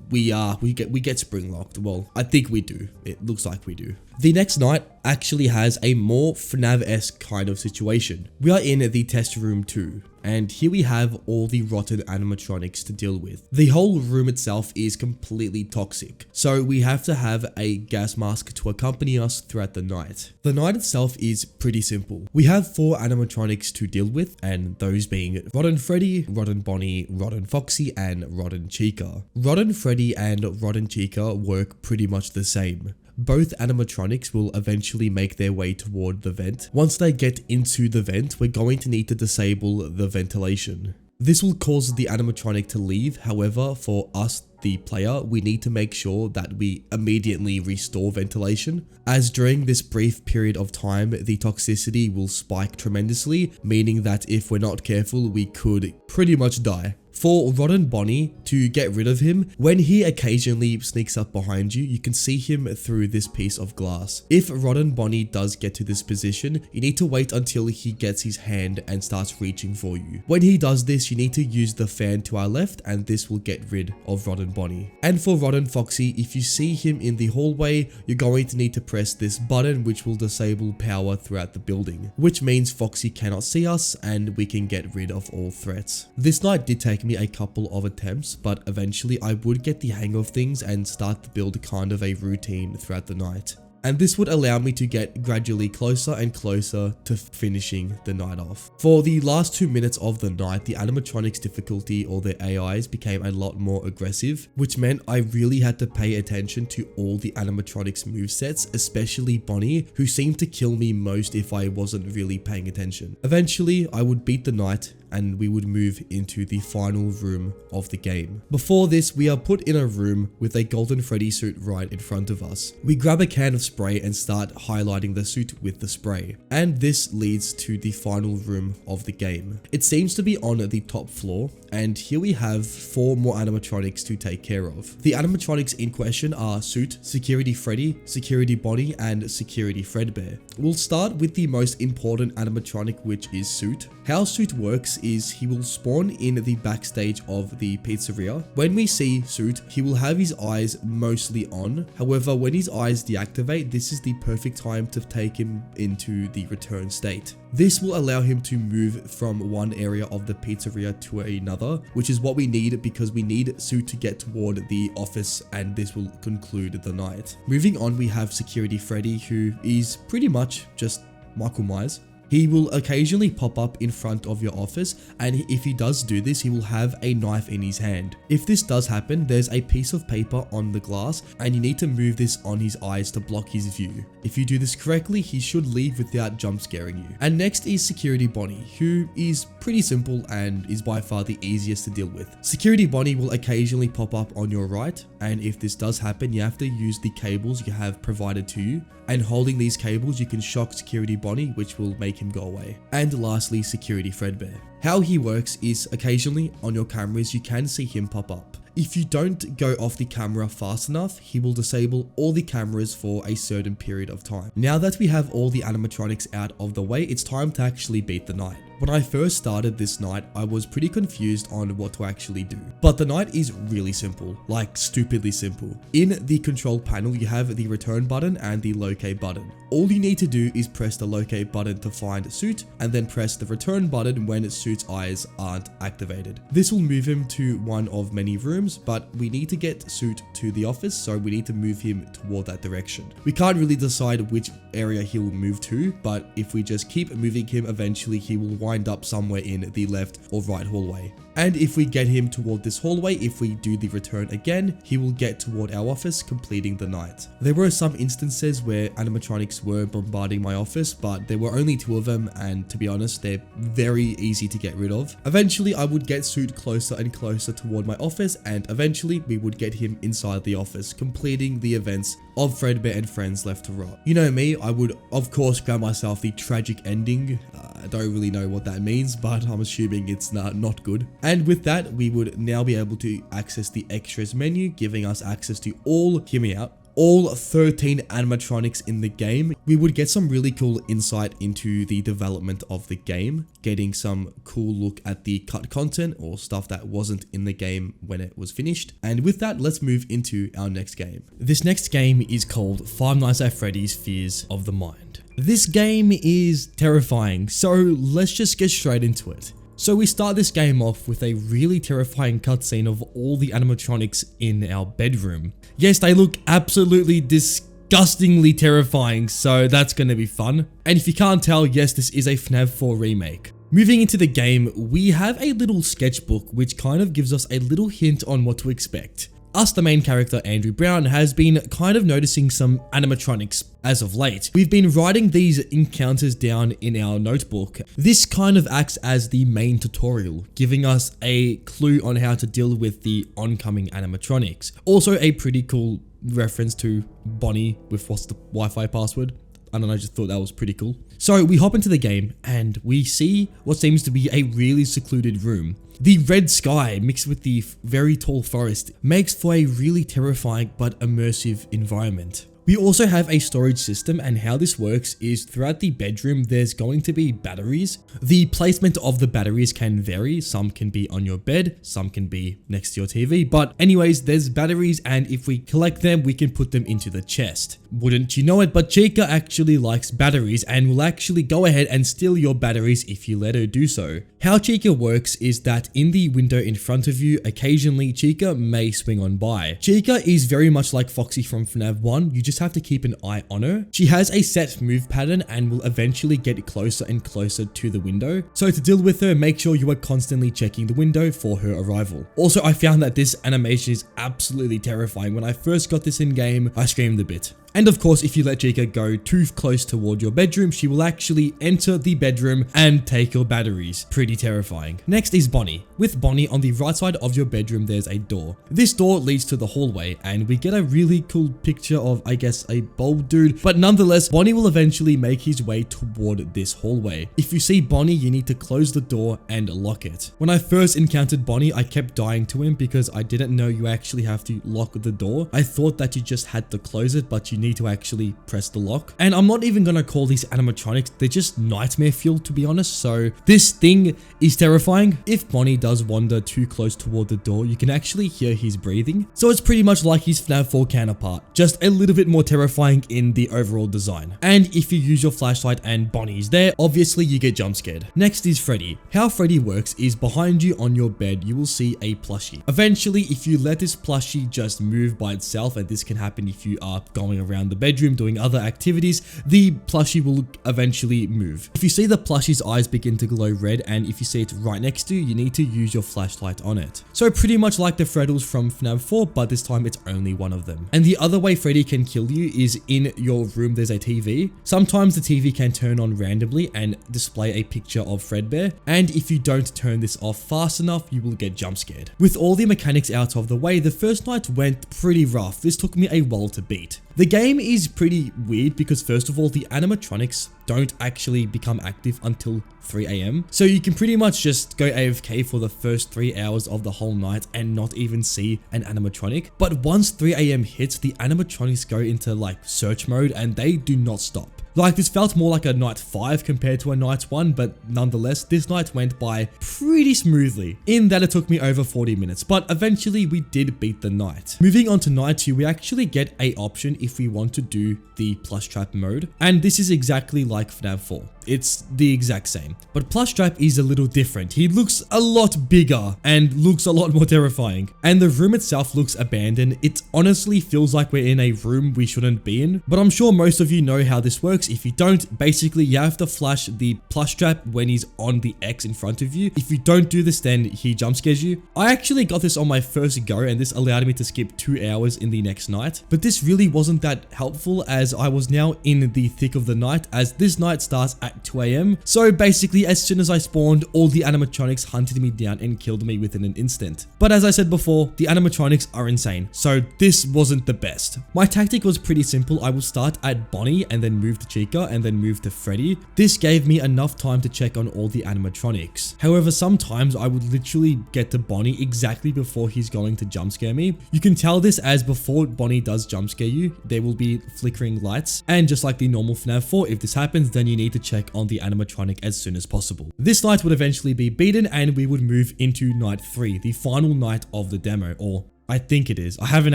S1: we get spring-locked. Well, I think we do. It looks like we do. The next night actually has a more FNAF-esque kind of situation. We are in the test room 2, and here we have all the rotten animatronics to deal with. The whole room itself is completely toxic, so we have to have a gas mask to accompany us throughout the night. The night itself is pretty simple. We have 4 animatronics to deal with, and those being Rotten Freddy, Rotten Bonnie, Rotten Foxy, and Rotten Chica. Rotten Freddy and Rotten Chica work pretty much the same. Both animatronics will eventually make their way toward the vent. Once they get into the vent, we're going to need to disable the ventilation. This will cause the animatronic to leave. However, for us, the player, we need to make sure that we immediately restore ventilation, as during this brief period of time, the toxicity will spike tremendously, meaning that if we're not careful, we could pretty much die. For Rotten Bonnie, to get rid of him, when he occasionally sneaks up behind you, you can see him through this piece of glass. If Rotten Bonnie does get to this position, you need to wait until he gets his hand and starts reaching for you. When he does this, you need to use the fan to our left, and this will get rid of Rotten Bonnie. And for Rotten Foxy, if you see him in the hallway, you're going to need to press this button, which will disable power throughout the building, which means Foxy cannot see us and we can get rid of all threats. This night did take me a couple of attempts, but eventually I would get the hang of things and start to build kind of a routine throughout the night. And this would allow me to get gradually closer and closer to finishing the night off. For the last 2 minutes of the night, the animatronics difficulty, or their AIs, became a lot more aggressive, which meant I really had to pay attention to all the animatronics movesets, especially Bonnie, who seemed to kill me most if I wasn't really paying attention. Eventually, I would beat the night and we would move into the final room of the game. Before this, we are put in a room with a Golden Freddy suit right in front of us. We grab a can of spray and start highlighting the suit with the spray. And this leads to the final room of the game. It seems to be on the top floor, and here we have 4 more animatronics to take care of. The animatronics in question are Suit, Security Freddy, Security Bonnie, and Security Fredbear. We'll start with the most important animatronic, which is Suit. How Suit works is he will spawn in the backstage of the pizzeria. When we see Suit, he will have his eyes mostly on. However, when his eyes deactivate, this is the perfect time to take him into the return state. This will allow him to move from one area of the pizzeria to another, which is what we need because we need Suit to get toward the office, and this will conclude the night. Moving on, we have Security Freddy, who is pretty much just Michael Myers. He will occasionally pop up in front of your office, and if he does do this, he will have a knife in his hand. If this does happen, there's a piece of paper on the glass, and you need to move this on his eyes to block his view. If you do this correctly, he should leave without jump scaring you. And next is Security Bonnie, who is pretty simple and is by far the easiest to deal with. Security Bonnie will occasionally pop up on your right, and if this does happen, you have to use the cables you have provided to you, and holding these cables you can shock Security Bonnie, which will make him go away. And lastly, Security Fredbear. How he works is occasionally on your cameras you can see him pop up. If you don't go off the camera fast enough, he will disable all the cameras for a certain period of time. Now that we have all the animatronics out of the way, it's time to actually beat the night. When I first started this night, I was pretty confused on what to actually do. But the night is really simple, like stupidly simple. In the control panel, you have the return button and the locate button. All you need to do is press the locate button to find Suit, and then press the return button when Suit's eyes aren't activated. This will move him to one of many rooms, but we need to get Suit to the office, so we need to move him toward that direction. We can't really decide which area he will move to, but if we just keep moving him, eventually he will wind up somewhere in the left or right hallway. And if we get him toward this hallway, if we do the return again, he will get toward our office, completing the night. There were some instances where animatronics were bombarding my office, but there were only 2 of them, and to be honest, they're very easy to get rid of. Eventually, I would get Suit closer and closer toward my office, and eventually we would get him inside the office, completing the events of Fredbear and Friends Left to Rot. You know me, I would of course grab myself the tragic ending. I don't really know what that means, but I'm assuming it's not good. And with that, we would now be able to access the extras menu, giving us access to all 13 animatronics in the game. We would get some really cool insight into the development of the game, getting some cool look at the cut content or stuff that wasn't in the game when it was finished. And with that, let's move into our next game. This next game is called Five Nights at Freddy's Fears of the Mind. This game is terrifying, so let's just get straight into it. So we start this game off with a really terrifying cutscene of all the animatronics in our bedroom. Yes, they look absolutely disgustingly terrifying, so that's going to be fun. And if you can't tell, yes, this is a FNAF 4 remake. Moving into the game, we have a little sketchbook which kind of gives us a little hint on what to expect. Us, the main character, Andrew Brown, has been kind of noticing some animatronics as of late. We've been writing these encounters down in our notebook. This kind of acts as the main tutorial, giving us a clue on how to deal with the oncoming animatronics. Also a pretty cool reference to Bonnie with what's the Wi-Fi password. I don't know, I just thought that was pretty cool. So we hop into the game and we see what seems to be a really secluded room. The red sky mixed with the very tall forest makes for a really terrifying but immersive environment. We also have a storage system, and how this works is throughout the bedroom there's going to be batteries. The placement of the batteries can vary. Some can be on your bed, some can be next to your TV, but anyways, there's batteries, and if we collect them we can put them into the chest. Wouldn't you know it, but Chica actually likes batteries and will actually go ahead and steal your batteries if you let her do so. How Chica works is that in the window in front of you, occasionally Chica may swing on by. Chica is very much like Foxy from FNAF 1, you just have to keep an eye on her. She has a set move pattern and will eventually get closer and closer to the window. So to deal with her, make sure you are constantly checking the window for her arrival. Also, I found that this animation is absolutely terrifying. When I first got this in game, I screamed a bit. And of course, if you let Chica go too close toward your bedroom, she will actually enter the bedroom and take your batteries. Pretty terrifying. Next is Bonnie. With Bonnie, on the right side of your bedroom, there's a door. This door leads to the hallway, and we get a really cool picture of, I guess, a bald dude. But nonetheless, Bonnie will eventually make his way toward this hallway. If you see Bonnie, you need to close the door and lock it. When I first encountered Bonnie, I kept dying to him because I didn't know you actually have to lock the door. I thought that you just had to close it, but you need to actually press the lock. And I'm not even gonna call these animatronics, they're just nightmare fuel, to be honest. So this thing is terrifying. If Bonnie does wander too close toward the door, you can actually hear his breathing. So it's pretty much like his FNAF 4 counterpart, just a little bit more terrifying in the overall design. And if you use your flashlight and Bonnie's there, obviously you get jump scared. Next is Freddy. How Freddy works is behind you on your bed, you will see a plushie. Eventually, if you let this plushie just move by itself, and this can happen if you are going around around the bedroom doing other activities, the plushie will eventually move. If you see the plushie's eyes begin to glow red, and if you see it right next to you, you need to use your flashlight on it. So pretty much like the Freddles from FNAF 4, but this time it's only one of them. And the other way Freddy can kill you is in your room there's a TV. Sometimes the TV can turn on randomly and display a picture of Fredbear, and if you don't turn this off fast enough, you will get jump scared. With all the mechanics out of the way, the first night went pretty rough. This took me a while to beat. The game is pretty weird because first of all, the animatronics don't actually become active until 3 AM. So you can pretty much just go AFK for the first 3 hours of the whole night and not even see an animatronic. But once 3 AM hits, the animatronics go into like search mode and they do not stop. Like, this felt more like a night 5 compared to a night 1, but nonetheless, this night went by pretty smoothly, in that it took me over 40 minutes, but eventually we did beat the night. Moving on to night 2, we actually get a option if we want to do the plush trap mode, and this is exactly like FNAF 4. It's the exact same, but plush trap is a little different. He looks a lot bigger and looks a lot more terrifying, and the room itself looks abandoned. It honestly feels like we're in a room we shouldn't be in, but I'm sure most of you know how this works. If you don't, basically you have to flash the plush trap when he's on the X in front of you. If you don't do this, then he jump scares you. I actually got this on my first go, and this allowed me to skip 2 hours in the next night, but this really wasn't that helpful as I was now in the thick of the night, as this night starts at 2 AM. So basically, as soon as I spawned, all the animatronics hunted me down and killed me within an instant. But as I said before, the animatronics are insane, so this wasn't the best. My tactic was pretty simple. I will start at Bonnie and then move to Chica and then move to Freddy. This gave me enough time to check on all the animatronics. However, sometimes I would literally get to Bonnie exactly before he's going to jump scare me. You can tell this as before Bonnie does jump scare you, there will be flickering lights, and just like the normal FNAF 4, if this happens, then you need to check on the animatronic as soon as possible. This night would eventually be beaten, and we would move into night 3, the final night of the demo, or I think it is. I haven't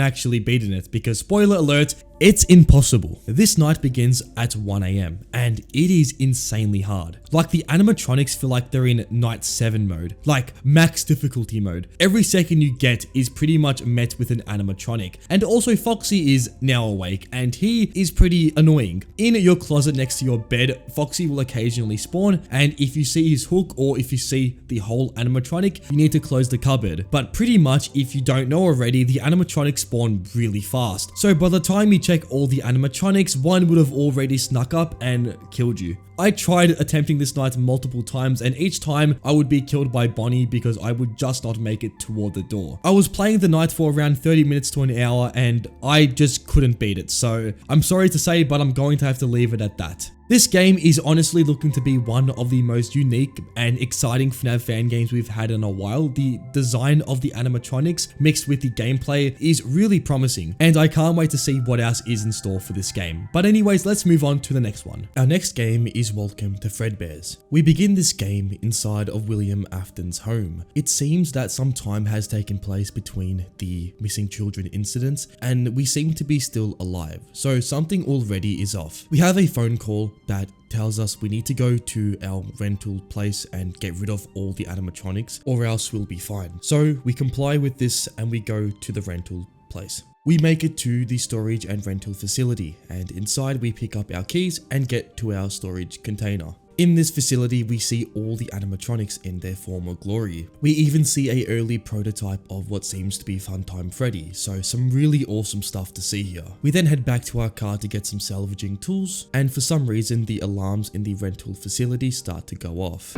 S1: actually beaten it because, spoiler alert, it's impossible. This night begins at 1 AM and it is insanely hard. Like, the animatronics feel like they're in night 7 mode, like max difficulty mode. Every second you get is pretty much met with an animatronic. And also Foxy is now awake and he is pretty annoying. In your closet next to your bed, Foxy will occasionally spawn, and if you see his hook or if you see the whole animatronic, you need to close the cupboard. But pretty much, if you don't know already, the animatronics spawn really fast. So by the time you check all the animatronics, one would have already snuck up and killed you. I tried attempting this night multiple times, and each time I would be killed by Bonnie because I would just not make it toward the door. I was playing the night for around 30 minutes to an hour and I just couldn't beat it, so I'm sorry to say, but I'm going to have to leave it at that. This game is honestly looking to be one of the most unique and exciting FNAF fan games we've had in a while. The design of the animatronics mixed with the gameplay is really promising, and I can't wait to see what else is in store for this game. But anyways, let's move on to the next one. Our next game is Welcome to Fredbears. We begin this game inside of William Afton's home. It seems that some time has taken place between the missing children incidents, and we seem to be still alive, so something already is off. We have a phone call that tells us we need to go to our rental place and get rid of all the animatronics, or else we'll be fine. So we comply with this and we go to the rental place. We make it to the storage and rental facility, and inside we pick up our keys and get to our storage container. In this facility, we see all the animatronics in their former glory. We even see an early prototype of what seems to be Funtime Freddy, so some really awesome stuff to see here. We then head back to our car to get some salvaging tools, and for some reason the alarms in the rental facility start to go off.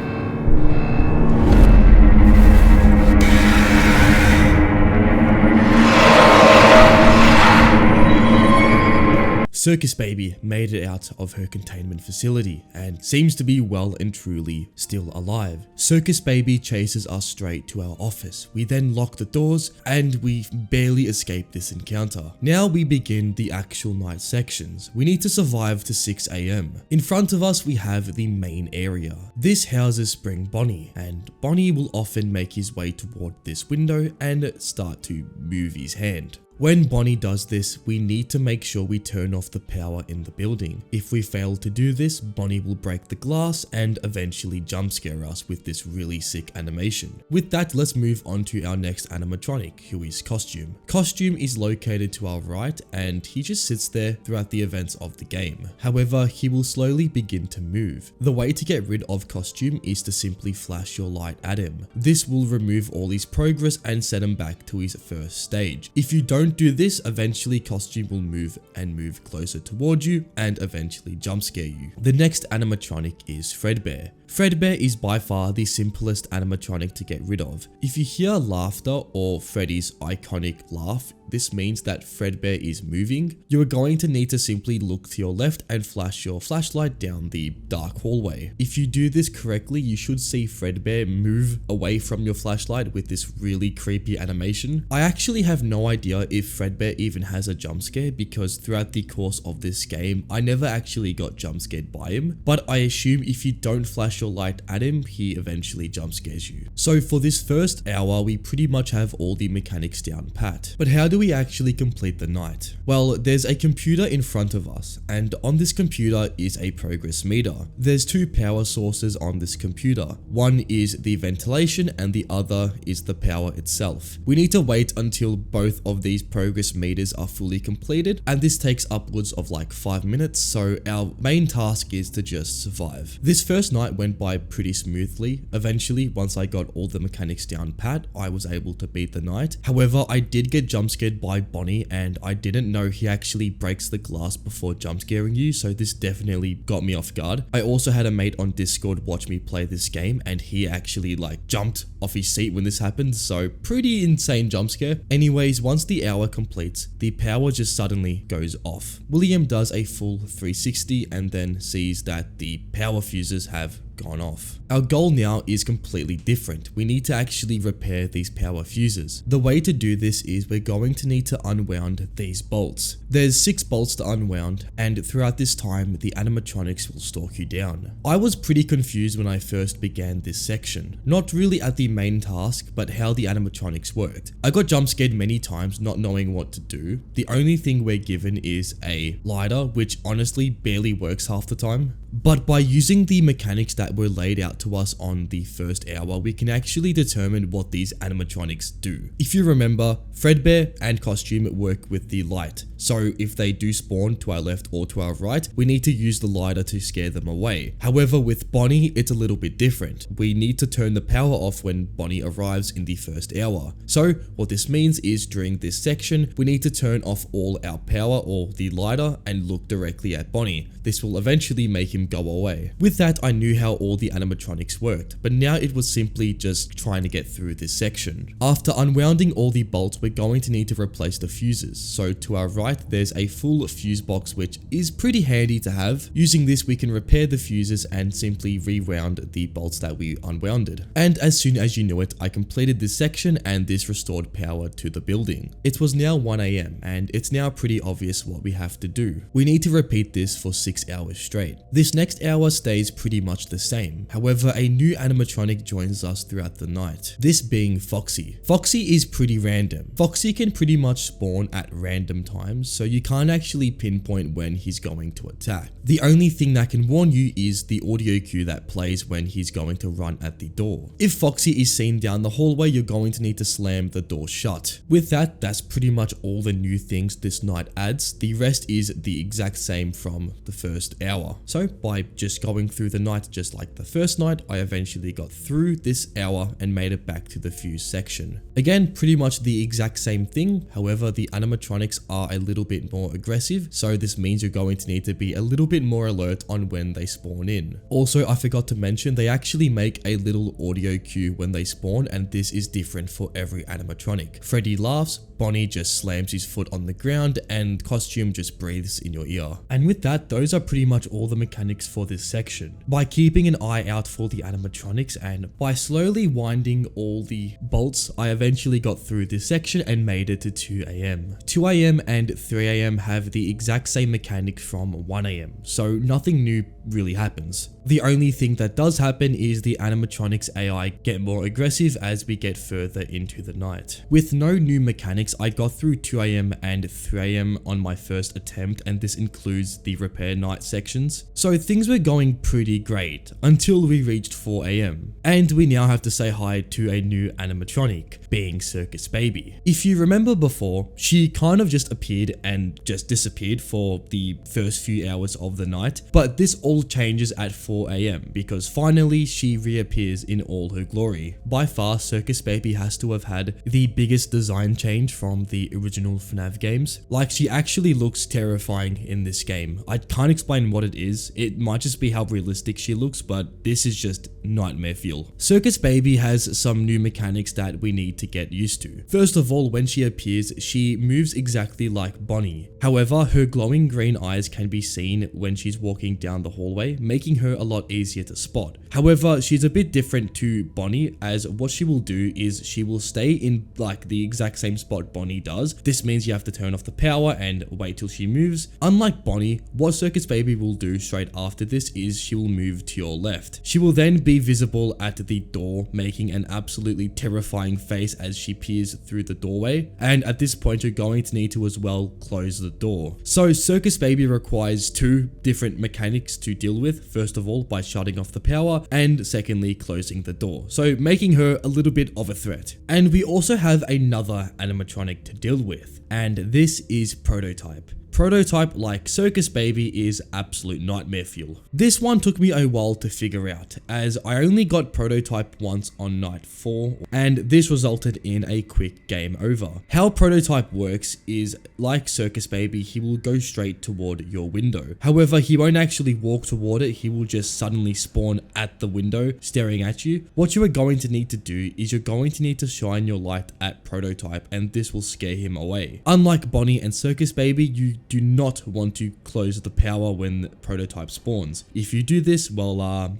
S1: Circus Baby made it out of her containment facility and seems to be well and truly still alive. Circus Baby chases us straight to our office. We then lock the doors and we barely escape this encounter. Now we begin the actual night sections. We need to survive to 6 AM. In front of us we have the main area. This houses Spring Bonnie, and Bonnie will often make his way toward this window and start to move his hand. When Bonnie does this, we need to make sure we turn off the power in the building. If we fail to do this, Bonnie will break the glass and eventually jump scare us with this really sick animation. With that, let's move on to our next animatronic, who is Costume. Costume is located to our right and he just sits there throughout the events of the game. However, he will slowly begin to move. The way to get rid of Costume is to simply flash your light at him. This will remove all his progress and set him back to his first stage. If you don't do this, eventually Costume will move closer towards you and eventually jump scare you. The next animatronic is Fredbear. Fredbear is by far the simplest animatronic to get rid of. If you hear laughter or Freddy's iconic laugh, this means that Fredbear is moving. You are going to need to simply look to your left and flash your flashlight down the dark hallway. If you do this correctly, you should see Fredbear move away from your flashlight with this really creepy animation. I actually have no idea if Fredbear even has a jump scare because throughout the course of this game, I never actually got jump scared by him, but I assume if you don't flash your light at him, he eventually jump scares you. So for this first hour, we pretty much have all the mechanics down pat. But how do we actually complete the night? Well, there's a computer in front of us, and on this computer is a progress meter. There's two power sources on this computer. One is the ventilation and the other is the power itself. We need to wait until both of these progress meters are fully completed, and this takes upwards of like 5 minutes, so our main task is to just survive. This first night went by pretty smoothly. Eventually, once I got all the mechanics down pat, I was able to beat the night. However, I did get jump scared by Bonnie, and I didn't know he actually breaks the glass before jump scaring you, so this definitely got me off guard. I also had a mate on Discord watch me play this game, and he actually like jumped off his seat when this happened, so pretty insane jump scare. Anyways, once the hour completes, the power just suddenly goes off. William does a full 360 and then sees that the power fuses have gone off. Our goal now is completely different. We need to actually repair these power fuses. The way to do this is we're going to need to unwound these bolts. There's 6 bolts to unwound, and throughout this time, the animatronics will stalk you down. I was pretty confused when I first began this section. Not really at the main task, but how the animatronics worked. I got jump scared many times not knowing what to do. The only thing we're given is a lighter, which honestly barely works half the time. But by using the mechanics that were laid out to us on the first hour, we can actually determine what these animatronics do. If you remember, Fredbear and Costume work with the light. So if they do spawn to our left or to our right, we need to use the lighter to scare them away. However, with Bonnie, it's a little bit different. We need to turn the power off when Bonnie arrives in the first hour. So what this means is during this section, we need to turn off all our power or the lighter and look directly at Bonnie. This will eventually make him go away. With that, I knew how all the animatronics worked, but now it was simply just trying to get through this section. After unwounding all the bolts, we're going to need to replace the fuses. So to our right, there's a full fuse box, which is pretty handy to have. Using this, we can repair the fuses and simply rewound the bolts that we unwounded. And as soon as you knew it, I completed this section and this restored power to the building. It was now 1 AM and it's now pretty obvious what we have to do. We need to repeat this for 6 hours straight. This next hour stays pretty much the same. However, a new animatronic joins us throughout the night, this being Foxy. Foxy is pretty random. Foxy can pretty much spawn at random times, so you can't actually pinpoint when he's going to attack. The only thing that can warn you is the audio cue that plays when he's going to run at the door. If Foxy is seen down the hallway, you're going to need to slam the door shut. With that, that's pretty much all the new things this night adds. The rest is the exact same from the first hour. So by just going through the night just like the first night, I eventually got through this hour and made it back to the fuse section. Again, pretty much the exact same thing. However, the animatronics are a little bit more aggressive, so this means you're going to need to be a little bit more alert on when they spawn in. Also, I forgot to mention, they actually make a little audio cue when they spawn, and this is different for every animatronic. Freddy laughs, Bonnie just slams his foot on the ground, and Costume just breathes in your ear. And with that, those are pretty much all the mechanics mechanics for this section. By keeping an eye out for the animatronics and by slowly winding all the bolts, I eventually got through this section and made it to 2 AM. 2 AM and 3 AM have the exact same mechanic from 1 AM, so nothing new really happens. The only thing that does happen is the animatronics AI get more aggressive as we get further into the night. With no new mechanics, I got through 2 AM and 3 AM on my first attempt, and this includes the repair night sections. So things were going pretty great until we reached 4 AM. And we now have to say hi to a new animatronic, being Circus Baby. If you remember before, she kind of just appeared and just disappeared for the first few hours of the night, but this all changes at 4 AM because finally she reappears in all her glory. By far, Circus Baby has to have had the biggest design change from the original FNAF games. Like, she actually looks terrifying in this game. I can't explain what it is. It might just be how realistic she looks, but this is just nightmare fuel. Circus Baby has some new mechanics that we need to get used to. First of all, when she appears, she moves exactly like Bonnie. However, her glowing green eyes can be seen when she's walking down the hallway, making her a lot easier to spot. However, she's a bit different to Bonnie, as what she will do is she will stay in like the exact same spot Bonnie does. This means you have to turn off the power and wait till she moves. Unlike Bonnie, what Circus Baby will do straight after this is she will move to your left. She will then be visible at the door, making an absolutely terrifying face as she peers through the doorway. And at this point, you're going to need to as well close the door. So Circus Baby requires two different mechanics to deal with. First of all, by shutting off the power, and secondly, closing the door. So making her a little bit of a threat. And we also have another animatronic to deal with, and this is Prototype. Prototype, like Circus Baby, is absolute nightmare fuel. This one took me a while to figure out, as I only got Prototype once on night 4, and this resulted in a quick game over. How Prototype works is, like Circus Baby, he will go straight toward your window. However, he won't actually walk toward it, he will just suddenly spawn at the window, staring at you. What you are going to need to do is you're going to need to shine your light at Prototype, and this will scare him away. Unlike Bonnie and Circus Baby, you do not want to close the power when Prototype spawns. If you do this, well, oh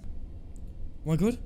S1: my god.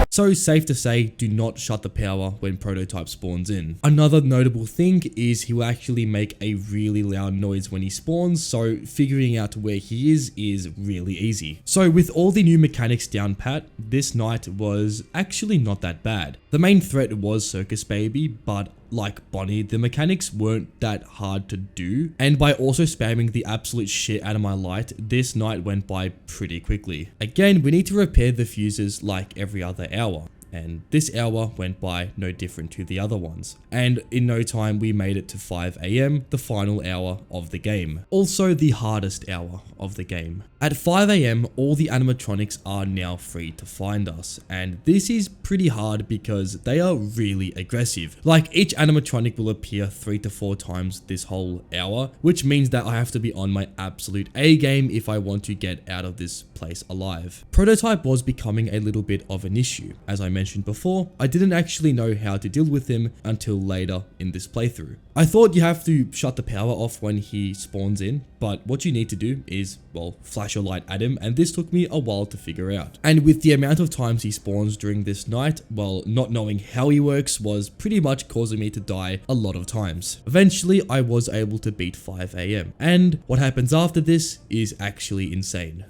S1: So safe to say, do not shut the power when Prototype spawns in. Another notable thing is he will actually make a really loud noise when he spawns, so figuring out where he is really easy. So with all the new mechanics down pat, this night was actually not that bad. The main threat was Circus Baby, but like Bonnie, the mechanics weren't that hard to do, and by also spamming the absolute shit out of my light, this night went by pretty quickly. Again, we need to repair the fuses like every other hour, and this hour went by no different to the other ones. And in no time, we made it to 5 AM, the final hour of the game. Also the hardest hour of the game. At 5 AM, all the animatronics are now free to find us, and this is pretty hard because they are really aggressive. Like, each animatronic will appear 3 to 4 times this whole hour, which means that I have to be on my absolute A game if I want to get out of this place alive. Prototype was becoming a little bit of an issue. As I mentioned before, I didn't actually know how to deal with him until later in this playthrough. I thought you have to shut the power off when he spawns in, but what you need to do is, well, flash your light at him, and this took me a while to figure out. And with the amount of times he spawns during this night, well, not knowing how he works was pretty much causing me to die a lot of times. Eventually, I was able to beat 5 AM, and what happens after this is actually insane.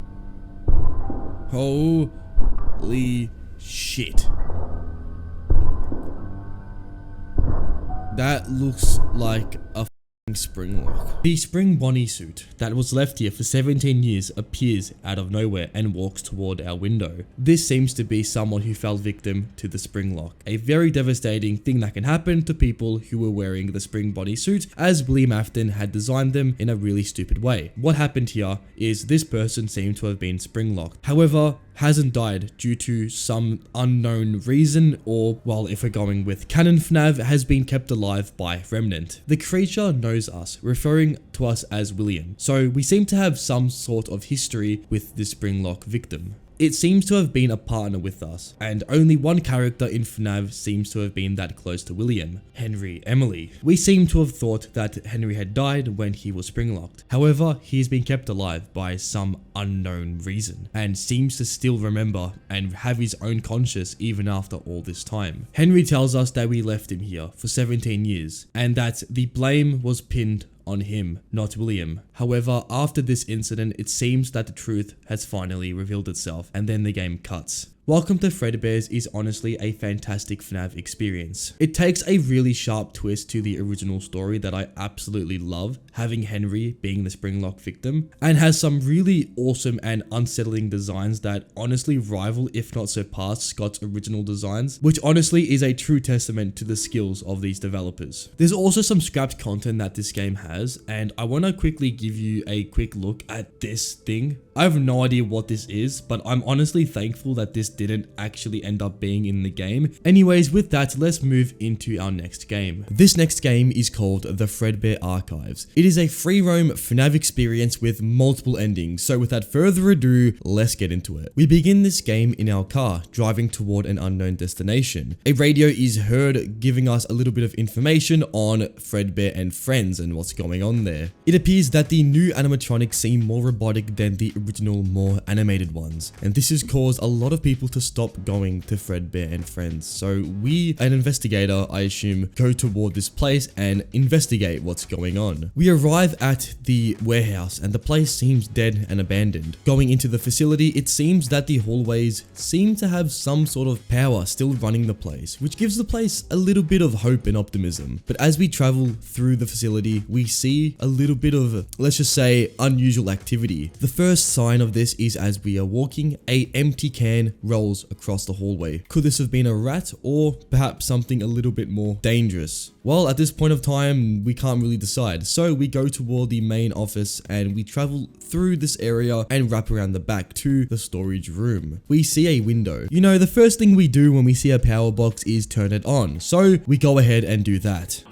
S1: Holy shit. That looks like a spring lock. The spring Bonnie suit that was left here for 17 years appears out of nowhere and walks toward our window. This seems to be someone who fell victim to the spring lock, a very devastating thing that can happen to people who were wearing the spring Bonnie suit, as William Afton had designed them in a really stupid way. What happened here is this person seemed to have been spring locked. However, hasn't died due to some unknown reason, or, well, if we're going with canon FNAF, has been kept alive by Revenant. The creature knows us, referring to us as William, so we seem to have some sort of history with the springlock victim. It seems to have been a partner with us, and only one character in FNAF seems to have been that close to William, Henry Emily. We seem to have thought that Henry had died when he was spring-locked. However, he's been kept alive by some unknown reason, and seems to still remember and have his own conscience even after all this time. Henry tells us that we left him here for 17 years, and that the blame was pinned on him, not William. However, after this incident, it seems that the truth has finally revealed itself, and then the game cuts. Welcome to Fredbears is honestly a fantastic FNAF experience. It takes a really sharp twist to the original story that I absolutely love, having Henry being the springlock victim, and has some really awesome and unsettling designs that honestly rival if not surpass Scott's original designs, which honestly is a true testament to the skills of these developers. There's also some scrapped content that this game has, and I want to quickly give you a quick look at this thing. I have no idea what this is, but I'm honestly thankful that this didn't actually end up being in the game. Anyways, with that, let's move into our next game. This next game is called The Fredbear Archives. It is a free roam FNAF experience with multiple endings, so without further ado, let's get into it. We begin this game in our car, driving toward an unknown destination. A radio is heard giving us a little bit of information on Fredbear and friends and what's going on there. It appears that the new animatronics seem more robotic than the original, more animated ones, and this has caused a lot of people to stop going to Fredbear and friends. So we, an investigator, I assume, go toward this place and investigate what's going on. We arrive at the warehouse and the place seems dead and abandoned. Going into the facility, it seems that the hallways seem to have some sort of power still running the place, which gives the place a little bit of hope and optimism. But as we travel through the facility, we see a little bit of, let's just say, unusual activity. The first sign of this is as we are walking, an empty can rolls across the hallway. Could this have been a rat or perhaps something a little bit more dangerous? Well, at this point of time, we can't really decide. So we go toward the main office and we travel through this area and wrap around the back to the storage room. We see a window. You know, the first thing we do when we see a power box is turn it on. So we go ahead and do that.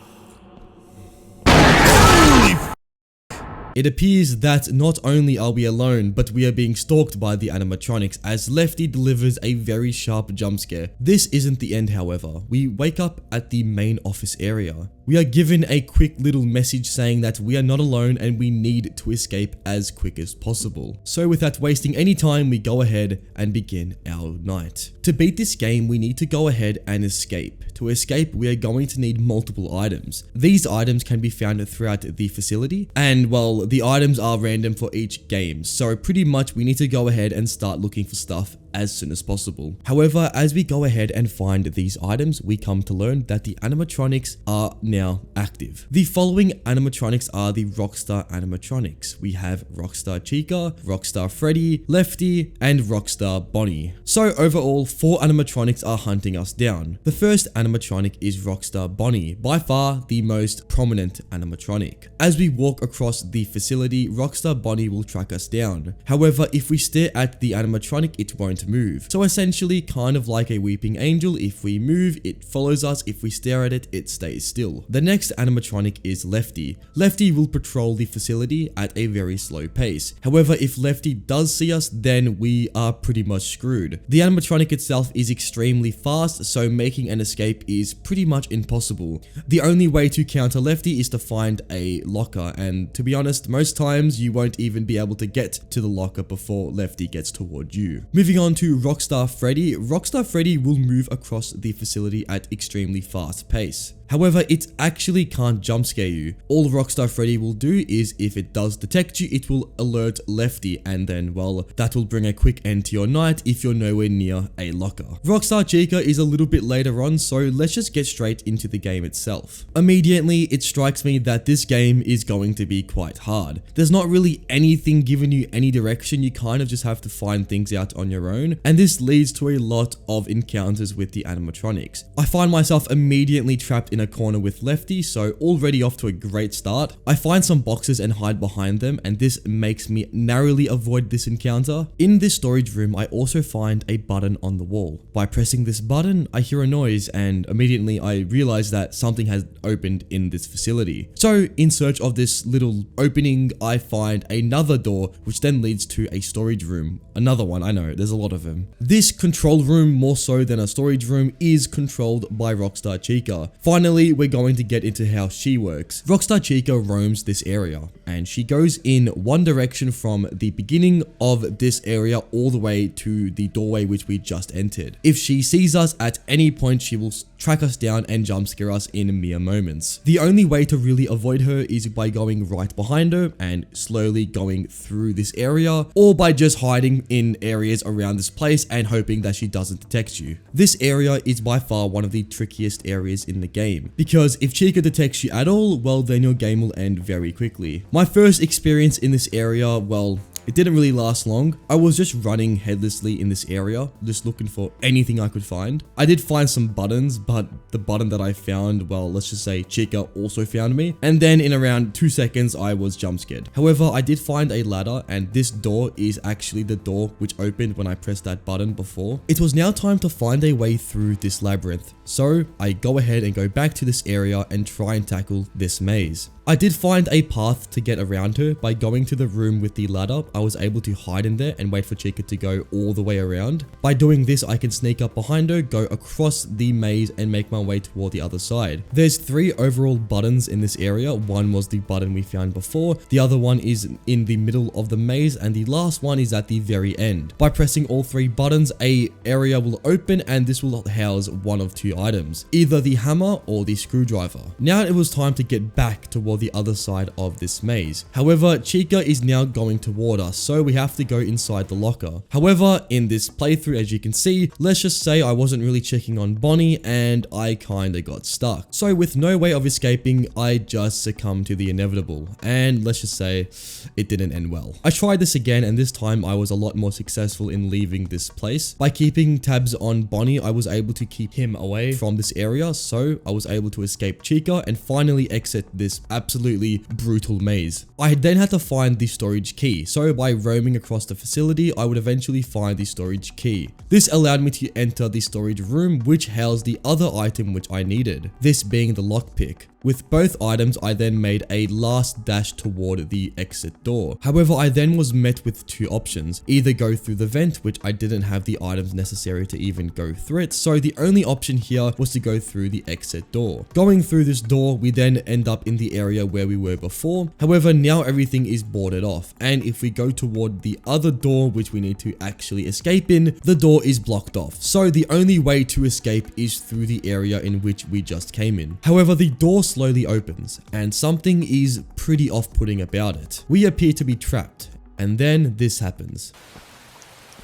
S1: It appears that not only are we alone, but we are being stalked by the animatronics as Lefty delivers a very sharp jump scare. This isn't the end, however. We wake up at the main office area. We are given a quick little message saying that we are not alone and we need to escape as quick as possible. So without wasting any time, we go ahead and begin our night. To beat this game, we need to go ahead and escape. To escape, we are going to need multiple items. These items can be found throughout the facility, and well, the items are random for each game. So pretty much we need to go ahead and start looking for stuff as soon as possible. However, as we go ahead and find these items, we come to learn that the animatronics are now active. The following animatronics are the Rockstar animatronics. We have Rockstar Chica, Rockstar Freddy, Lefty, and Rockstar Bonnie. So overall, 4 animatronics are hunting us down. The first animatronic is Rockstar Bonnie, by far the most prominent animatronic. As we walk across the facility, Rockstar Bonnie will track us down. However, if we stare at the animatronic, it won't move. So essentially, kind of like a weeping angel, if we move, it follows us. If we stare at it, it stays still. The next animatronic is Lefty. Lefty will patrol the facility at a very slow pace. However, if Lefty does see us, then we are pretty much screwed. The animatronic itself is extremely fast, so making an escape is pretty much impossible. The only way to counter Lefty is to find a locker, and to be honest, most times you won't even be able to get to the locker before Lefty gets toward you. Moving on to Rockstar Freddy. Rockstar Freddy will move across the facility at extremely fast pace. However, it actually can't jump scare you. All Rockstar Freddy will do is, if it does detect you, it will alert Lefty, and then, well, that will bring a quick end to your night if you're nowhere near a locker. Rockstar Chica is a little bit later on, so let's just get straight into the game itself. Immediately, it strikes me that this game is going to be quite hard. There's not really anything giving you any direction, you kind of just have to find things out on your own, and this leads to a lot of encounters with the animatronics. I find myself immediately trapped in a corner with Lefty, so already off to a great start. I find some boxes and hide behind them, and this makes me narrowly avoid this encounter. In this storage room, I also find a button on the wall. By pressing this button, I hear a noise, and immediately I realize that something has opened in this facility. So in search of this little opening, I find another door, which then leads to a storage room. Another one, I know, there's a lot of them. This control room, more so than a storage room, is controlled by Rockstar Chica. Finally, we're going to get into how she works. Rockstar Chica roams this area, and she goes in one direction from the beginning of this area all the way to the doorway which we just entered. If she sees us at any point, she will track us down and jump scare us in mere moments. The only way to really avoid her is by going right behind her and slowly going through this area, or by just hiding in areas around this place and hoping that she doesn't detect you. This area is by far one of the trickiest areas in the game, because if Chica detects you at all, well, then your game will end very quickly. My first experience in this area, well, it didn't really last long. I was just running headlessly in this area, just looking for anything I could find. I did find some buttons, but the button that I found, well, let's just say Chica also found me. And then in around 2 seconds, I was jump scared. However, I did find a ladder, and this door is actually the door which opened when I pressed that button before. It was now time to find a way through this labyrinth. So I go ahead and go back to this area and try and tackle this maze. I did find a path to get around her. By going to the room with the ladder, I was able to hide in there and wait for Chica to go all the way around. By doing this, I can sneak up behind her, go across the maze, and make my way toward the other side. There's 3 overall buttons in this area. One was the button we found before, the other one is in the middle of the maze, and the last one is at the very end. By pressing all 3 buttons, a area will open, and this will house one of 2 items, either the hammer or the screwdriver. Now it was time to get back toward the other side of this maze. However, Chica is now going toward us, so we have to go inside the locker. However, in this playthrough, as you can see, let's just say I wasn't really checking on Bonnie and I kinda got stuck. So with no way of escaping, I just succumbed to the inevitable, and let's just say it didn't end well. I tried this again, and this time I was a lot more successful in leaving this place. By keeping tabs on Bonnie, I was able to keep him away from this area, so I was able to escape Chica and finally exit this absolutely brutal maze. I then had to find the storage key, so by roaming across the facility, I would eventually find the storage key. This allowed me to enter the storage room, which housed the other item which I needed, this being the lockpick. With both items, I then made a last dash toward the exit door. However, I then was met with 2 options. Either go through the vent, which I didn't have the items necessary to even go through it, so the only option here was to go through the exit door. Going through this door, we then end up in the area where we were before. However, now everything is boarded off, and if we go toward the other door, which we need to actually escape in, the door is blocked off. So the only way to escape is through the area in which we just came in. However, the door slowly opens, and something is pretty off-putting about it. We appear to be trapped, and then this happens.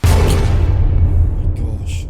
S1: Oh my gosh.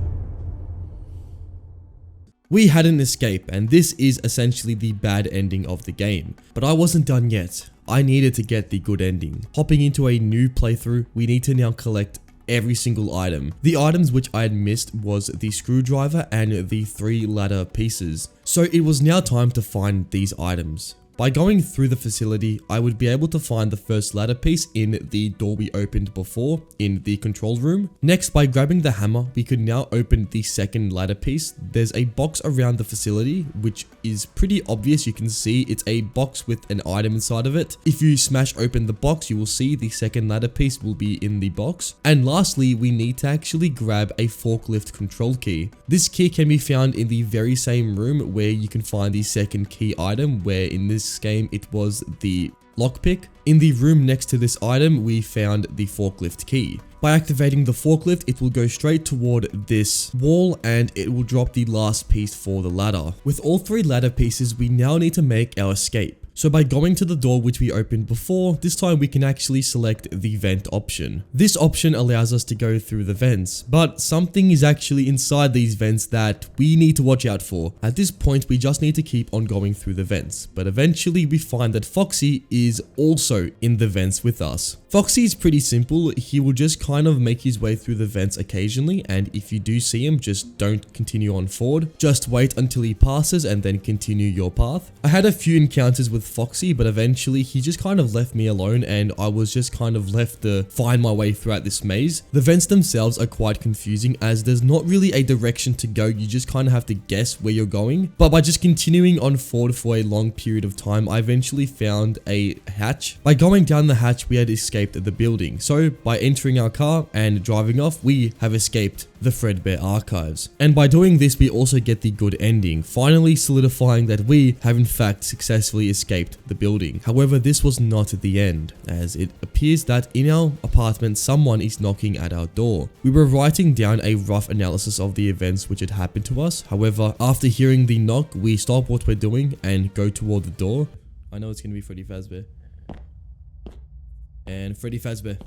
S1: We had an escape, and this is essentially the bad ending of the game. But I wasn't done yet. I needed to get the good ending. Hopping into a new playthrough, we need to now collect every single item. The items which I had missed was the screwdriver and the 3 ladder pieces. So it was now time to find these items. By going through the facility, I would be able to find the first ladder piece in the door we opened before in the control room. Next, by grabbing the hammer, we could now open the second ladder piece. There's a box around the facility, which is pretty obvious. You can see it's a box with an item inside of it. If you smash open the box, you will see the second ladder piece will be in the box. And lastly, we need to actually grab a forklift control key. This key can be found in the very same room where you can find the second key item, where in this game it was the lockpick. In the room next to this item, we found the forklift key. By activating the forklift, it will go straight toward this wall and it will drop the last piece for the ladder. With all 3 ladder pieces, we now need to make our escape. So by going to the door which we opened before, this time we can actually select the vent option. This option allows us to go through the vents, but something is actually inside these vents that we need to watch out for. At this point, we just need to keep on going through the vents, but eventually we find that Foxy is also in the vents with us. Foxy is pretty simple. He will just kind of make his way through the vents occasionally, and if you do see him, just don't continue on forward. Just wait until he passes and then continue your path. I had a few encounters with Foxy, but eventually he just kind of left me alone and I was just kind of left to find my way throughout this maze. The vents themselves are quite confusing as there's not really a direction to go, you just kind of have to guess where you're going. But by just continuing on forward for a long period of time, I eventually found a hatch. By going down the hatch, we had escaped the building. So by entering our car and driving off, we have escaped the Fredbear Archives. And by doing this, we also get the good ending, finally solidifying that we have in fact successfully escaped the building. However, this was not the end, as it appears that in our apartment, someone is knocking at our door. We were writing down a rough analysis of the events which had happened to us. However, after hearing the knock, we stop what we're doing and go toward the door. I know it's gonna be Freddy Fazbear. And Freddy Fazbear.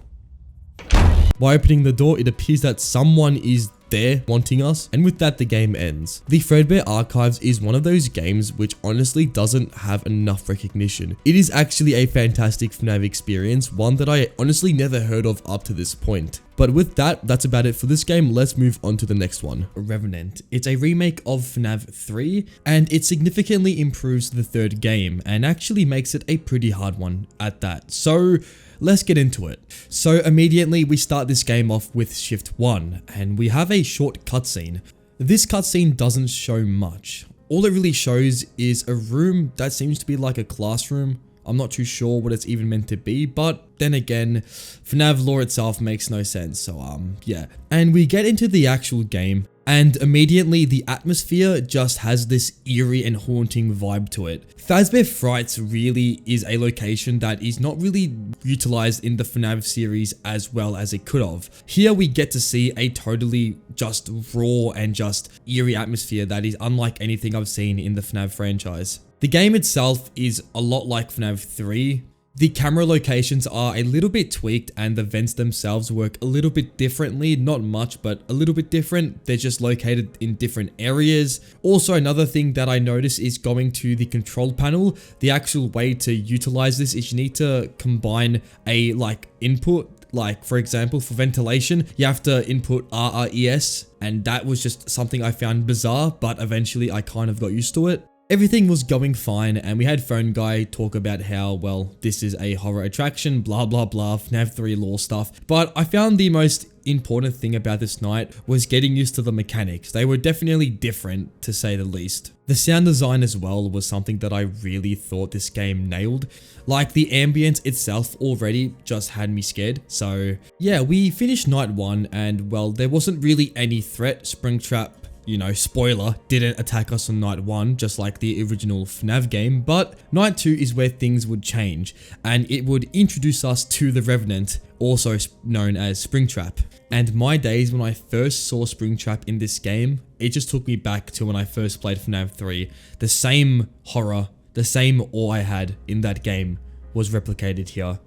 S1: By opening the door, it appears that someone is there wanting us, and with that the game ends. The Fredbear Archives is one of those games which honestly doesn't have enough recognition. It is actually a fantastic FNAF experience, one that I honestly never heard of up to this point. But with that, that's about it for this game. Let's move on to the next one. Revenant. It's a remake of FNAF 3, and it significantly improves the third game, and actually makes it a pretty hard one at that. So let's get into it. So immediately we start this game off with shift 1, and we have a short cutscene. This cutscene doesn't show much. All it really shows is a room that seems to be like a classroom. I'm not too sure what it's even meant to be, but then again, FNAF lore itself makes no sense, so yeah. And we get into the actual game, and immediately the atmosphere just has this eerie and haunting vibe to it. Fazbear Frights really is a location that is not really utilized in the FNAF series as well as it could have. Here we get to see a totally just raw and just eerie atmosphere that is unlike anything I've seen in the FNAF franchise. The game itself is a lot like FNAF 3. The camera locations are a little bit tweaked and the vents themselves work a little bit differently, not much, but a little bit different. They're just located in different areas. Also, another thing that I notice is going to the control panel. The actual way to utilize this is you need to combine a input. Like for example, for ventilation, you have to input RRES, and that was just something I found bizarre, but eventually I kind of got used to it. Everything was going fine, and we had Phone Guy talk about how, well, this is a horror attraction, blah blah blah, FNAF 3 lore stuff. But I found the most important thing about this night was getting used to the mechanics. They were definitely different, to say the least. The sound design as well was something that I really thought this game nailed. Like, the ambience itself already just had me scared. So yeah, we finished night 1, and well, there wasn't really any threat. Springtrap, you know, spoiler, didn't attack us on night 1, just like the original FNAF game, but night 2 is where things would change, and it would introduce us to the Revenant, also known as Springtrap. And my days when I first saw Springtrap in this game, it just took me back to when I first played FNAF 3. The same horror, the same awe I had in that game was replicated here,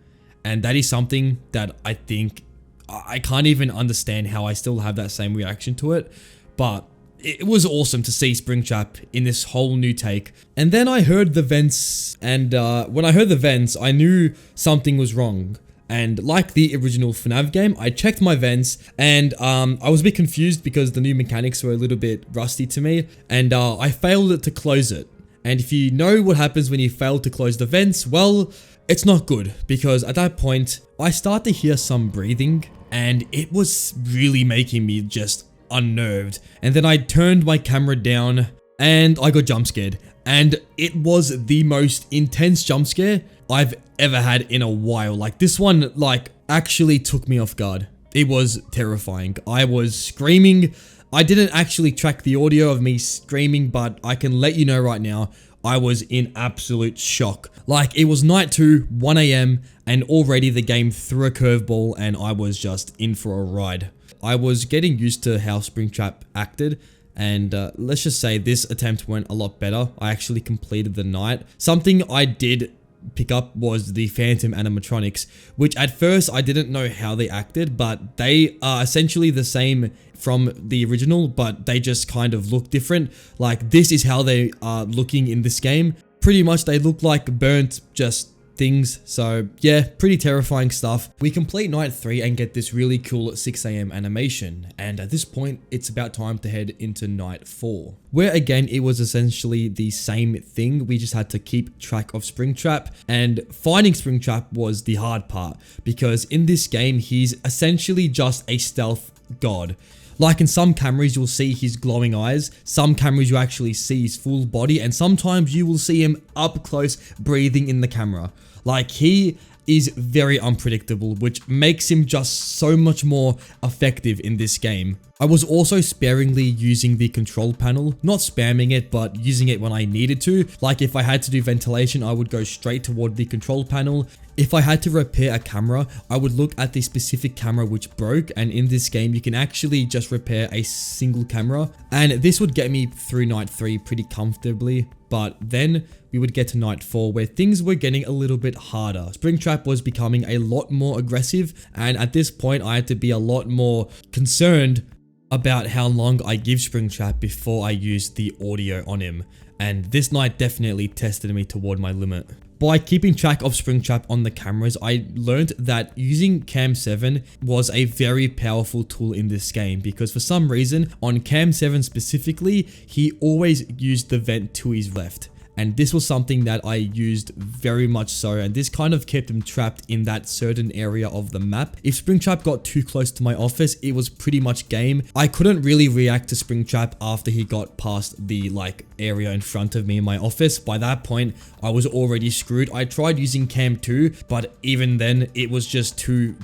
S1: and that is something that I think, I can't even understand how I still have that same reaction to it, but it was awesome to see Springtrap in this whole new take. And then I heard the vents, and when I heard the vents, I knew something was wrong. And like the original FNAF game, I checked my vents, and I was a bit confused because the new mechanics were a little bit rusty to me, and I failed to close it. And if you know what happens when you fail to close the vents, well, it's not good, because at that point, I start to hear some breathing, and it was really making me just unnerved. And then I turned my camera down and I got jump scared, and it was the most intense jump scare I've ever had in a while. Like, this one actually took me off guard. It was terrifying. I was screaming. I didn't actually track the audio of me screaming, but I can let you know right now, I was in absolute shock. Like, it was night 2, 1 AM, and already the game threw a curveball and I was just in for a ride. I was getting used to how Springtrap acted, And let's just say this attempt went a lot better. I actually completed the night. Something I did pick up was the phantom animatronics, which at first I didn't know how they acted, but they are essentially the same from the original, but they just kind of look different. Like, this is how they are looking in this game. Pretty much they look like burnt just things. So yeah, pretty terrifying stuff. We complete night 3 and get this really cool 6 AM animation, and at this point it's about time to head into night 4, where again it was essentially the same thing. We just had to keep track of Springtrap, and finding Springtrap was the hard part, because in this game he's essentially just a stealth god. Like, in some cameras you'll see his glowing eyes, some cameras you actually see his full body, and sometimes you will see him up close breathing in the camera. Like, he is very unpredictable, which makes him just so much more effective in this game. I was also sparingly using the control panel, not spamming it, but using it when I needed to. Like, if I had to do ventilation, I would go straight toward the control panel. If I had to repair a camera, I would look at the specific camera which broke, and in this game you can actually just repair a single camera, and this would get me through night 3 pretty comfortably. But then we would get to night 4, where things were getting a little bit harder. Springtrap was becoming a lot more aggressive, and at this point I had to be a lot more concerned about how long I give Springtrap before I use the audio on him, and this night definitely tested me toward my limit. By keeping track of Springtrap on the cameras, I learned that using Cam 7 was a very powerful tool in this game, because for some reason on Cam 7 specifically, he always used the vent to his left. And this was something that I used very much so, and this kind of kept him trapped in that certain area of the map. If Springtrap got too close to my office, it was pretty much game. I couldn't really react to Springtrap after he got past the area in front of me in my office. By that point, I was already screwed. I tried using Cam 2, but even then, it was just too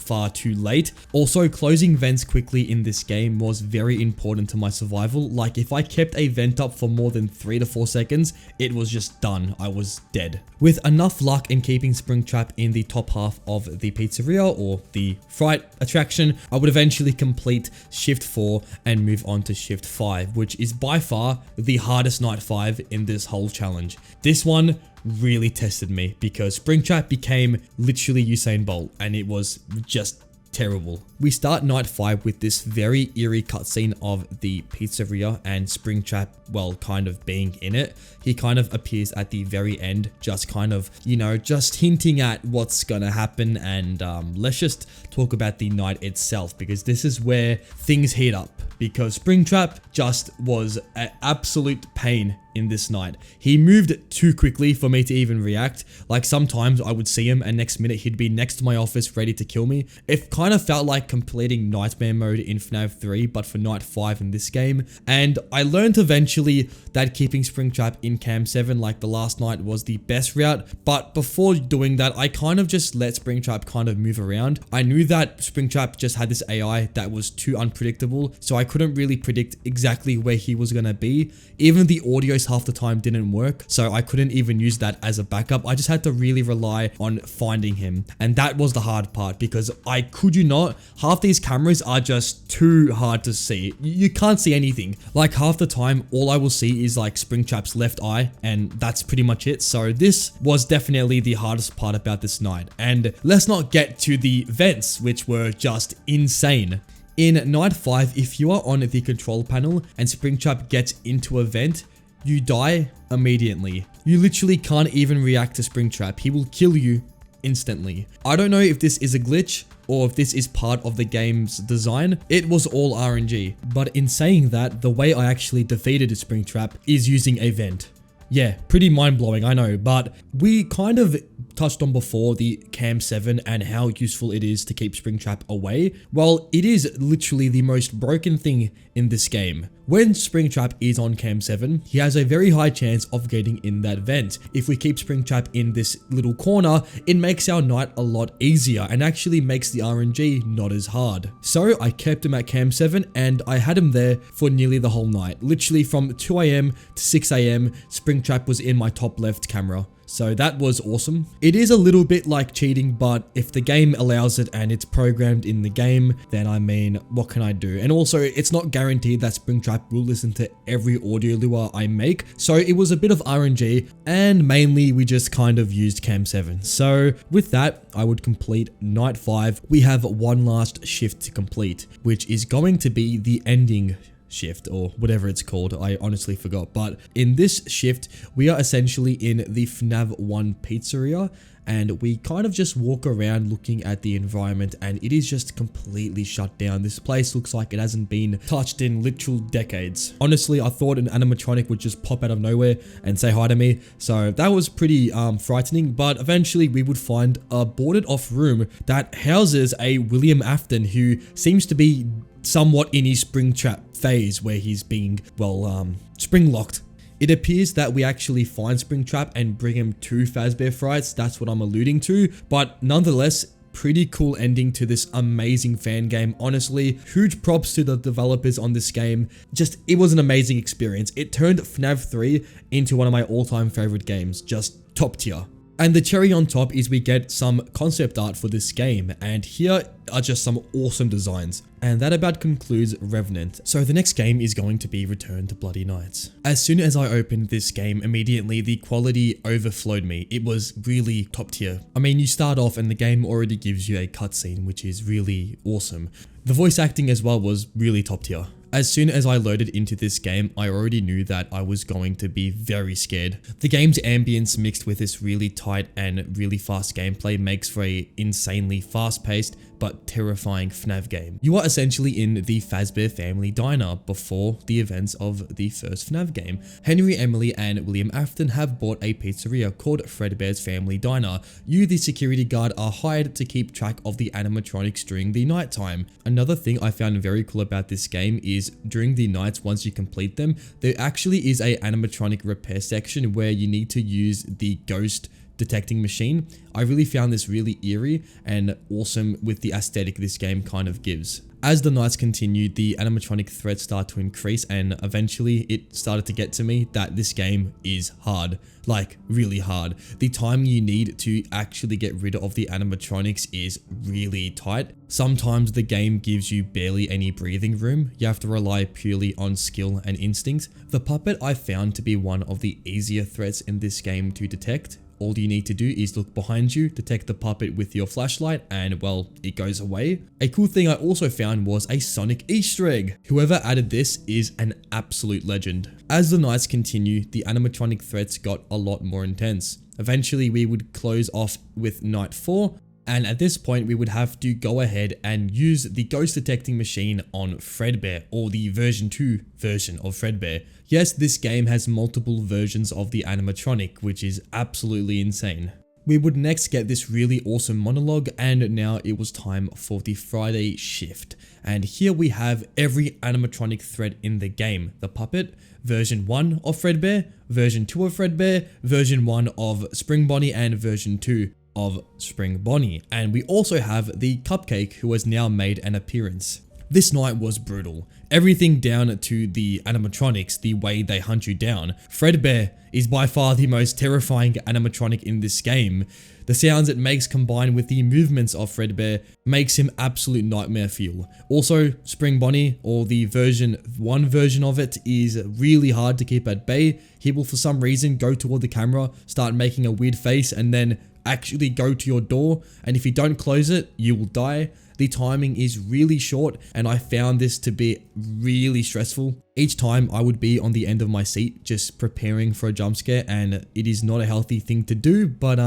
S1: late. Also, closing vents quickly in this game was very important to my survival. Like, if I kept a vent up for more than 3 to 4 seconds, it was just done. I was dead. With enough luck in keeping Springtrap in the top half of the pizzeria or the fright attraction, I would eventually complete shift 4 and move on to shift 5, which is by far the hardest night 5 in this whole challenge. This one really tested me because Springtrap became literally Usain Bolt, and it was just terrible. We start night 5 with this very eerie cutscene of the pizzeria and Springtrap, well, kind of being in it. He kind of appears at the very end, just kind of, you know, just hinting at what's gonna happen. And let's just talk about the night itself, because this is where things heat up, because Springtrap just was an absolute pain in this night. He moved too quickly for me to even react. Like, sometimes I would see him and next minute he'd be next to my office ready to kill me. It kind of felt like completing nightmare mode in FNAF 3, but for night 5 in this game. And I learned eventually that keeping Springtrap in Cam 7 like the last night was the best route, but before doing that, I kind of just let Springtrap kind of move around. I knew that Springtrap just had this AI that was too unpredictable, so I couldn't really predict exactly where he was gonna be. Even the audios half the time didn't work, so I couldn't even use that as a backup. I just had to really rely on finding him, and that was the hard part, because I could you not, half these cameras are just too hard to see. You can't see anything. Like, half the time all I will see is like Springtrap's left eye, and that's pretty much it. So this was definitely the hardest part about this night. And let's not get to the vents, which were just insane. In night 5, if you are on the control panel and Springtrap gets into a vent, you die immediately. You literally can't even react to Springtrap. He will kill you instantly. I don't know if this is a glitch or if this is part of the game's design. It was all RNG. But in saying that, the way I actually defeated a Springtrap is using a vent. Yeah, pretty mind-blowing, I know, but we kind of touched on before the Cam 7 and how useful it is to keep Springtrap away. Well, it is literally the most broken thing in this game. When Springtrap is on Cam 7, he has a very high chance of getting in that vent. If we keep Springtrap in this little corner, it makes our night a lot easier and actually makes the RNG not as hard. So I kept him at Cam 7 and I had him there for nearly the whole night. Literally from 2 AM to 6 AM, Springtrap was in my top left camera. So that was awesome. It is a little bit like cheating, but if the game allows it and it's programmed in the game, then I mean, what can I do? And also, it's not guaranteed that Springtrap will listen to every audio lure I make. So it was a bit of RNG, and mainly we just kind of used Cam 7. So with that, I would complete night 5. We have one last shift to complete, which is going to be the ending shift, or whatever it's called. I honestly forgot. But in this shift, we are essentially in the FNAF 1 pizzeria, and we kind of just walk around looking at the environment, and it is just completely shut down. This place looks like it hasn't been touched in literal decades. Honestly, I thought an animatronic would just pop out of nowhere and say hi to me, so that was pretty frightening. But eventually we would find a boarded off room that houses a William Afton, who seems to be somewhat in his Springtrap phase, where he's being, well, spring locked. It appears that we actually find Springtrap and bring him to Fazbear Frights. That's what I'm alluding to. But nonetheless, pretty cool ending to this amazing fan game. Honestly, huge props to the developers on this game. Just, it was an amazing experience. It turned FNAF 3 into one of my all-time favorite games. Just top tier. And the cherry on top is we get some concept art for this game, and here are just some awesome designs. And that about concludes Revenant. So the next game is going to be Return to Bloody Nights. As soon as I opened this game, immediately the quality overflowed me. It was really top tier. I mean, you start off and the game already gives you a cutscene, which is really awesome. The voice acting as well was really top tier. As soon as I loaded into this game, I already knew that I was going to be very scared. The game's ambience mixed with this really tight and really fast gameplay makes for a insanely fast-paced but terrifying FNAF game. You are essentially in the Fazbear family diner before the events of the first FNAF game. Henry, Emily, and William Afton have bought a pizzeria called Fredbear's Family Diner. You, the security guard, are hired to keep track of the animatronics during the nighttime. Another thing I found very cool about this game is during the nights, once you complete them, there actually is a animatronic repair section where you need to use the ghost detecting machine. I really found this really eerie and awesome with the aesthetic this game kind of gives. As the nights continued, the animatronic threats start to increase, and eventually it started to get to me that this game is hard. Like, really hard. The time you need to actually get rid of the animatronics is really tight. Sometimes the game gives you barely any breathing room. You have to rely purely on skill and instinct. The puppet I found to be one of the easier threats in this game to detect. All you need to do is look behind you, detect the puppet with your flashlight, and well, it goes away. A cool thing I also found was a Sonic Easter egg. Whoever added this is an absolute legend. As the nights continue, the animatronic threats got a lot more intense. Eventually, we would close off with night 4. And at this point, we would have to go ahead and use the ghost detecting machine on Fredbear, or the version 2 version of Fredbear. Yes, this game has multiple versions of the animatronic, which is absolutely insane. We would next get this really awesome monologue, and now it was time for the Friday shift. And here we have every animatronic thread in the game. The puppet, version 1 of Fredbear, version 2 of Fredbear, version 1 of Spring Bonnie, and version 2 of Spring Bonnie. And we also have the cupcake, who has now made an appearance. This night was brutal. Everything down to the animatronics, the way they hunt you down. Fredbear is by far the most terrifying animatronic in this game. The sounds it makes combined with the movements of Fredbear makes him absolute nightmare fuel. Also, Spring Bonnie, or the version 1 version of it, is really hard to keep at bay. He will for some reason go toward the camera, start making a weird face, and then actually go to your door, and if you don't close it, you will die. The timing is really short, and I found this to be really stressful. Each time I would be on the end of my seat just preparing for a jump scare, and it is not a healthy thing to do, but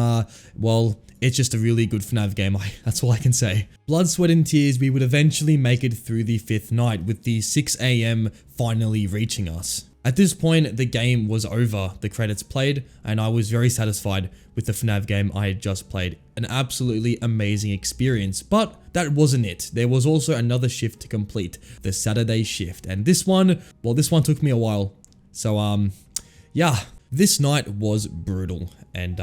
S1: well, it's just a really good FNAF game, that's all I can say. Blood, sweat and tears, we would eventually make it through the 5th night, with the 6 AM finally reaching us. At this point, the game was over, the credits played, and I was very satisfied with the FNAF game I had just played. An absolutely amazing experience, but that wasn't it. There was also another shift to complete, the Saturday shift, and this one, well, this one took me a while. So, yeah, this night was brutal, and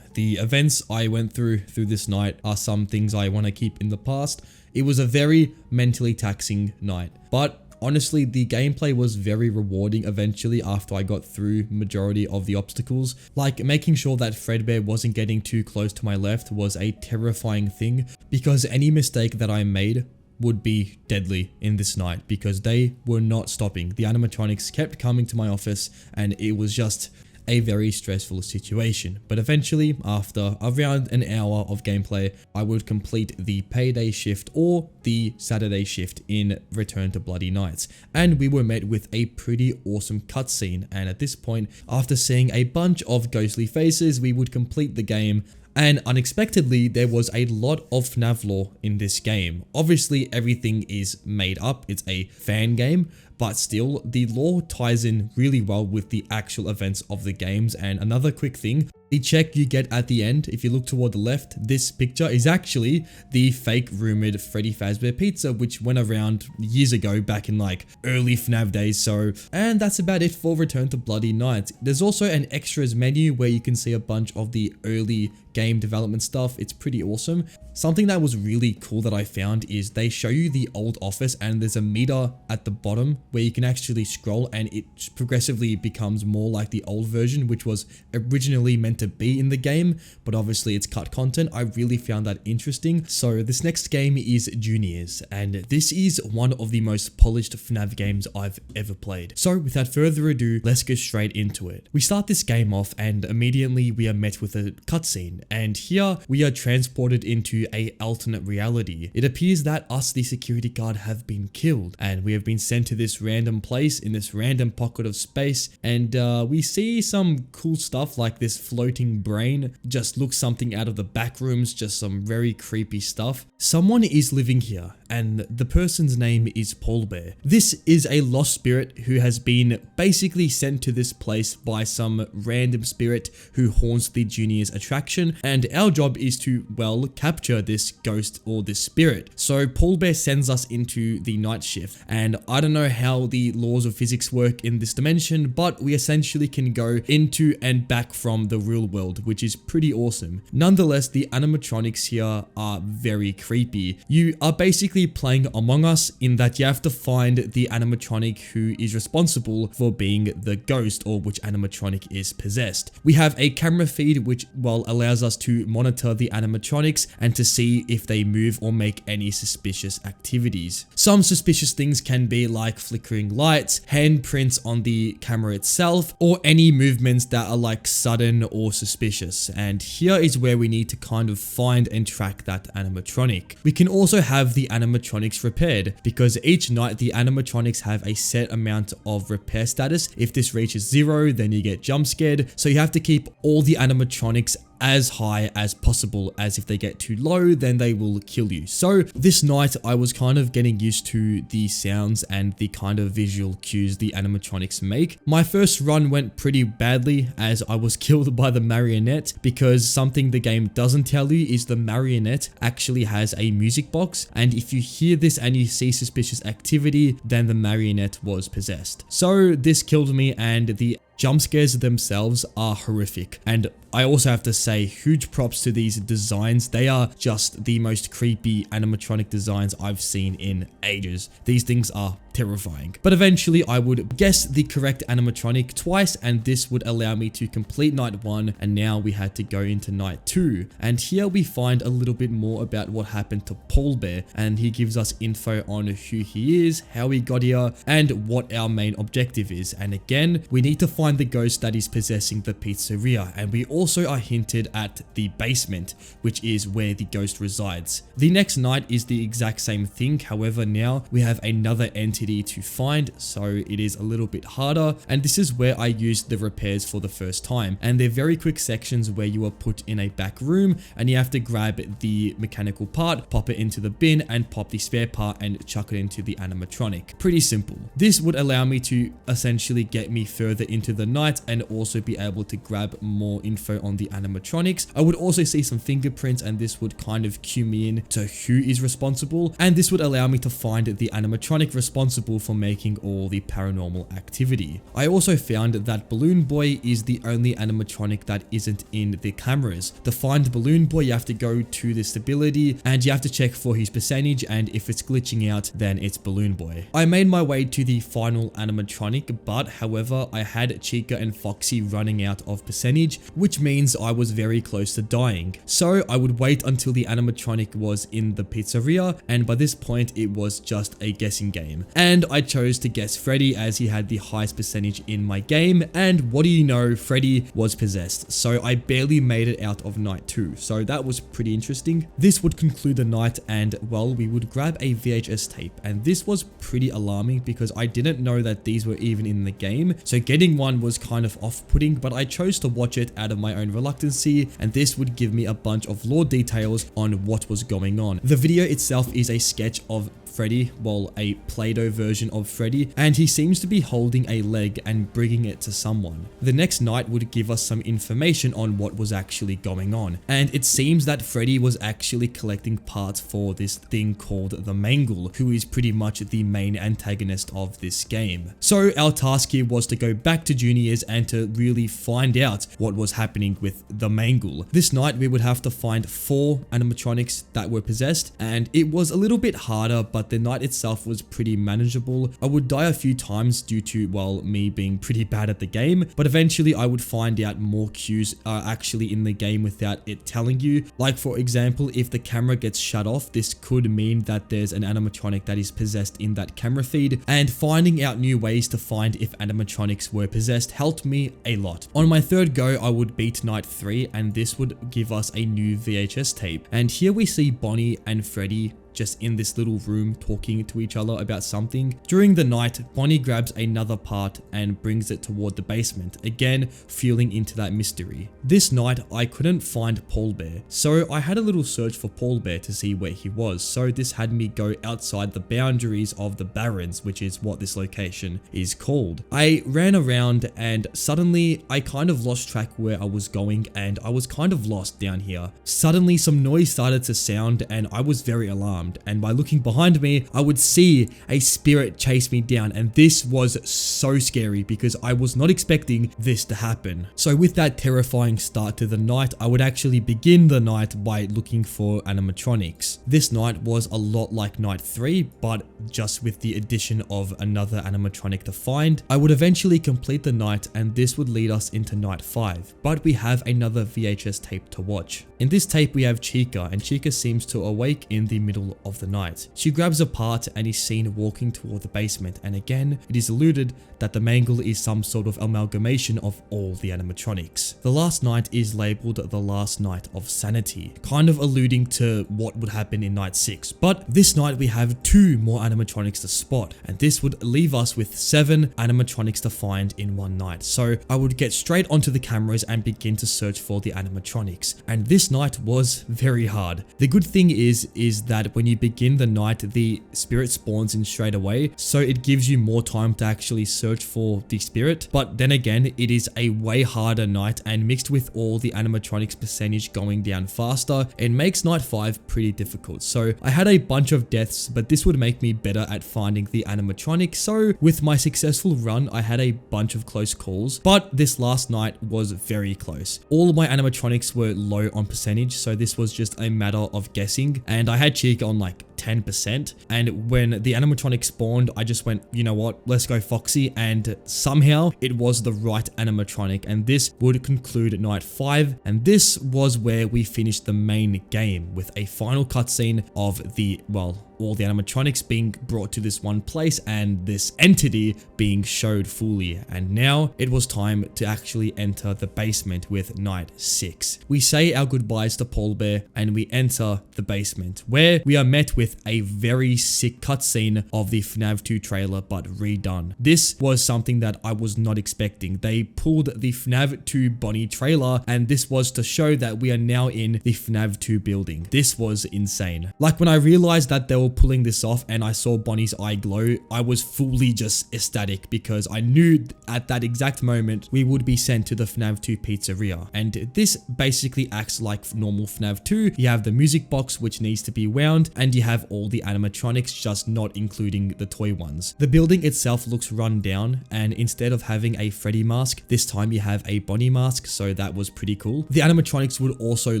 S1: the events I went through this night are some things I want to keep in the past. It was a very mentally taxing night, but Honestly, the gameplay was very rewarding eventually after I got through majority of the obstacles. Like making sure that Fredbear wasn't getting too close to my left was a terrifying thing, because any mistake that I made would be deadly in this night, because they were not stopping. The animatronics kept coming to my office and it was just a very stressful situation. But eventually, after around an hour of gameplay, I would complete the payday shift or the Saturday shift in Return to Bloody Nights, and we were met with a pretty awesome cutscene. And at this point, after seeing a bunch of ghostly faces, we would complete the game. And unexpectedly, there was a lot of FNAF lore in this game. Obviously, everything is made up. It's a fan game, but still, the lore ties in really well with the actual events of the games. And another quick thing, the check you get at the end, if you look toward the left, this picture is actually the fake rumored Freddy Fazbear pizza, which went around years ago, back in like early FNAF days. So, and that's about it for Return to Bloody Nights. There's also an extras menu where you can see a bunch of the early game development stuff. It's pretty awesome. Something that was really cool that I found is they show you the old office, and there's a meter at the bottom where you can actually scroll, and it progressively becomes more like the old version, which was originally meant to be in the game, but obviously it's cut content. I really found that interesting. So this next game is Juniors, and this is one of the most polished FNAF games I've ever played. So without further ado, let's go straight into it. We start this game off and immediately we are met with a cutscene, and here we are transported into a alternate reality. It appears that us, the security guard, have been killed, and we have been sent to this random place in this random pocket of space, and we see some cool stuff like this floating brain. Just looks something out of the back rooms, just some very creepy stuff. Someone is living here, and the person's name is Bear. This is a lost spirit who has been basically sent to this place by some random spirit who haunts the Juniors attraction, and our job is to, well, capture this ghost or this spirit. So Bear sends us into the night shift, and I don't know how the laws of physics work in this dimension, but we essentially can go into and back from the real world, which is pretty awesome. Nonetheless, the animatronics here are very creepy. You are basically playing Among Us in that you have to find the animatronic who is responsible for being the ghost, or which animatronic is possessed. We have a camera feed which, well, allows us to monitor the animatronics and to see if they move or make any suspicious activities. Some suspicious things can be like flickering lights, handprints on the camera itself, or any movements that are like sudden or suspicious. And here is where we need to kind of find and track that animatronic. We can also have the animatronics repaired, because each night the animatronics have a set amount of repair status. If this reaches 0, then you get jump scared. So you have to keep all the animatronics as high as possible, as if they get too low, then they will kill you. So this night I was kind of getting used to the sounds and the kind of visual cues the animatronics make. My first run went pretty badly as I was killed by the marionette, because something the game doesn't tell you is the marionette actually has a music box, and if you hear this and you see suspicious activity, then the marionette was possessed. So this killed me, and the jump scares themselves are horrific. And I also have to say huge props to these designs. They are just the most creepy animatronic designs I've seen in ages. These things are terrifying. But eventually I would guess the correct animatronic twice, and this would allow me to complete night 1, and now we had to go into night 2. And here we find a little bit more about what happened to Bear, and he gives us info on who he is, how he got here, and what our main objective is. And again, we need to find the ghost that is possessing the pizzeria, and we also are hinted at the basement, which is where the ghost resides. The next night is the exact same thing, however now we have another entity to find, so it is a little bit harder, and this is where I used the repairs for the first time. And they're very quick sections where you are put in a back room and you have to grab the mechanical part, pop it into the bin, and pop the spare part and chuck it into the animatronic. Pretty simple. This would allow me to essentially get me further into the night and also be able to grab more info on the animatronics. I would also see some fingerprints, and this would kind of cue me in to who is responsible, and this would allow me to find the animatronic responsible responsible for making all the paranormal activity. I also found that Balloon Boy is the only animatronic that isn't in the cameras. To find Balloon Boy, you have to go to the stability and you have to check for his percentage, and if it's glitching out, then it's Balloon Boy. I made my way to the final animatronic, but however, I had Chica and Foxy running out of percentage, which means I was very close to dying. So I would wait until the animatronic was in the pizzeria, and by this point it was just a guessing game. And I chose to guess Freddy as he had the highest percentage in my game, and what do you know, Freddy was possessed. So I barely made it out of night 2, so that was pretty interesting. This would conclude the night, and well, we would grab a VHS tape, and this was pretty alarming because I didn't know that these were even in the game, so getting one was kind of off-putting, but I chose to watch it out of my own reluctancy, and this would give me a bunch of lore details on what was going on. The video itself is a sketch of Freddy, well, a Play-Doh version of Freddy, and he seems to be holding a leg and bringing it to someone. The next night would give us some information on what was actually going on, and it seems that Freddy was actually collecting parts for this thing called the Mangle, who is pretty much the main antagonist of this game. So our task here was to go back to juniors and to really find out what was happening with the Mangle. This night we would have to find 4 animatronics that were possessed, and it was a little bit harder, but the night itself was pretty manageable. I would die a few times due to, well, me being pretty bad at the game, but eventually I would find out more cues are actually in the game without it telling you. Like for example, if the camera gets shut off, this could mean that there's an animatronic that is possessed in that camera feed, and finding out new ways to find if animatronics were possessed helped me a lot. On my third go, I would beat night 3, and this would give us a new VHS tape. And here we see Bonnie and Freddy just in this little room talking to each other about something. During the night, Bonnie grabs another part and brings it toward the basement, again fueling into that mystery. This night, I couldn't find Paul Bear, so I had a little search for Paul Bear to see where he was, so this had me go outside the boundaries of the Barrens, which is what this location is called. I ran around and suddenly I kind of lost track where I was going, and I was kind of lost down here. Suddenly some noise started to sound and I was very alarmed. And by looking behind me, I would see a spirit chase me down, and this was so scary because I was not expecting this to happen. So with that terrifying start to the night, I would actually begin the night by looking for animatronics. This night was a lot like night 3, but just with the addition of another animatronic to find. I would eventually complete the night, and this would lead us into night 5, but we have another VHS tape to watch. In this tape we have Chica, and Chica seems to awake in the middle of the night. She grabs a part and is seen walking toward the basement, and again it is alluded that the Mangle is some sort of amalgamation of all the animatronics. The last night is labeled the last night of sanity, kind of alluding to what would happen in night 6, but this night we have 2 more animatronics to spot, and this would leave us with 7 animatronics to find in one night. So I would get straight onto the cameras and begin to search for the animatronics, and this night was very hard. The good thing is that when you begin the night, the spirit spawns in straight away, so it gives you more time to actually search for the spirit. But then again, it is a way harder night, and mixed with all the animatronics percentage going down faster, it makes night 5 pretty difficult. So I had a bunch of deaths, but this would make me better at finding the animatronic. So with my successful run, I had a bunch of close calls, but this last night was very close. All of my animatronics were low on percentage, so this was just a matter of guessing, and I had Chica on like 10%, and when the animatronic spawned, I just went, you know what, let's go Foxy, and somehow it was the right animatronic, and this would conclude night 5, and this was where we finished the main game with a final cutscene of the, well, all the animatronics being brought to this one place and this entity being showed fully. And now it was time to actually enter the basement with night 6. We say our goodbyes to Paul Bear and we enter the basement, where we are met with a very sick cutscene of the FNAF 2 trailer but redone. This was something that I was not expecting. They pulled the FNAF 2 Bonnie trailer, and this was to show that we are now in the FNAF 2 building. This was insane. Like when I realized that there while pulling this off and I saw Bonnie's eye glow, I was fully just ecstatic because I knew at that exact moment we would be sent to the FNAF 2 pizzeria. And this basically acts like normal FNAF 2. You have the music box which needs to be wound, and you have all the animatronics, just not including the toy ones. The building itself looks run down, and instead of having a Freddy mask, this time you have a Bonnie mask, so that was pretty cool. The animatronics would also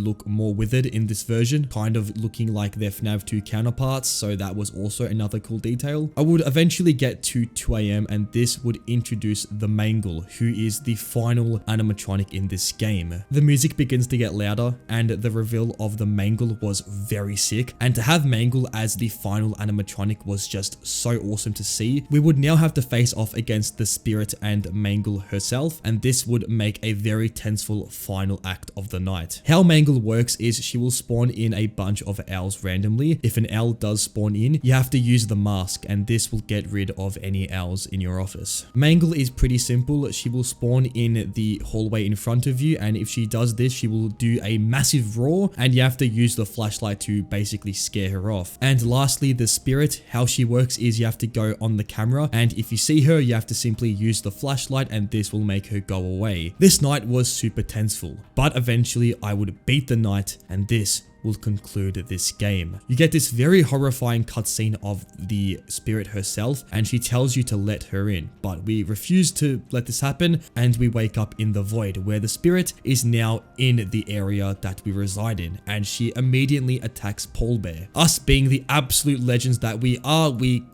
S1: look more withered in this version, kind of looking like their FNAF 2 counterparts, so that was also another cool detail. I would eventually get to 2 AM, and this would introduce the Mangle, who is the final animatronic in this game. The music begins to get louder, and the reveal of the Mangle was very sick, and to have Mangle as the final animatronic was just so awesome to see. We would now have to face off against the Spirit and Mangle herself, and this would make a very tenseful final act of the night. How Mangle works is she will spawn in a bunch of owls randomly. If an owl does spawn in, you have to use the mask, and this will get rid of any owls in your office. Mangle is pretty simple. She will spawn in the hallway in front of you, and if she does this, she will do a massive roar, and you have to use the flashlight to basically scare her off. And lastly, the Spirit, how she works is you have to go on the camera, and if you see her, you have to simply use the flashlight, and this will make her go away. This night was super tenseful, but eventually I would beat the night, and this will conclude this game. You get this very horrifying cutscene of the Spirit herself, and she tells you to let her in, but we refuse to let this happen, and we wake up in the void where the Spirit is now in the area that we reside in, and she immediately attacks Fazbear. Us being the absolute legends that we are, we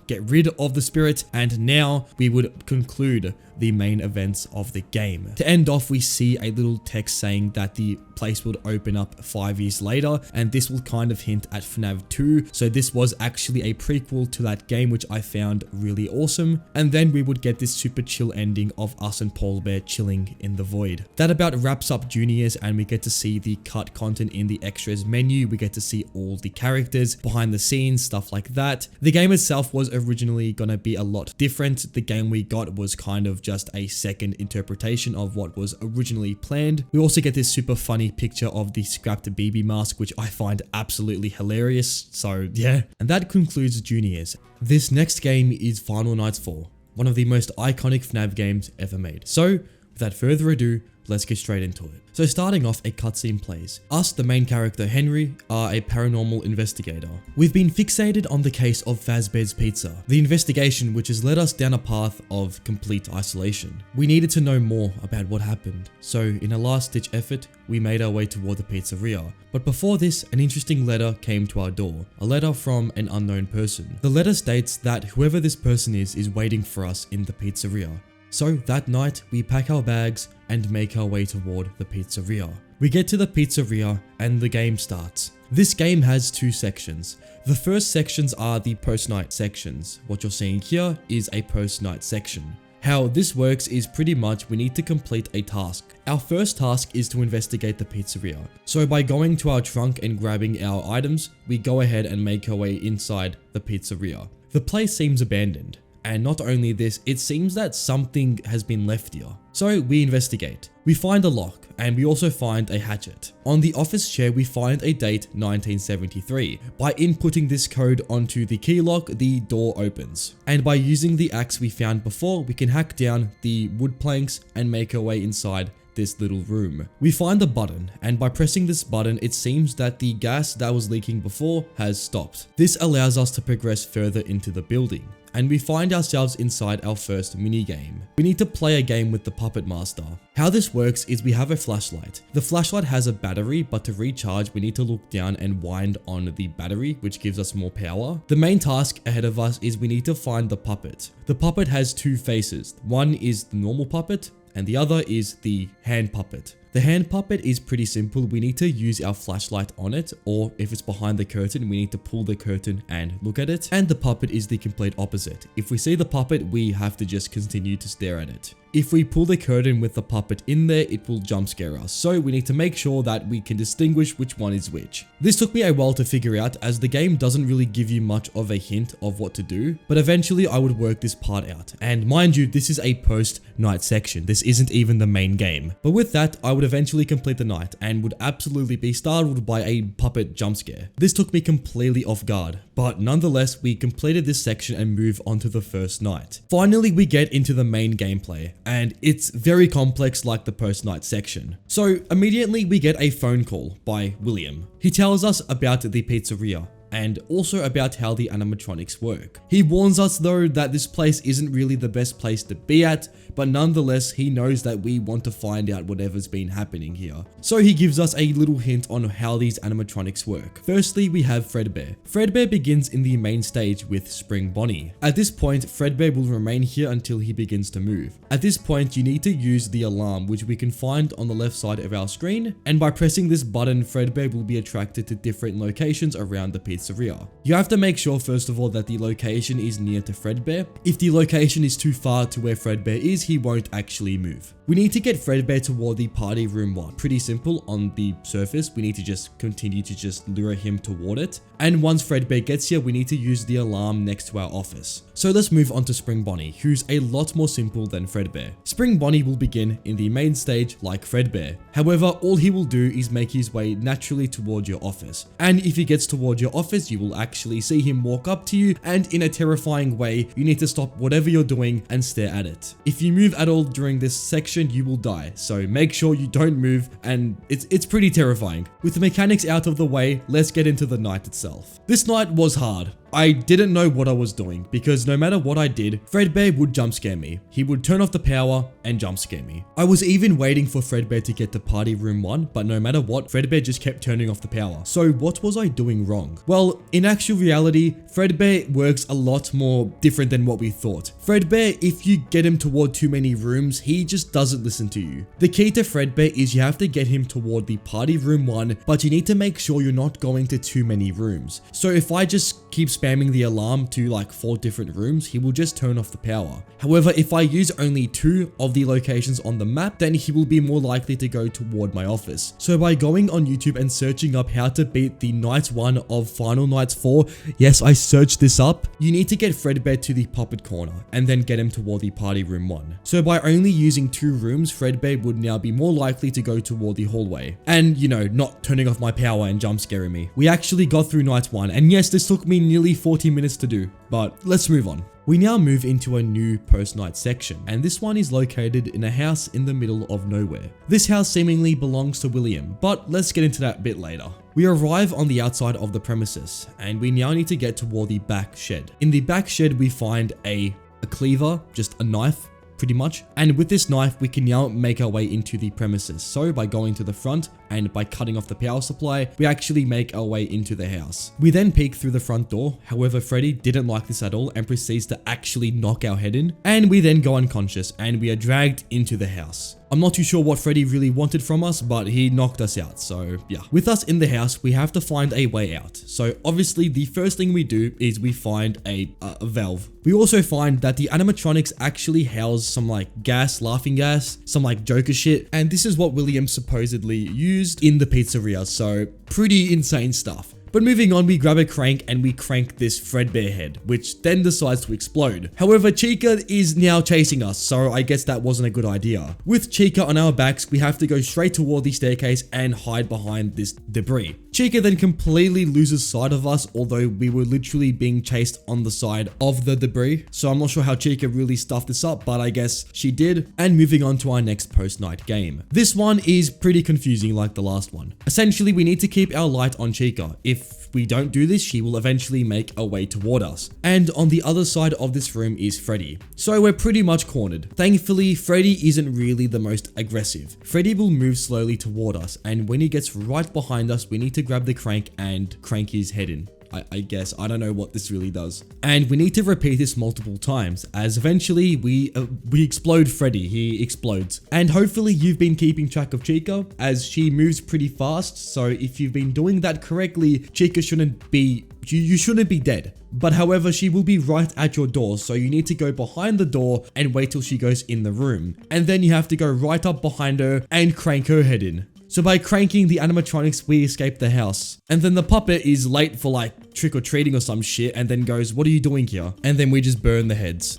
S1: get rid of the Spirit, and now we would conclude the main events of the game. To end off, we see a little text saying that the place would open up 5 years later, and this will kind of hint at FNAF 2, so this was actually a prequel to that game, which I found really awesome. And then we would get this super chill ending of us and Fazbear chilling in the void. That about wraps up Juniors, and we get to see the cut content in the extras menu. We get to see all the characters behind the scenes, stuff like that. The game itself was originally gonna be a lot different. The game we got was kind of just a second interpretation of what was originally planned. We also get this super funny picture of the scrapped BB mask, which I find absolutely hilarious, so yeah. And that concludes Juniors. This next game is Final Nights 4, one of the most iconic FNAF games ever made. So without further ado, let's get straight into it. So starting off, a cutscene plays. Us, the main character Henry, are a paranormal investigator. We've been fixated on the case of Fazbear's Pizza, the investigation which has led us down a path of complete isolation. We needed to know more about what happened, so in a last-ditch effort, we made our way toward the pizzeria. But before this, an interesting letter came to our door, a letter from an unknown person. The letter states that whoever this person is waiting for us in the pizzeria. So that night, we pack our bags and make our way toward the pizzeria. We get to the pizzeria and the game starts. This game has 2 sections. The first sections are the post-night sections. What you're seeing here is a post-night section. How this works is pretty much we need to complete a task. Our first task is to investigate the pizzeria. So by going to our trunk and grabbing our items, we go ahead and make our way inside the pizzeria. The place seems abandoned. And not only this, it seems that something has been left here. So we investigate. We find a lock, and we also find a hatchet. On the office chair, we find a date 1973. By inputting this code onto the key lock, the door opens. And by using the axe we found before, we can hack down the wood planks and make our way inside this little room. We find the button, and by pressing this button, it seems that the gas that was leaking before has stopped. This allows us to progress further into the building, and we find ourselves inside our first minigame. We need to play a game with the Puppet Master. How this works is we have a flashlight. The flashlight has a battery, but to recharge, we need to look down and wind on the battery, which gives us more power. The main task ahead of us is we need to find the puppet. The puppet has 2 faces. One is the normal puppet, and the other is the hand puppet. The hand puppet is pretty simple. We need to use our flashlight on it, or if it's behind the curtain, we need to pull the curtain and look at it. And the puppet is the complete opposite. If we see the puppet, we have to just continue to stare at it. If we pull the curtain with the puppet in there, it will jump scare us. So we need to make sure that we can distinguish which one is which. This took me a while to figure out, as the game doesn't really give you much of a hint of what to do, but eventually I would work this part out. And mind you, this is a post-night section. This isn't even the main game. But with that, I would eventually complete the night and would absolutely be startled by a puppet jump scare. This took me completely off guard, but nonetheless we completed this section and move on to the first night. Finally we get into the main gameplay, and it's very complex like the post-night section. So immediately we get a phone call by William. He tells us about the pizzeria and also about how the animatronics work. He warns us though that this place isn't really the best place to be at, but nonetheless he knows that we want to find out whatever's been happening here. So he gives us a little hint on how these animatronics work. Firstly, we have Fredbear. Fredbear begins in the main stage with Spring Bonnie. At this point, Fredbear will remain here until he begins to move. At this point, you need to use the alarm, which we can find on the left side of our screen, and by pressing this button, Fredbear will be attracted to different locations around the pizzeria. You have to make sure first of all that the location is near to Fredbear. If the location is too far to where Fredbear is, he won't actually move. We need to get Fredbear toward the party room 1. Pretty simple on the surface, we need to just continue to just lure him toward it. And once Fredbear gets here, we need to use the alarm next to our office. So let's move on to Spring Bonnie, who's a lot more simple than Fredbear. Spring Bonnie will begin in the main stage like Fredbear. However, all he will do is make his way naturally toward your office. And if he gets toward your office, you will actually see him walk up to you, and in a terrifying way, you need to stop whatever you're doing and stare at it. If you move at all during this section, you will die. So make sure you don't move, and it's pretty terrifying. With the mechanics out of the way, let's get into the night itself. This night was hard. I didn't know what I was doing because no matter what I did, Fredbear would jump scare me. He would turn off the power and jump scare me. I was even waiting for Fredbear to get to party room 1, but no matter what, Fredbear just kept turning off the power. So what was I doing wrong? Well, in actual reality, Fredbear works a lot more different than what we thought. Fredbear, if you get him toward too many rooms, he just doesn't listen to you. The key to Fredbear is you have to get him toward the party room 1, but you need to make sure you're not going to too many rooms. So if I just keep spamming the alarm to like 4 different rooms, he will just turn off the power. However, if I use only 2 of the locations on the map, then he will be more likely to go toward my office. So by going on YouTube and searching up how to beat the night 1 of Final Nights 4, yes, I searched this up, you need to get Fredbear to the puppet corner and then get him toward the party room 1. So by only using 2 rooms, Fredbear would now be more likely to go toward the hallway and, you know, not turning off my power and jump scaring me. We actually got through night 1, and yes, this took me nearly 40 minutes to do, but let's move on. We now move into a new post-night section, and this one is located in a house in the middle of nowhere. This house seemingly belongs to William, but let's get into that a bit later. We arrive on the outside of the premises, and we now need to get toward the back shed. In the back shed, we find a cleaver, just a knife, pretty much. And with this knife, we can now make our way into the premises. So by going to the front and by cutting off the power supply, we actually make our way into the house. We then peek through the front door. However, Freddy didn't like this at all and proceeds to actually knock our head in. And we then go unconscious and we are dragged into the house. I'm not too sure what Freddy really wanted from us, but he knocked us out, so yeah. With us in the house, we have to find a way out. So obviously, the first thing we do is we find a valve. We also find that the animatronics actually house some like gas, laughing gas, some like Joker shit, and this is what William supposedly used in the pizzeria, so pretty insane stuff. But moving on, we grab a crank and we crank this Fredbear head, which then decides to explode. However, Chica is now chasing us, so I guess that wasn't a good idea. With Chica on our backs, we have to go straight toward the staircase and hide behind this debris. Chica then completely loses sight of us, although we were literally being chased on the side of the debris. So I'm not sure how Chica really stuffed this up, but I guess she did. And moving on to our next post-night game. This one is pretty confusing like the last one. Essentially, we need to keep our light on Chica. If we don't do this, she will eventually make a way toward us. And on the other side of this room is Freddy. So we're pretty much cornered. Thankfully, Freddy isn't really the most aggressive. Freddy will move slowly toward us, and when he gets right behind us, we need to grab the crank and crank his head in. I guess. I don't know what this really does. And we need to repeat this multiple times, as eventually we explode Freddy. He explodes. And hopefully you've been keeping track of Chica, as she moves pretty fast. So if you've been doing that correctly, Chica shouldn't be... You shouldn't be dead. But however, she will be right at your door, so you need to go behind the door and wait till she goes in the room. And then you have to go right up behind her and crank her head in. So by cranking the animatronics, we escape the house. And then the puppet is late for like trick-or-treating or some shit and then goes, "What are you doing here?" And then we just burn the heads.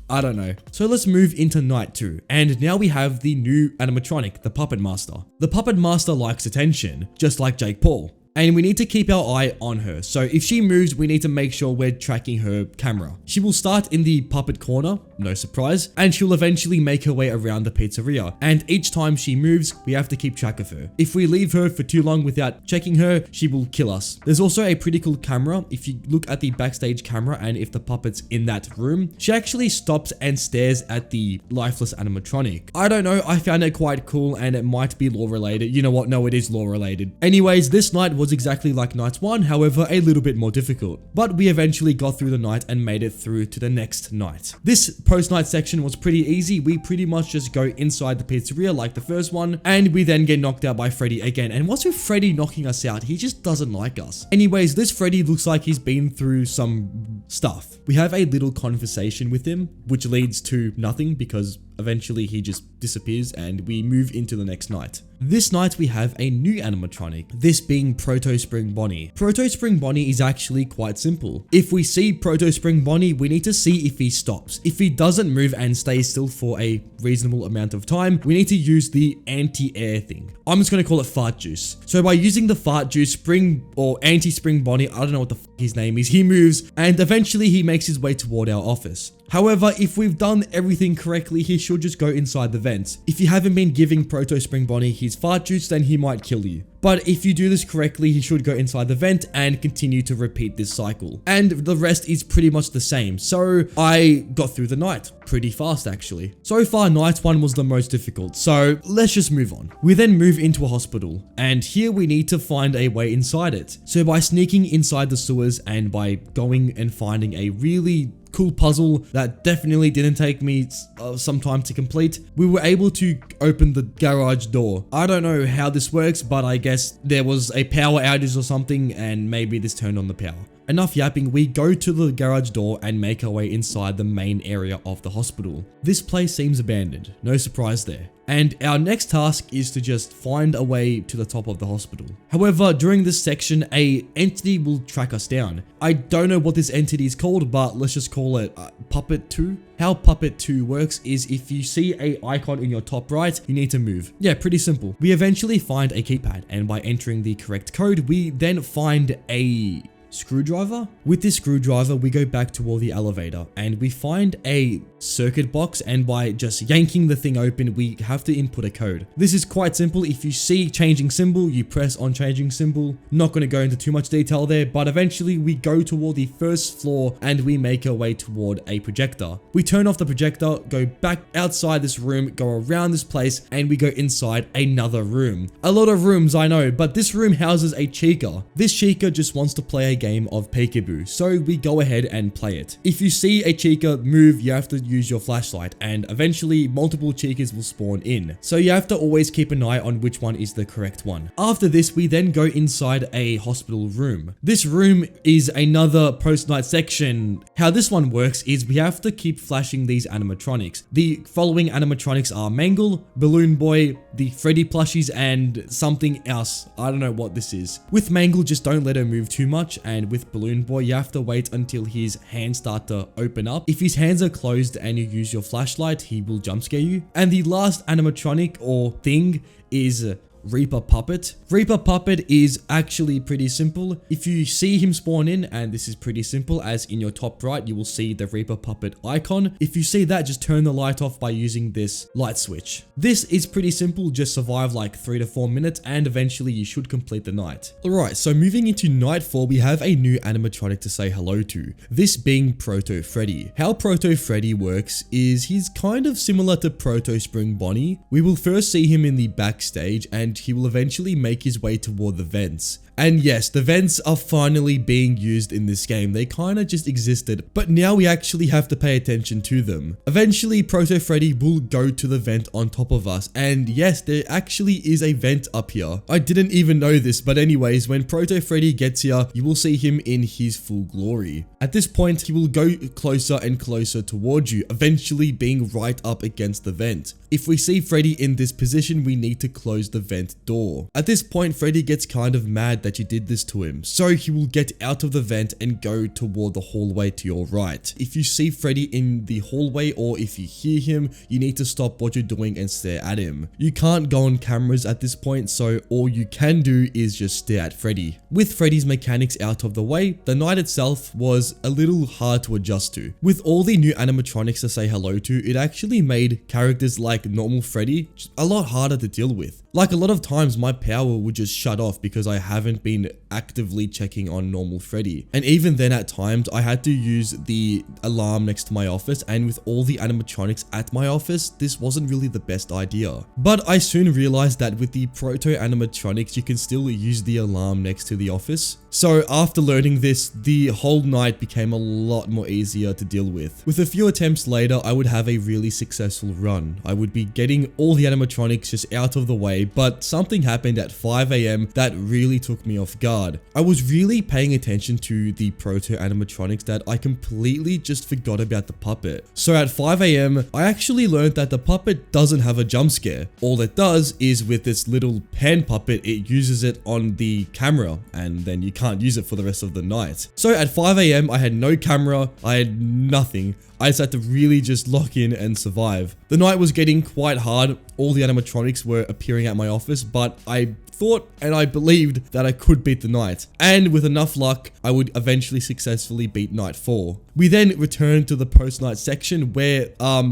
S1: I don't know. So let's move into night 2. And now we have the new animatronic, the Puppet Master. The Puppet Master likes attention, just like Jake Paul. And we need to keep our eye on her. So if she moves, we need to make sure we're tracking her camera. She will start in the puppet corner, no surprise, and she'll eventually make her way around the pizzeria. And each time she moves, we have to keep track of her. If we leave her for too long without checking her, she will kill us. There's also a pretty cool camera. If you look at the backstage camera and if the puppet's in that room, she actually stops and stares at the lifeless animatronic. I don't know, I found it quite cool and it might be lore related. You know what? No, it is lore related. Anyways, this night was exactly like night 1, however a little bit more difficult. But we eventually got through the night and made it through to the next night. This post-night section was pretty easy. We pretty much just go inside the pizzeria like the first one, and we then get knocked out by Freddy again. And what's with Freddy knocking us out? He just doesn't like us. Anyways, this Freddy looks like he's been through some stuff. We have a little conversation with him, which leads to nothing because eventually he just disappears and we move into the next night. This night we have a new animatronic, this being Proto Spring Bonnie. Proto Spring Bonnie is actually quite simple. If we see Proto Spring Bonnie, we need to see if he stops. If he doesn't move and stays still for a reasonable amount of time, we need to use the anti-air thing. I'm just going to call it fart juice. So by using the fart juice, Spring or anti-Spring Bonnie, I don't know what the f his name is, he moves and eventually he makes his way toward our office. However, if we've done everything correctly, he should just go inside the vents. If you haven't been giving Proto Spring Bonnie his fart juice, then he might kill you. But if you do this correctly, he should go inside the vent and continue to repeat this cycle. And the rest is pretty much the same. So I got through the night pretty fast actually. So far, night 1 was the most difficult. So let's just move on. We then move into a hospital and here we need to find a way inside it. So by sneaking inside the sewers and by going and finding a really cool puzzle that definitely didn't take me some time to complete, we were able to open the garage door. I don't know how this works, but I guess there was a power outage or something and maybe this turned on the power. Enough yapping, we go to the garage door and make our way inside the main area of the hospital. This place seems abandoned, no surprise there. And our next task is to just find a way to the top of the hospital. However, during this section, a entity will track us down. I don't know what this entity is called, but let's just call it Puppet 2. How Puppet 2 works is if you see a icon in your top right, you need to move. Yeah, pretty simple. We eventually find a keypad, and by entering the correct code, we then find a screwdriver. With this screwdriver, we go back toward the elevator and we find a circuit box, and by just yanking the thing open, we have to input a code. This is quite simple. If you see changing symbol, you press on changing symbol. Not going to go into too much detail there, but eventually we go toward the first floor and we make our way toward a projector. We turn off the projector, go back outside this room, go around this place, and we go inside another room. A lot of rooms, I know, but this room houses a chica. This chica just wants to play a game of peekaboo, so we go ahead and play it. If you see a chica move, you have to use your flashlight, and eventually multiple chicas will spawn in, so you have to always keep an eye on which one is the correct one. After this, we then go inside a hospital room. This room is another post-night section. How this one works is we have to keep flashing these animatronics. The following animatronics are Mangle, Balloon Boy, the Freddy plushies, and something else. I don't know what this is. With Mangle, just don't let her move too much, and with Balloon Boy, you have to wait until his hands start to open up. If his hands are closed and you use your flashlight, he will jump scare you. And the last animatronic or thing is Reaper Puppet. Reaper Puppet is actually pretty simple. If you see him spawn in, and this is pretty simple, as in your top right, you will see the Reaper Puppet icon. If you see that, just turn the light off by using this light switch. This is pretty simple, just survive like 3 to 4 minutes, and eventually you should complete the night. Alright, so moving into night 4, we have a new animatronic to say hello to, this being Proto Freddy. How Proto Freddy works is he's kind of similar to Proto Spring Bonnie. We will first see him in the backstage, and he will eventually make his way toward the vents. And yes, the vents are finally being used in this game. They kind of just existed, but now we actually have to pay attention to them. Eventually, Proto Freddy will go to the vent on top of us, and yes, there actually is a vent up here. I didn't even know this, but anyways, when Proto Freddy gets here, you will see him in his full glory. At this point, he will go closer and closer towards you, eventually being right up against the vent. If we see Freddy in this position, we need to close the vent door. At this point, Freddy gets kind of mad that that you did this to him. So he will get out of the vent and go toward the hallway to your right. If you see Freddy in the hallway or if you hear him, you need to stop what you're doing and stare at him. You can't go on cameras at this point, so all you can do is just stare at Freddy. With Freddy's mechanics out of the way, the night itself was a little hard to adjust to. With all the new animatronics to say hello to, it actually made characters like normal Freddy a lot harder to deal with. Like a lot of times my power would just shut off because I haven't been actively checking on normal Freddy. And even then at times I had to use the alarm next to my office, and with all the animatronics at my office, this wasn't really the best idea. But I soon realized that with the proto animatronics you can still use the alarm next to the office. So after learning this, the whole night became a lot more easier to deal with. With a few attempts later, I would have a really successful run. I would be getting all the animatronics just out of the way, but something happened at 5 AM that really took me off guard. I was really paying attention to the proto animatronics that I completely just forgot about the puppet. So at 5 AM, I actually learned that the puppet doesn't have a jump scare. All it does is with this little pen puppet, it uses it on the camera, and then you can't use it for the rest of the night. So at 5 AM, I had no camera, I had nothing. I just had to really just lock in and survive. The night was getting quite hard. All the animatronics were appearing at my office, but I thought and I believed that I could beat the night. And with enough luck, I would eventually successfully beat night 4. We then returned to the post-night section where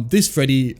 S1: this Freddy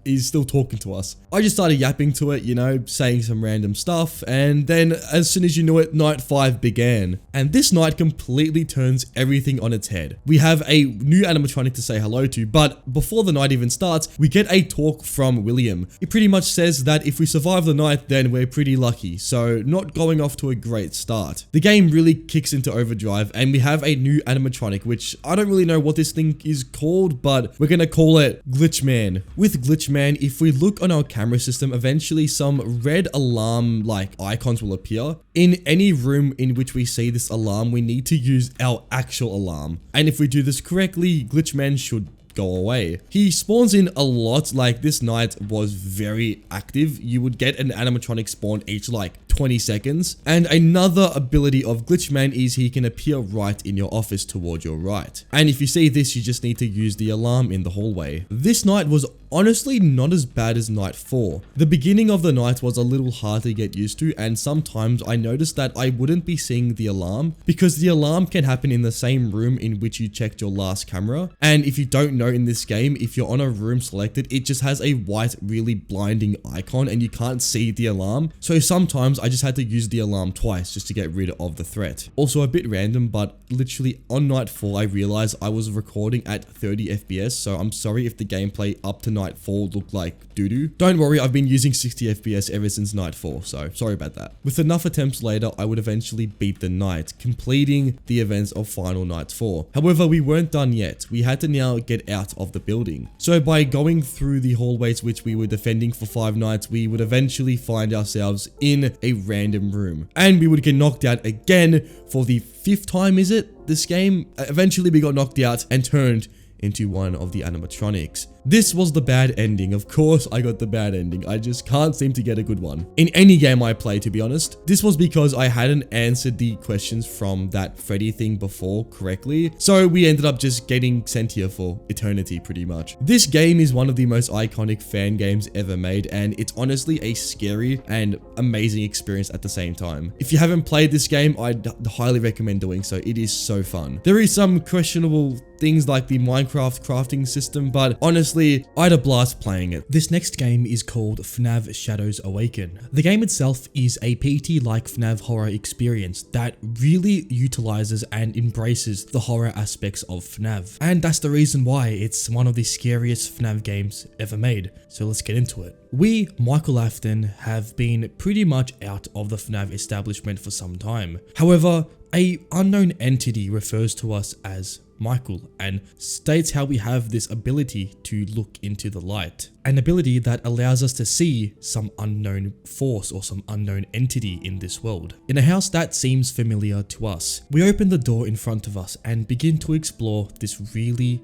S1: is still talking to us. I just started yapping to it, you know, saying some random stuff, and then as soon as you knew it, night 5 began. And this night completely turns everything on its head. We have a new animatronic to say hello to, but before the night even starts, we get a talk from William. It pretty much says that if we survive the night, then we're pretty lucky, so not going off to a great start. The game really kicks into overdrive, and we have a new animatronic, which I don't really know what this thing is called, but we're gonna call it Glitchman. With Glitchman, if we look on our camera system, eventually some red alarm like icons will appear. In any room in which we see this alarm, we need to use our actual alarm. And if we do this correctly, Glitchman should go away. He spawns in a lot. Like this night was very active. You would get an animatronic spawn each like 20 seconds. And another ability of Glitchman is he can appear right in your office toward your right. And if you see this, you just need to use the alarm in the hallway. This night was honestly not as bad as night 4. The beginning of the night was a little hard to get used to, and sometimes I noticed that I wouldn't be seeing the alarm because the alarm can happen in the same room in which you checked your last camera. And if you don't know, in this game, if you're on a room selected, it just has a white really blinding icon and you can't see the alarm. So sometimes I just had to use the alarm twice just to get rid of the threat. Also a bit random, but literally on night 4 I realized I was recording at 30 FPS, so I'm sorry if the gameplay up to night 4 looked like doo-doo. Don't worry, I've been using 60 FPS ever since night 4, so sorry about that. With enough attempts later, I would eventually beat the night, completing the events of Final Night 4. However, we weren't done yet. We had to now get out of the building. So by going through the hallways which we were defending for 5 nights, we would eventually find ourselves in a random room. And we would get knocked out again for the 5th time, is it? This game? Eventually we got knocked out and turned into one of the animatronics. This was the bad ending. Of course I got the bad ending. I just can't seem to get a good one in any game I play, to be honest. This was because I hadn't answered the questions from that Freddy thing before correctly, so we ended up just getting sent here for eternity pretty much. This game is one of the most iconic fan games ever made, and it's honestly a scary and amazing experience at the same time. If you haven't played this game, I'd highly recommend doing so. It is so fun. There is some questionable things like the Minecraft crafting system, but honestly, I had a blast playing it. This next game is called FNAF Shadows Awaken. The game itself is a PT-like FNAF horror experience that really utilizes and embraces the horror aspects of FNAF. And that's the reason why it's one of the scariest FNAF games ever made. So let's get into it. We, Michael Afton, have been pretty much out of the FNAF establishment for some time. However, an unknown entity refers to us as Michael and states how we have this ability to look into the light. An ability that allows us to see some unknown force or some unknown entity in this world. In a house that seems familiar to us, we open the door in front of us and begin to explore this really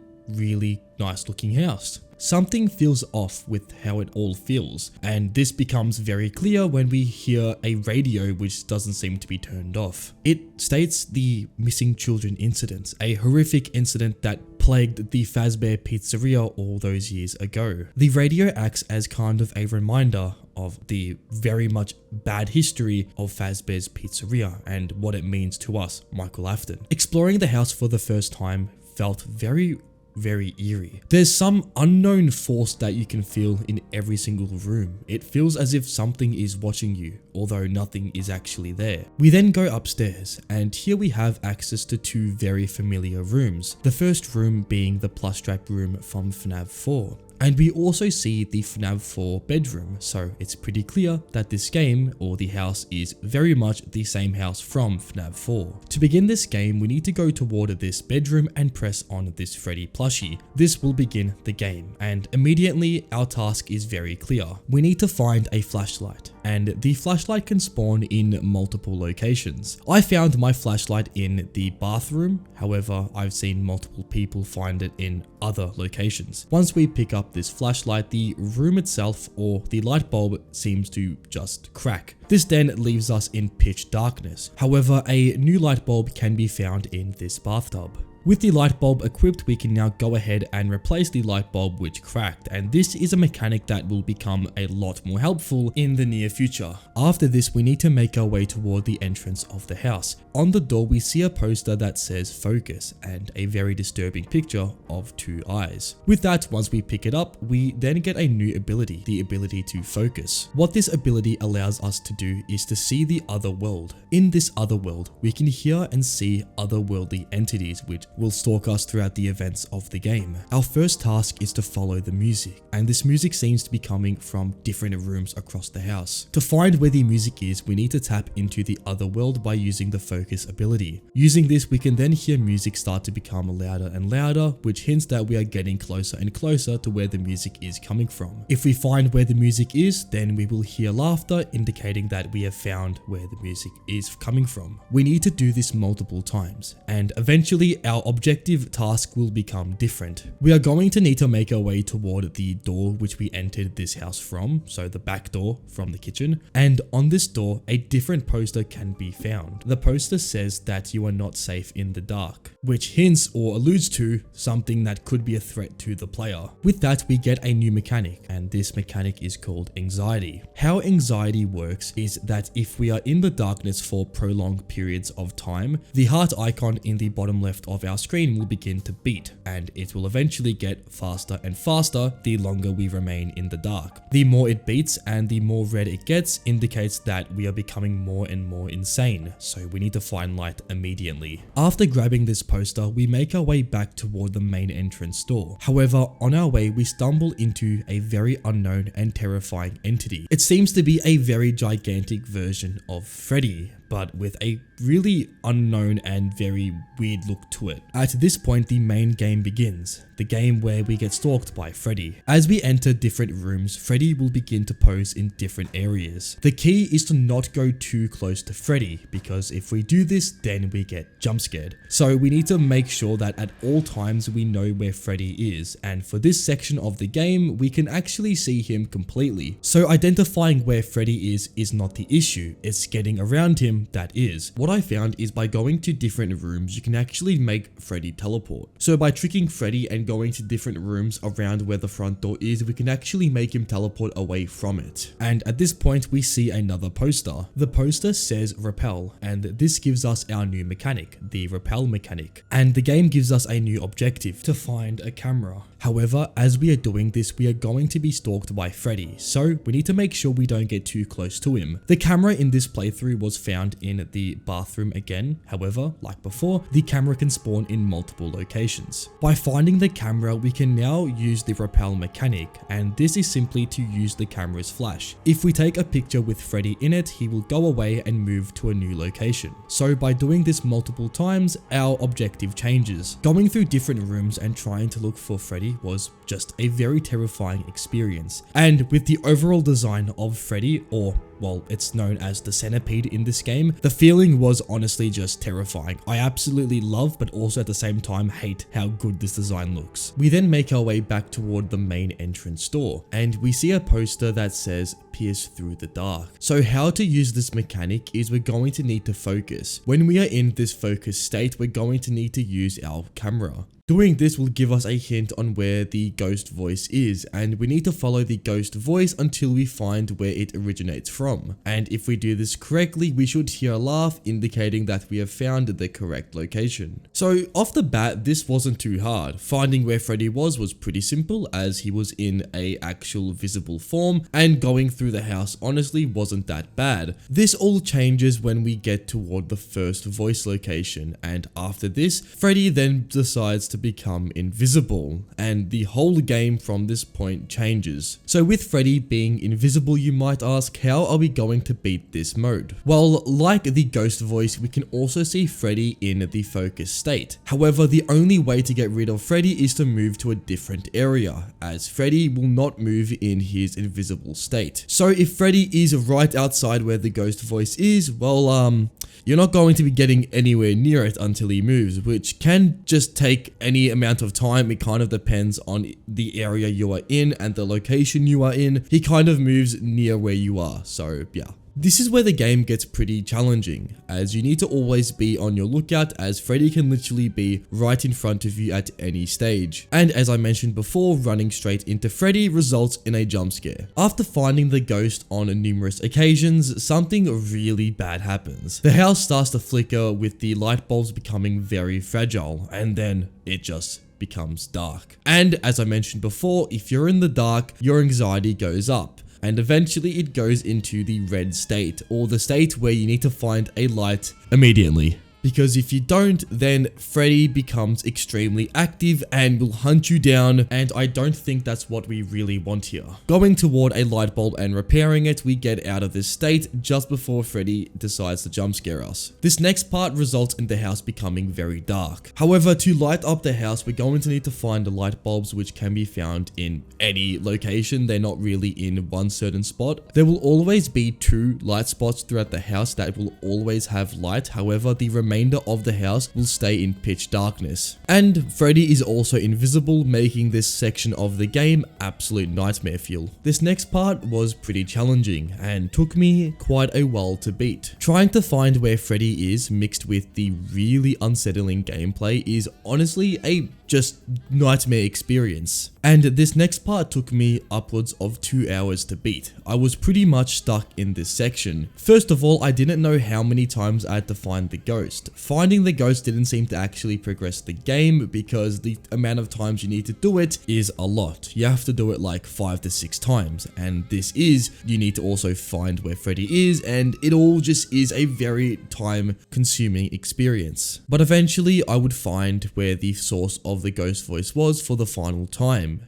S1: nice looking house. something feels off with how it all feels, and this becomes very clear when we hear a radio which doesn't seem to be turned off. It states the missing children incident, a horrific incident that plagued the Fazbear Pizzeria all those years ago. The radio acts as kind of a reminder of the very much bad history of Fazbear's Pizzeria and what it means to us, Michael Afton. Exploring the house for the first time felt very eerie. There's some unknown force that you can feel in every single room. It feels as if something is watching you, although nothing is actually there. We then go upstairs, and here we have access to two very familiar rooms. The first room being the plush trap room from FNAF 4. And we also see the FNAF 4 bedroom, so it's pretty clear that this game, or the house, is very much the same house from FNAF 4. To begin this game, we need to go toward this bedroom and press on this Freddy plushie. This will begin the game, and immediately our task is very clear. We need to find a flashlight, and the flashlight can spawn in multiple locations. I found my flashlight in the bathroom, however, I've seen multiple people find it in other locations. Once we pick up this flashlight, the room itself or the light bulb seems to just crack. This then leaves us in pitch darkness. However, a new light bulb can be found in this bathtub. With the light bulb equipped, we can now go ahead and replace the light bulb which cracked, and this is a mechanic that will become a lot more helpful in the near future. After this, we need to make our way toward the entrance of the house. On the door, we see a poster that says focus and a very disturbing picture of two eyes. With that, once we pick it up, we then get a new ability, the ability to focus. What this ability allows us to do is to see the other world. In this other world, we can hear and see otherworldly entities which will stalk us throughout the events of the game. Our first task is to follow the music, and this music seems to be coming from different rooms across the house. To find where the music is, we need to tap into the other world by using the focus ability. Using this, we can then hear music start to become louder and louder, which hints that we are getting closer and closer to where the music is coming from. If we find where the music is, then we will hear laughter, indicating that we have found where the music is coming from. We need to do this multiple times, and eventually our objective task will become different. We are going to need to make our way toward the door which we entered this house from, so the back door from the kitchen, and on this door a different poster can be found. The poster says that you are not safe in the dark, which hints or alludes to something that could be a threat to the player. With that, we get a new mechanic, and this mechanic is called anxiety. How anxiety works is that if we are in the darkness for prolonged periods of time, the heart icon in the bottom left of our screen will begin to beat, and it will eventually get faster and faster the longer we remain in the dark. The more it beats and the more red it gets indicates that we are becoming more and more insane, so we need to find light immediately. After grabbing this poster, we make our way back toward the main entrance door. However, on our way, we stumble into a very unknown and terrifying entity. It seems to be a very gigantic version of Freddy, but with a really unknown and very weird look to it. At this point, the main game begins, the game where we get stalked by Freddy. As we enter different rooms, Freddy will begin to pose in different areas. The key is to not go too close to Freddy, because if we do this, then we get jump scared. So we need to make sure that at all times we know where Freddy is, and for this section of the game, we can actually see him completely. So identifying where Freddy is not the issue, it's getting around him that is. What I found is by going to different rooms, you can actually make Freddy teleport. So by tricking Freddy and going to different rooms around where the front door is, we can actually make him teleport away from it. And at this point, we see another poster. The poster says repel, and this gives us our new mechanic, the repel mechanic. And the game gives us a new objective, to find a camera. However, as we are doing this, we are going to be stalked by Freddy, so we need to make sure we don't get too close to him. The camera in this playthrough was found in the bathroom again. However, like before, the camera can spawn in multiple locations. By finding the camera, we can now use the repel mechanic, and this is simply to use the camera's flash. If we take a picture with Freddy in it, he will go away and move to a new location. So by doing this multiple times, our objective changes. Going through different rooms and trying to look for Freddy was just a very terrifying experience. And with the overall design of Freddy, or well, it's known as the centipede in this game. The feeling was honestly just terrifying. I absolutely love, but also at the same time hate how good this design looks. We then make our way back toward the main entrance door, and we see a poster that says pierce through the dark. So how to use this mechanic is we're going to need to focus. When we are in this focus state, we're going to need to use our camera. Doing this will give us a hint on where the ghost voice is, and we need to follow the ghost voice until we find where it originates from. And if we do this correctly, we should hear a laugh indicating that we have found the correct location. So off the bat, this wasn't too hard. Finding where Freddy was pretty simple, as he was in a actual visible form, and going through the house honestly wasn't that bad. This all changes when we get toward the first voice location, and after this, Freddy then decides to become invisible, and the whole game from this point changes. So with Freddy being invisible, you might ask, how are we going to beat this mode? Well, like the ghost voice, we can also see Freddy in the focus state. However, the only way to get rid of Freddy is to move to a different area, as Freddy will not move in his invisible state. So if Freddy is right outside where the ghost voice is, well, you're not going to be getting anywhere near it until he moves, which can just take any amount of time. It kind of depends on the area you are in and the location you are in. He kind of moves near where you are, so yeah. This is where the game gets pretty challenging, as you need to always be on your lookout, as Freddy can literally be right in front of you at any stage. And as I mentioned before, running straight into Freddy results in a jump scare. After finding the ghost on numerous occasions, something really bad happens. The house starts to flicker with the light bulbs becoming very fragile, and then it just becomes dark. And as I mentioned before, if you're in the dark, your anxiety goes up. And eventually it goes into the red state, or the state where you need to find a light immediately. Because if you don't, then Freddy becomes extremely active and will hunt you down, and I don't think that's what we really want here. Going toward a light bulb and repairing it, we get out of this state just before Freddy decides to jump scare us. This next part results in the house becoming very dark. However, to light up the house, we're going to need to find the light bulbs, which can be found in any location. They're not really in one certain spot. There will always be 2 light spots throughout the house that will always have light. However, the remainder of the house will stay in pitch darkness. And Freddy is also invisible, making this section of the game absolute nightmare fuel. This next part was pretty challenging and took me quite a while to beat. Trying to find where Freddy is mixed with the really unsettling gameplay is honestly a just nightmare experience. And this next part took me upwards of 2 hours to beat. I was pretty much stuck in this section. First of all, I didn't know how many times I had to find the ghost. Finding the ghost didn't seem to actually progress the game, because the amount of times you need to do it is a lot. You have to do it like 5 to 6 times, and this is, you need to also find where Freddy is, and it all just is a very time consuming experience. But eventually I would find where the source of the ghost voice was for the final time.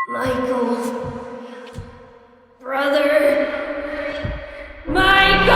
S2: Michael. Brother. Michael!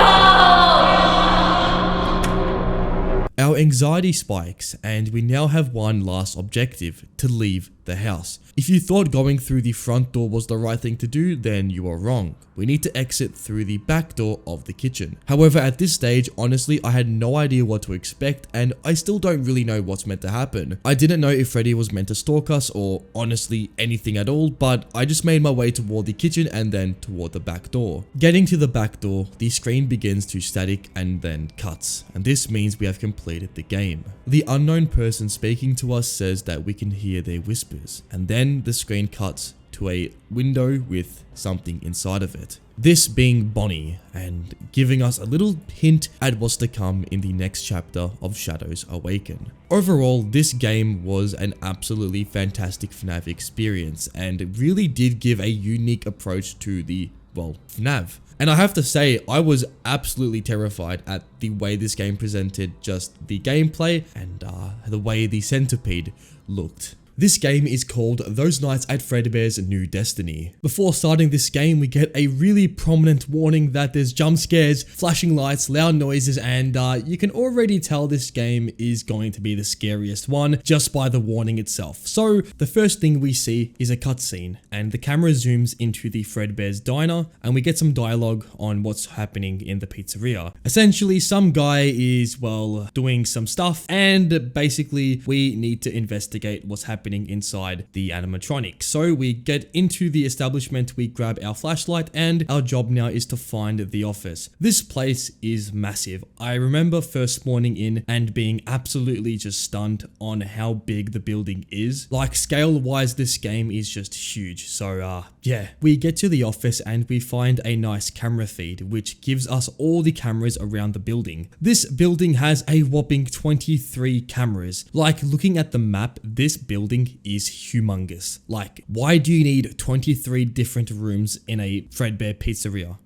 S1: Our anxiety spikes, and we now have one last objective: to leave the house. If you thought going through the front door was the right thing to do, then you are wrong. We need to exit through the back door of the kitchen. However, at this stage, honestly, I had no idea what to expect, and I still don't really know what's meant to happen. I didn't know if Freddy was meant to stalk us or honestly anything at all, but I just made my way toward the kitchen and then toward the back door. Getting to the back door, the screen begins to static and then cuts, and this means we have completed the game. The unknown person speaking to us says that we can hear their whispers, and then the screen cuts to a window with something inside of it. This being Bonnie, and giving us a little hint at what's to come in the next chapter of Shadows Awaken. Overall, this game was an absolutely fantastic FNAF experience, and it really did give a unique approach to the, well, FNAF. And I have to say, I was absolutely terrified at the way this game presented just the gameplay and the way the centipede looked. This game is called Those Nights at Fredbear's New Destiny. Before starting this game, we get a really prominent warning that there's jump scares, flashing lights, loud noises, and you can already tell this game is going to be the scariest one just by the warning itself. So the first thing we see is a cutscene, and the camera zooms into the Fredbear's diner, and we get some dialogue on what's happening in the pizzeria. Essentially, some guy is, well, doing some stuff, and basically we need to investigate what's happening inside the animatronic. So we get into the establishment, we grab our flashlight, and our job now is to find the office. This place is massive. I remember first spawning in and being absolutely just stunned on how big the building is. Like, scale wise, this game is just huge. So yeah, we get to the office and we find a nice camera feed which gives us all the cameras around the building. This building has a whopping 23 cameras. Like, looking at the map, this building is humongous. Like, why do you need 23 different rooms in a Fredbear pizzeria?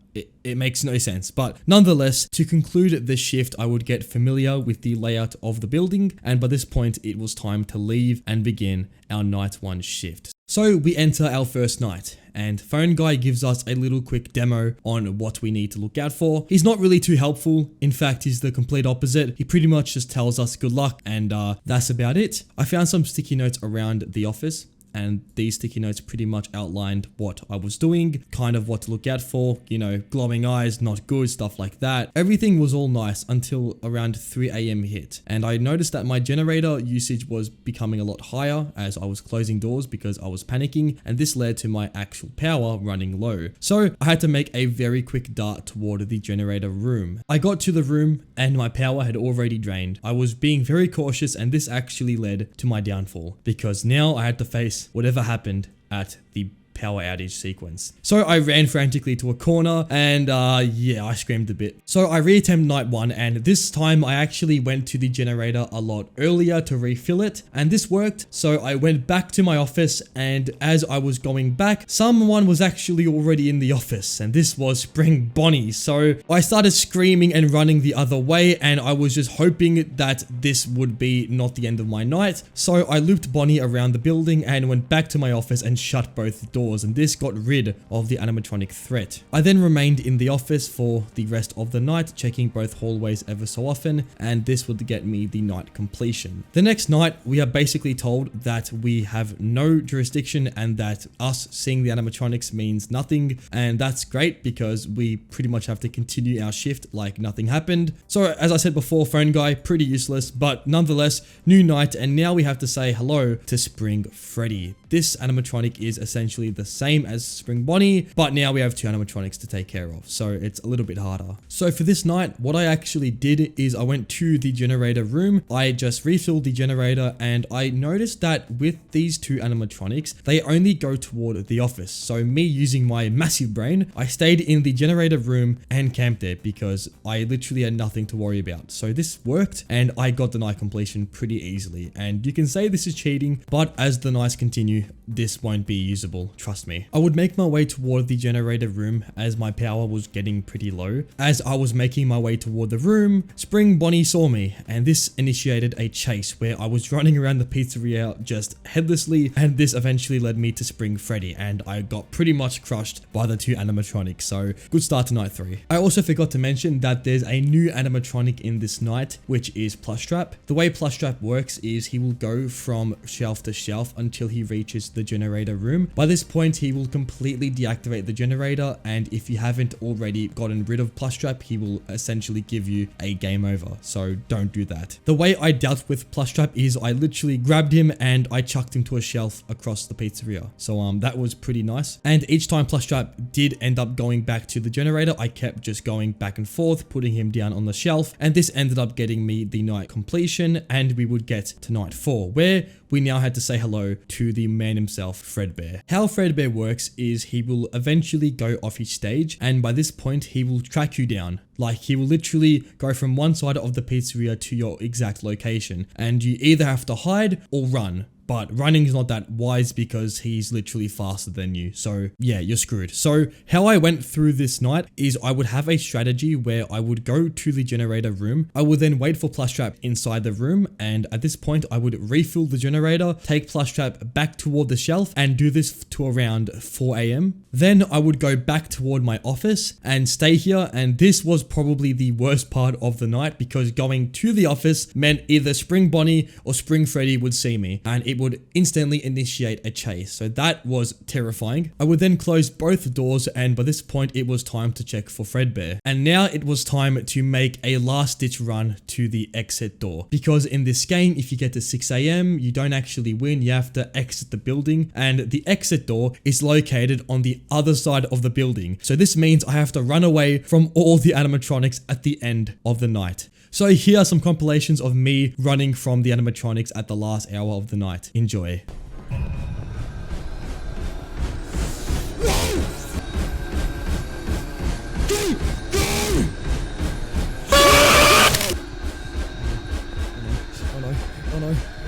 S1: It makes no sense, but nonetheless, to conclude this shift, I would get familiar with the layout of the building, and by this point, it was time to leave and begin our night 1 shift. So we enter our first night, and Phone Guy gives us a little quick demo on what we need to look out for. He's not really too helpful. In fact, he's the complete opposite. He pretty much just tells us good luck, and that's about it. I found some sticky notes around the office, and these sticky notes pretty much outlined what I was doing, kind of what to look out for, you know, glowing eyes, not good, stuff like that. Everything was all nice until around 3 AM hit, and I noticed that my generator usage was becoming a lot higher as I was closing doors because I was panicking, and this led to my actual power running low. So I had to make a very quick dart toward the generator room. I got to the room and my power had already drained. I was being very cautious, and this actually led to my downfall because now I had to face whatever happened at the power outage sequence. So I ran frantically to a corner and yeah, I screamed a bit. So I reattempt night 1, and this time I actually went to the generator a lot earlier to refill it, and this worked. So I went back to my office, and as I was going back, someone was actually already in the office, and this was Spring Bonnie. So I started screaming and running the other way, and I was just hoping that this would be not the end of my night. So I looped Bonnie around the building and went back to my office and shut both doors, and this got rid of the animatronic threat. I then remained in the office for the rest of the night, checking both hallways ever so often, and this would get me the night completion. The next night, we are basically told that we have no jurisdiction and that us seeing the animatronics means nothing, and that's great because we pretty much have to continue our shift like nothing happened. So as I said before, Phone Guy, pretty useless, but nonetheless, new night, and now we have to say hello to Spring Freddy. This animatronic is essentially the same as Spring Bonnie, but now we have 2 animatronics to take care of, so it's a little bit harder. So for this night, what I actually did is I went to the generator room, I just refilled the generator, and I noticed that with these 2 animatronics, they only go toward the office. So me using my massive brain, I stayed in the generator room and camped there because I literally had nothing to worry about. So this worked, and I got the night completion pretty easily, and you can say this is cheating, but as the nights continue, this won't be usable, trust me. I would make my way toward the generator room as my power was getting pretty low. As I was making my way toward the room, Spring Bonnie saw me, and this initiated a chase where I was running around the pizzeria just headlessly, and this eventually led me to Spring Freddy, and I got pretty much crushed by the 2 animatronics, so good start to night 3. I also forgot to mention that there's a new animatronic in this night, which is Plushtrap. The way Plushtrap works is he will go from shelf to shelf until he reaches the generator room. By this point, he will completely deactivate the generator, and if you haven't already gotten rid of Plushtrap, he will essentially give you a game over, so don't do that. The way I dealt with Plushtrap is I literally grabbed him and I chucked him to a shelf across the pizzeria, so that was pretty nice. And each time Plushtrap did end up going back to the generator, I kept just going back and forth, putting him down on the shelf, and this ended up getting me the night completion, and we would get to night 4, where we now had to say hello to the man himself, Fredbear. How Fredbear works is he will eventually go off his stage, and by this point he will track you down. Like, he will literally go from one side of the pizzeria to your exact location, and you either have to hide or run. but running is not that wise because he's literally faster than you. So yeah, you're screwed. So how I went through this night is I would have a strategy where I would go to the generator room. I would then wait for Plushtrap inside the room, and at this point I would refill the generator, take Plushtrap back toward the shelf, and do this to around 4 AM. Then I would go back toward my office and stay here, and this was probably the worst part of the night because going to the office meant either Spring Bonnie or Spring Freddy would see me and it would instantly initiate a chase. So that was terrifying. I would then close both doors, and by this point it was time to check for Fredbear. And now it was time to make a last ditch run to the exit door, because in this game if you get to 6 AM you don't actually win, you have to exit the building, and the exit door is located on the other side of the building. So this means I have to run away from all the animatronics at the end of the night. So here are some compilations of me running from the animatronics at the last hour of the night. Enjoy.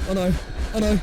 S1: Oh no.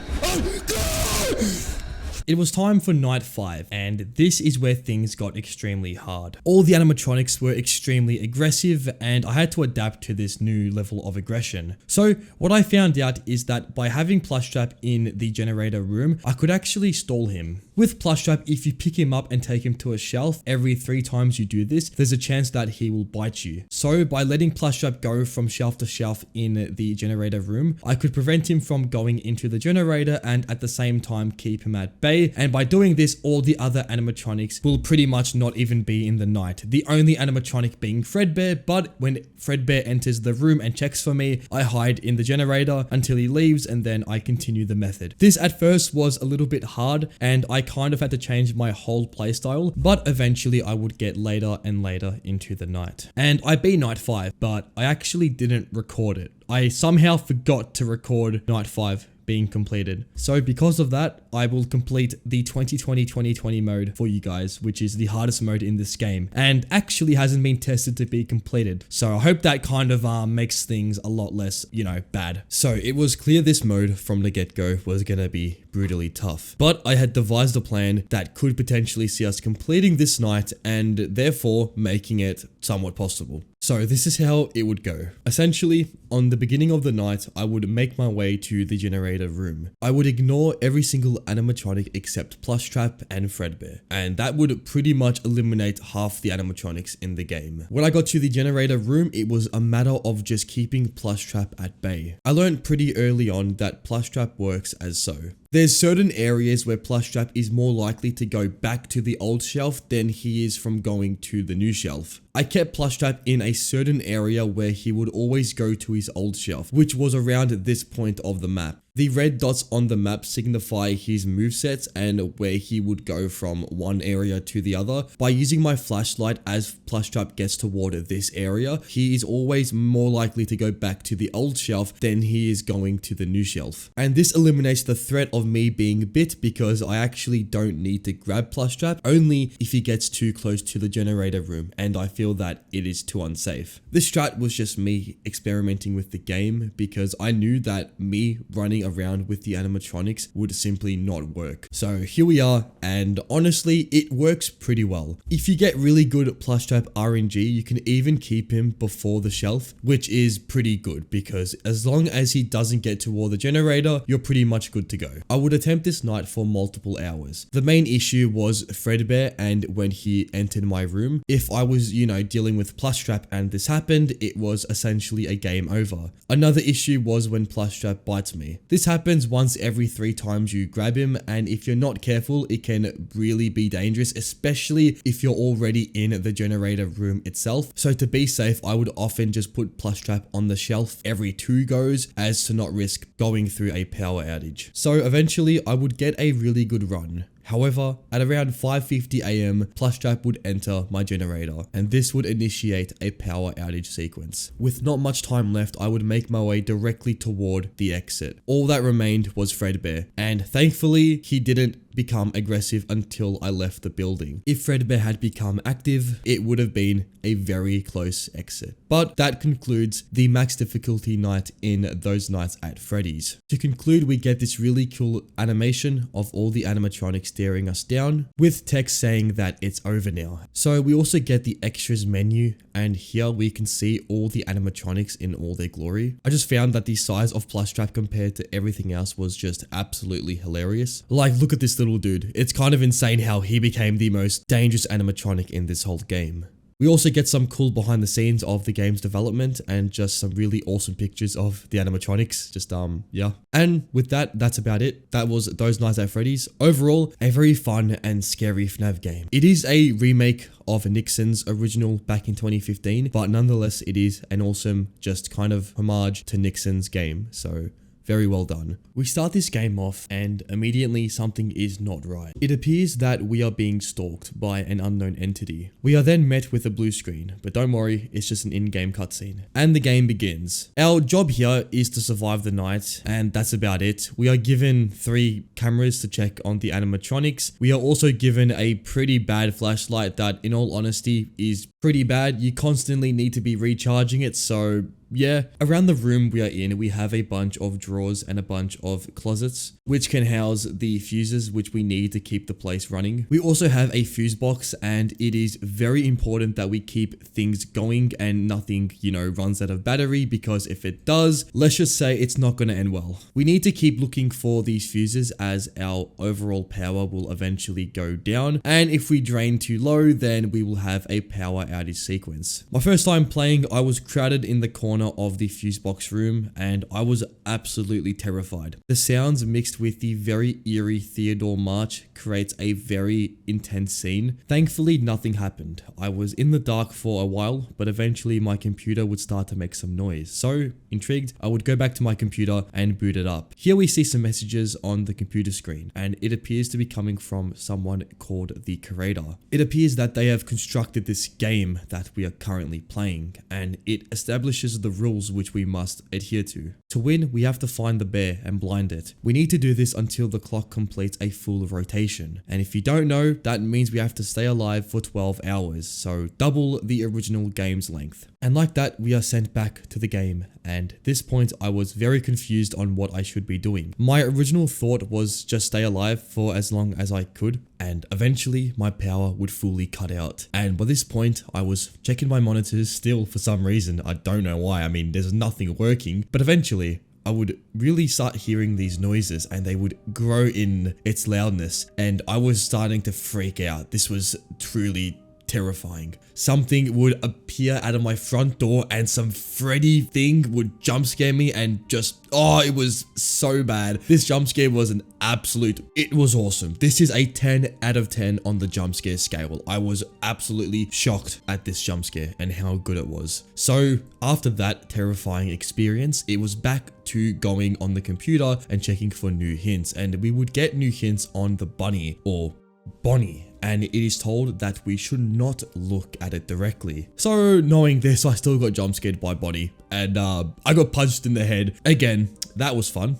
S1: It was time for night 5, and this is where things got extremely hard. All the animatronics were extremely aggressive, and I had to adapt to this new level of aggression. So what I found out is that by having Plushtrap in the generator room, I could actually stall him. With Plushtrap, if you pick him up and take him to a shelf, every 3 times you do this, there's a chance that he will bite you. So by letting Plushtrap go from shelf to shelf in the generator room, I could prevent him from going into the generator and at the same time keep him at bay. And by doing this, all the other animatronics will pretty much not even be in the night. The only animatronic being Fredbear, but when Fredbear enters the room and checks for me, I hide in the generator until he leaves, and then I continue the method. This at first was a little bit hard, and I kind of had to change my whole playstyle, but eventually I would get later and later into the night. And I beat night 5, but I actually didn't record it. I somehow forgot to record night 5 being completed. So because of that, I will complete the 2020-2020 mode for you guys, which is the hardest mode in this game, and actually hasn't been tested to be completed. So I hope that kind of makes things a lot less, bad. So it was clear this mode from the get-go was gonna be brutally tough, but I had devised a plan that could potentially see us completing this night and therefore making it somewhat possible. So this is how it would go. Essentially, on the beginning of the night, I would make my way to the generator room. I would ignore every single animatronic except Plushtrap and Fredbear, and that would pretty much eliminate half the animatronics in the game. When I got to the generator room, it was a matter of just keeping Plushtrap at bay. I learned pretty early on that Plushtrap works as so. There's certain areas where Plushtrap is more likely to go back to the old shelf than he is from going to the new shelf. I kept Plushtrap in a certain area where he would always go to his old shelf, which was around this point of the map. The red dots on the map signify his movesets and where he would go from one area to the other. By using my flashlight as Plushtrap gets toward this area, he is always more likely to go back to the old shelf than he is going to the new shelf. And this eliminates the threat of me being bit because I actually don't need to grab Plushtrap, only if he gets too close to the generator room and I feel that it is too unsafe. This strat was just me experimenting with the game because I knew that me running around with the animatronics would simply not work. So here we are, and honestly it works pretty well. If you get really good at Plushtrap RNG, you can even keep him before the shelf, which is pretty good because as long as he doesn't get toward the generator, you're pretty much good to go. I would attempt this night for multiple hours. The main issue was Fredbear, and when he entered my room, if I was dealing with Plushtrap and this happened, it was essentially a game over. Another issue was when Plushtrap bites me. This happens once every 3 times you grab him, and if you're not careful, it can really be dangerous, especially if you're already in the generator room itself. So to be safe, I would often just put Plushtrap on the shelf every 2 goes as to not risk going through a power outage. So eventually I would get a really good run. However, at around 5:50 AM, Plushtrap would enter my generator, and this would initiate a power outage sequence. With not much time left, I would make my way directly toward the exit. All that remained was Fredbear, and thankfully, he didn't become aggressive until I left the building. If Fredbear had become active, it would have been a very close exit. But that concludes the max difficulty night in Those Nights at Freddy's. To conclude, we get this really cool animation of all the animatronics staring us down with text saying that it's over now. So we also get the extras menu, and here we can see all the animatronics in all their glory. I just found that the size of Plushtrap compared to everything else was just absolutely hilarious. Like, look at this little dude. It's kind of insane how he became the most dangerous animatronic in this whole game. We also get some cool behind the scenes of the game's development and just some really awesome pictures of the animatronics. Just, yeah. And with that, that's about it. That was Those Nights at Freddy's. Overall, a very fun and scary FNAF game. It is a remake of Nixon's original back in 2015, but nonetheless, it is an awesome, just kind of homage to Nixon's game. So, very well done. We start this game off and immediately something is not right. It appears that we are being stalked by an unknown entity. We are then met with a blue screen, but don't worry, it's just an in-game cutscene. And the game begins. Our job here is to survive the night, and that's about it. We are given 3 cameras to check on the animatronics. We are also given a pretty bad flashlight that, in all honesty, is pretty bad. You constantly need to be recharging it, so yeah. Around the room we are in, we have a bunch of drawers and a bunch of closets, which can house the fuses which we need to keep the place running. We also have a fuse box, and it is very important that we keep things going and nothing, runs out of battery, because if it does, let's just say it's not going to end well. We need to keep looking for these fuses as our overall power will eventually go down, and if we drain too low, then we will have a power outage sequence. My first time playing, I was crowded in the corner of the fuse box room, and I was absolutely terrified. The sounds mixed with the very eerie Theodore march creates a very intense scene. Thankfully, nothing happened. I was in the dark for a while, but eventually my computer would start to make some noise. So, intrigued, I would go back to my computer and boot it up. Here we see some messages on the computer screen, and it appears to be coming from someone called the Curator. It appears that they have constructed this game that we are currently playing, and it establishes the rules which we must adhere to. To win, we have to find the bear and blind it. We need to do this until the clock completes a full rotation. And if you don't know, that means we have to stay alive for 12 hours, so double the original game's length. And like that, we are sent back to the game, and at this point I was very confused on what I should be doing. My original thought was just stay alive for as long as I could, and eventually my power would fully cut out. And by this point, I was checking my monitors still for some reason. I don't know why. I mean, there's nothing working, but eventually I would really start hearing these noises, and they would grow in its loudness, and I was starting to freak out. This was truly terrifying. Something would appear out of my front door, and some Freddy thing would jump scare me, and just, it was so bad. This jump scare was it was awesome. This is a 10 out of 10 on the jump scare scale. I was absolutely shocked at this jump scare and how good it was. So after that terrifying experience, it was back to going on the computer and checking for new hints, and we would get new hints on the bunny or Bonnie, and it is told that we should not look at it directly. So knowing this, I still got jump scared by Bonnie, and I got punched in the head. Again, that was fun.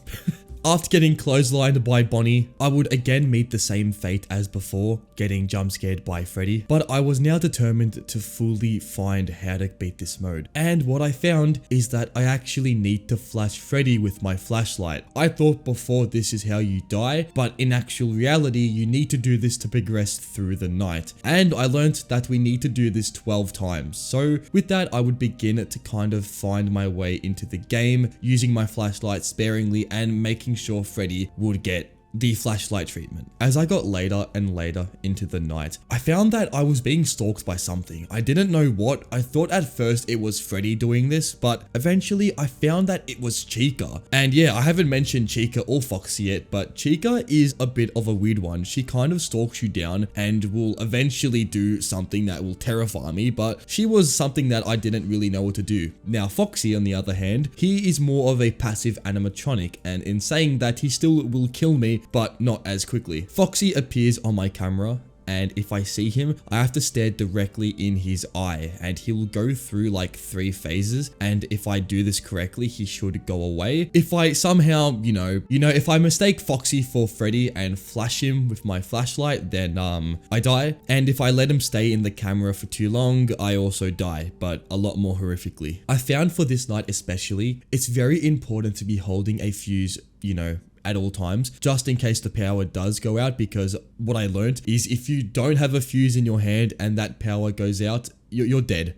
S1: After getting clotheslined by Bonnie, I would again meet the same fate as before, getting jump scared by Freddy, but I was now determined to fully find how to beat this mode. And what I found is that I actually need to flash Freddy with my flashlight. I thought before this is how you die, but in actual reality, you need to do this to progress through the night. And I learned that we need to do this 12 times. So with that, I would begin to kind of find my way into the game, using my flashlight sparingly and making sure Freddy would get the flashlight treatment. As I got later and later into the night, I found that I was being stalked by something. I didn't know what. I thought at first it was Freddy doing this, but eventually I found that it was Chica. And yeah, I haven't mentioned Chica or Foxy yet, but Chica is a bit of a weird one. She kind of stalks you down and will eventually do something that will terrify me, but she was something that I didn't really know what to do. Now Foxy, on the other hand, he is more of a passive animatronic, and in saying that, he still will kill me, but not as quickly. Foxy appears on my camera and if I see him, I have to stare directly in his eye, and he will go through like 3 phases, and if I do this correctly, he should go away. If I somehow, if I mistake Foxy for Freddy and flash him with my flashlight, then I die, and if I let him stay in the camera for too long, I also die, but a lot more horrifically. I found for this night especially, it's very important to be holding a fuse, at all times, just in case the power does go out, because what I learned is if you don't have a fuse in your hand and that power goes out, you're dead.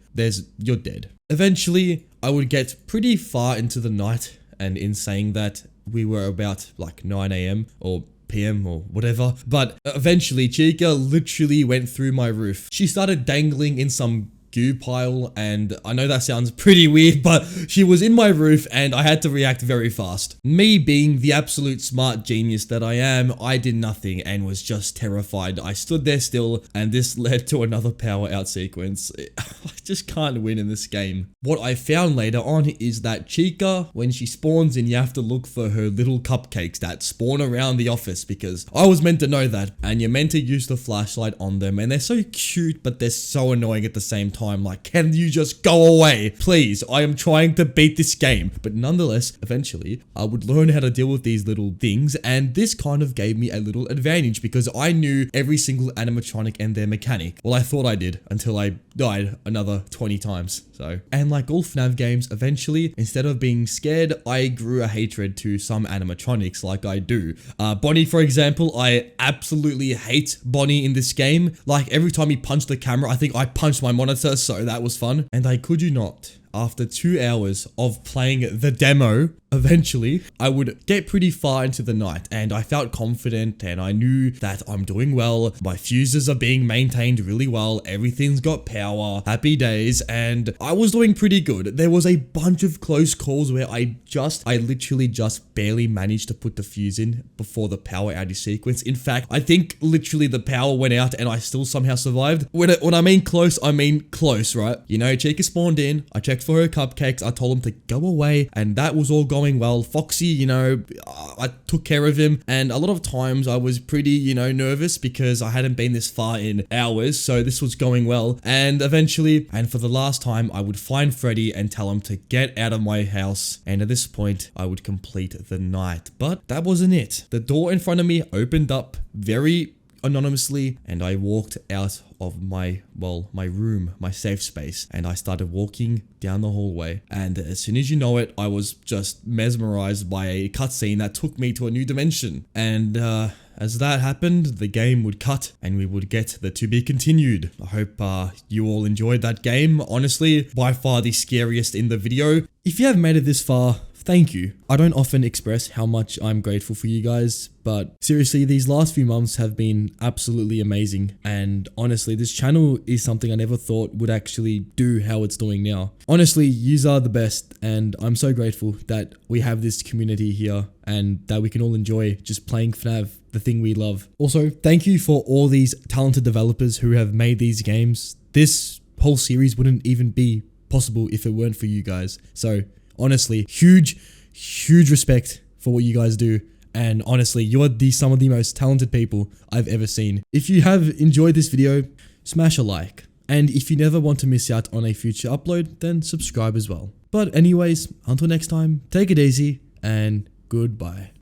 S1: You're dead. Eventually, I would get pretty far into the night, and in saying that, we were about like 9 AM or PM or whatever, but eventually Chica literally went through my roof. She started dangling in some goo pile, and I know that sounds pretty weird, but she was in my roof and I had to react very fast. Me being the absolute smart genius that I am, I did nothing and was just terrified. I stood there still, and this led to another power out sequence. I just can't win in this game. What I found later on is that Chica, when she spawns in, you have to look for her little cupcakes that spawn around the office, because I was meant to know that, and you're meant to use the flashlight on them, and they're so cute, but they're so annoying at the same time. Like, can you just go away? Please, I am trying to beat this game. But nonetheless, eventually, I would learn how to deal with these little things, and this kind of gave me a little advantage because I knew every single animatronic and their mechanic. Well, I thought I did until I died another 20 times. And like all FNAF games, eventually, instead of being scared, I grew a hatred to some animatronics like I do. Bonnie, for example, I absolutely hate Bonnie in this game. Like, every time he punched the camera, I think I punched my monitor, so that was fun. And I kid you not, after 2 hours of playing the demo, eventually, I would get pretty far into the night, and I felt confident, and I knew that I'm doing well. My fuses are being maintained really well. Everything's got power. Happy days. And I was doing pretty good. There was a bunch of close calls where I literally just barely managed to put the fuse in before the power outage sequence. In fact, I think literally the power went out and I still somehow survived. When I mean close, right? Chica spawned in. I checked for her cupcakes. I told him to go away, and that was all going well. Foxy, I took care of him, and a lot of times I was pretty, nervous because I hadn't been this far in hours, so this was going well. And eventually, and for the last time, I would find Freddy and tell him to get out of my house, and at this point, I would complete the night. But that wasn't it. The door in front of me opened up very anonymously, and I walked out of my room, my safe space, and I started walking down the hallway, and as soon as you know it, I was just mesmerized by a cutscene that took me to a new dimension. And as that happened, the game would cut and we would get the to be continued. I hope you all enjoyed that game. Honestly, by far the scariest in the video. If you have made it this far, thank you. I don't often express how much I'm grateful for you guys, but seriously, these last few months have been absolutely amazing. And honestly, this channel is something I never thought would actually do how it's doing now. Honestly, yous are the best, and I'm so grateful that we have this community here and that we can all enjoy just playing FNAF, the thing we love. Also, thank you for all these talented developers who have made these games. This whole series wouldn't even be possible if it weren't for you guys. So honestly, huge respect for what you guys do. And honestly, you are some of the most talented people I've ever seen. If you have enjoyed this video, smash a like. And if you never want to miss out on a future upload, then subscribe as well. But anyways, until next time, take it easy and goodbye.